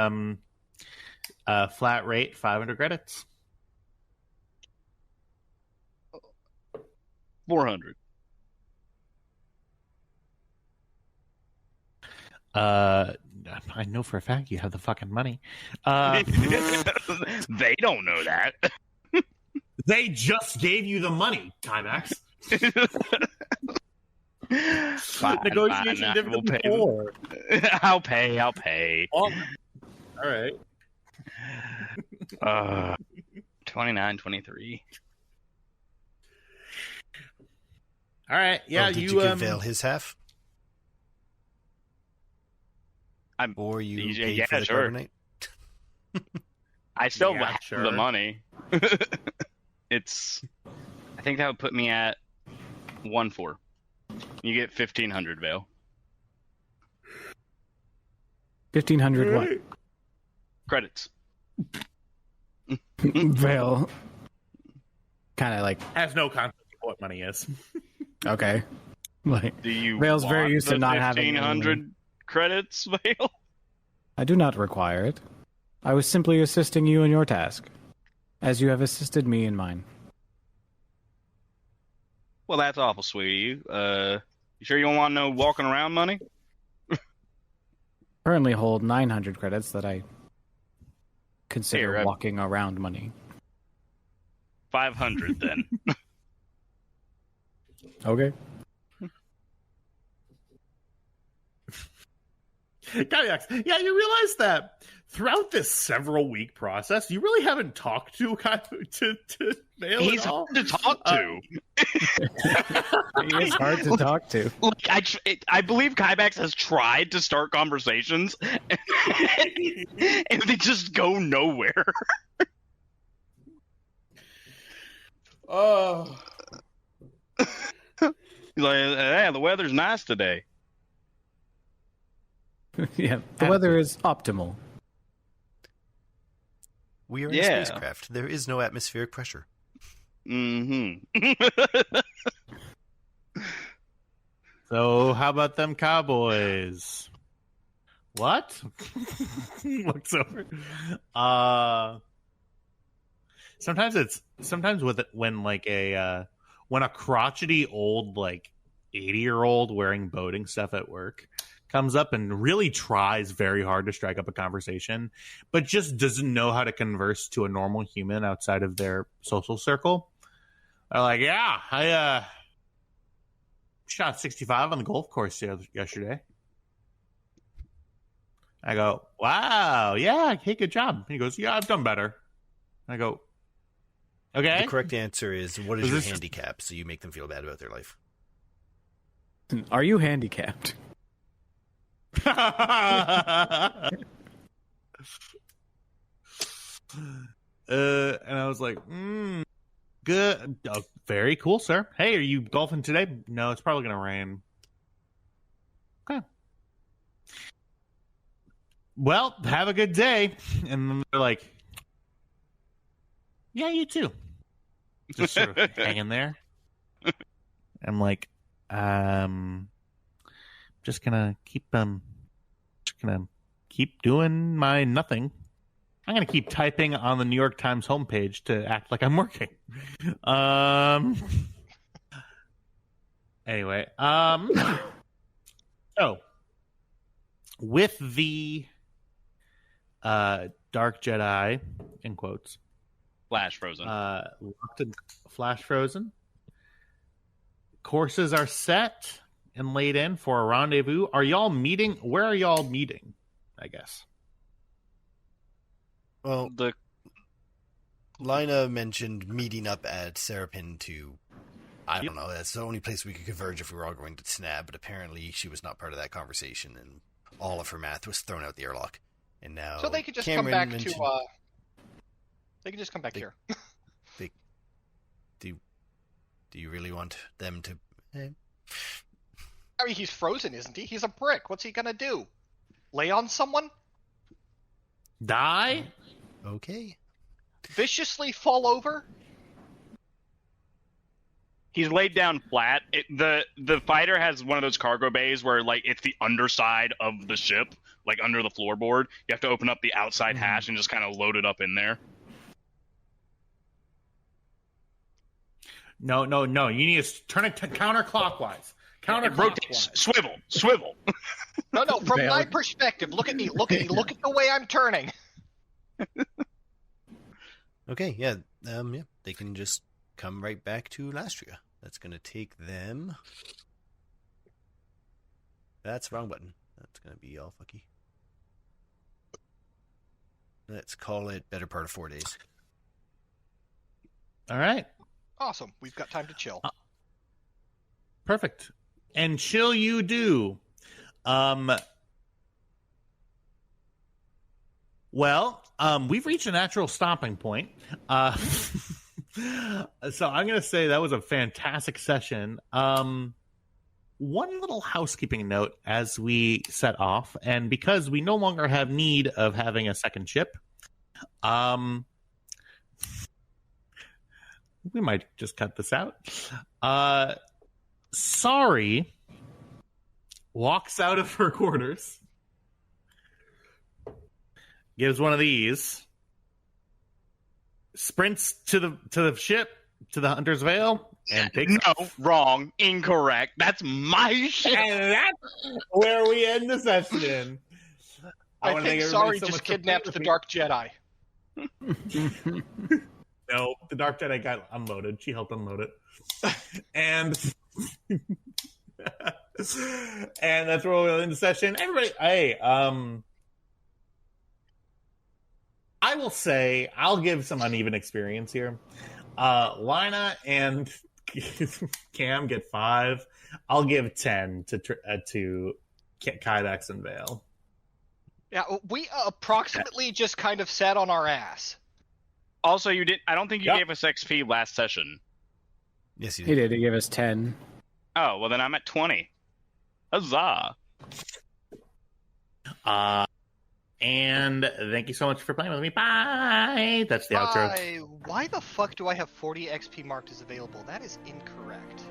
flat rate 500 credits. 400. I know for a fact you have the fucking money. They don't know that. They just gave you the money, Timex. Negotiation dividend before. I'll pay. All right. 29, 23. All right. Yeah, did you give Vale his half? Or you paid for the carbonite? I still Yeah, have sure. the money. I think that would put me at 1-4. You get 1,500, Vale. 1,500 what? Credits. Vale. Kind of like, has no concept of what money is. okay. Like, Do you Vale's want very used to the not having 1,500 credits, Vale? I do not require it. I was simply assisting you in your task, as you have assisted me in mine. Well, that's awful sweet of you. You sure you don't want no walking around money? Currently hold 900 credits that I consider Here, walking around money. 500 then. Okay. Kayaks, yeah, you realize that throughout this several week process, you really haven't talked to Vale He's at all. hard to talk to. He is hard to talk to. Look, I believe Kybax has tried to start conversations, and they just go nowhere. Oh. He's like, hey, the weather's nice today. Yeah, the weather is optimal. We are in a spacecraft. There is no atmospheric pressure. Mm-hmm. So how about them Cowboys? What? Looks over. Sometimes with it, when a crotchety old 80-year-old wearing boating stuff at work comes up and really tries very hard to strike up a conversation, but just doesn't know how to converse to a normal human outside of their social circle. They're like, yeah, I shot 65 on the golf course yesterday. I go, wow, yeah, hey, good job. He goes, yeah, I've done better. I go, okay. The correct answer is, what is your handicap? So you make them feel bad about their life. Are you handicapped? And I was like, good. Oh, very cool, sir. Hey, are you golfing today? No, it's probably going to rain. Okay. Well, have a good day. And then they're like, yeah, you too. Just sort of hanging there. I'm like, just gonna keep doing my nothing. I'm gonna keep typing on the New York Times homepage to act like I'm working. Anyway, so with the Dark Jedi, in quotes, Flash frozen. locked and flash frozen. Courses are set and laid in for a rendezvous. Are y'all meeting? Where are y'all meeting? I guess. Well, The Lina mentioned meeting up at Serapin to, I don't know, that's the only place we could converge if we were all going to Snab, but apparently she was not part of that conversation, and all of her math was thrown out the airlock. And now So they could just Cameron come back mentioned, to. They could just come back here. Do you really want them to... I mean, he's frozen, isn't he? He's a brick. What's he gonna do? Lay on someone? Die? Okay. Viciously fall over? He's laid down flat. The fighter has one of those cargo bays where like it's the underside of the ship, like under the floorboard. You have to open up the outside hatch and just kind of load it up in there. No. You need to turn it counterclockwise. Counterclockwise. Swivel. No. From my perspective, look at me. Look at the way I'm turning. Okay, yeah. They can just come right back to Lastria. That's going to take them... That's the wrong button. That's going to be all fucky. Let's call it better part of 4 days. All right. Awesome. We've got time to chill. Perfect. And chill you do. We've reached a natural stopping point. So I'm going to say that was a fantastic session. One little housekeeping note as we set off, and because we no longer have need of having a second ship, we might just cut this out. Sorry walks out of her quarters, gives one of these, sprints to the ship, to the Hunter's Vale, and takes off. Wrong, incorrect. That's my ship. And that's where we end the session. I think Sorry just kidnapped the Dark Jedi. No, the Dark Jedi got unloaded. She helped unload it. And that's where we'll end the session. Everybody, hey, I will say I'll give some uneven experience here. Lina and Cam get 5. I'll give 10 to Kydex and Vale. Yeah, we approximately just kind of sat on our ass. Also, you did. I don't think you gave us XP last session. Yes, you He did. did. He gave us 10. Oh, well then I'm at 20. Huzzah! And thank you so much for playing with me. Bye. That's the outro. Why the fuck do I have 40 XP marked as available? That is incorrect.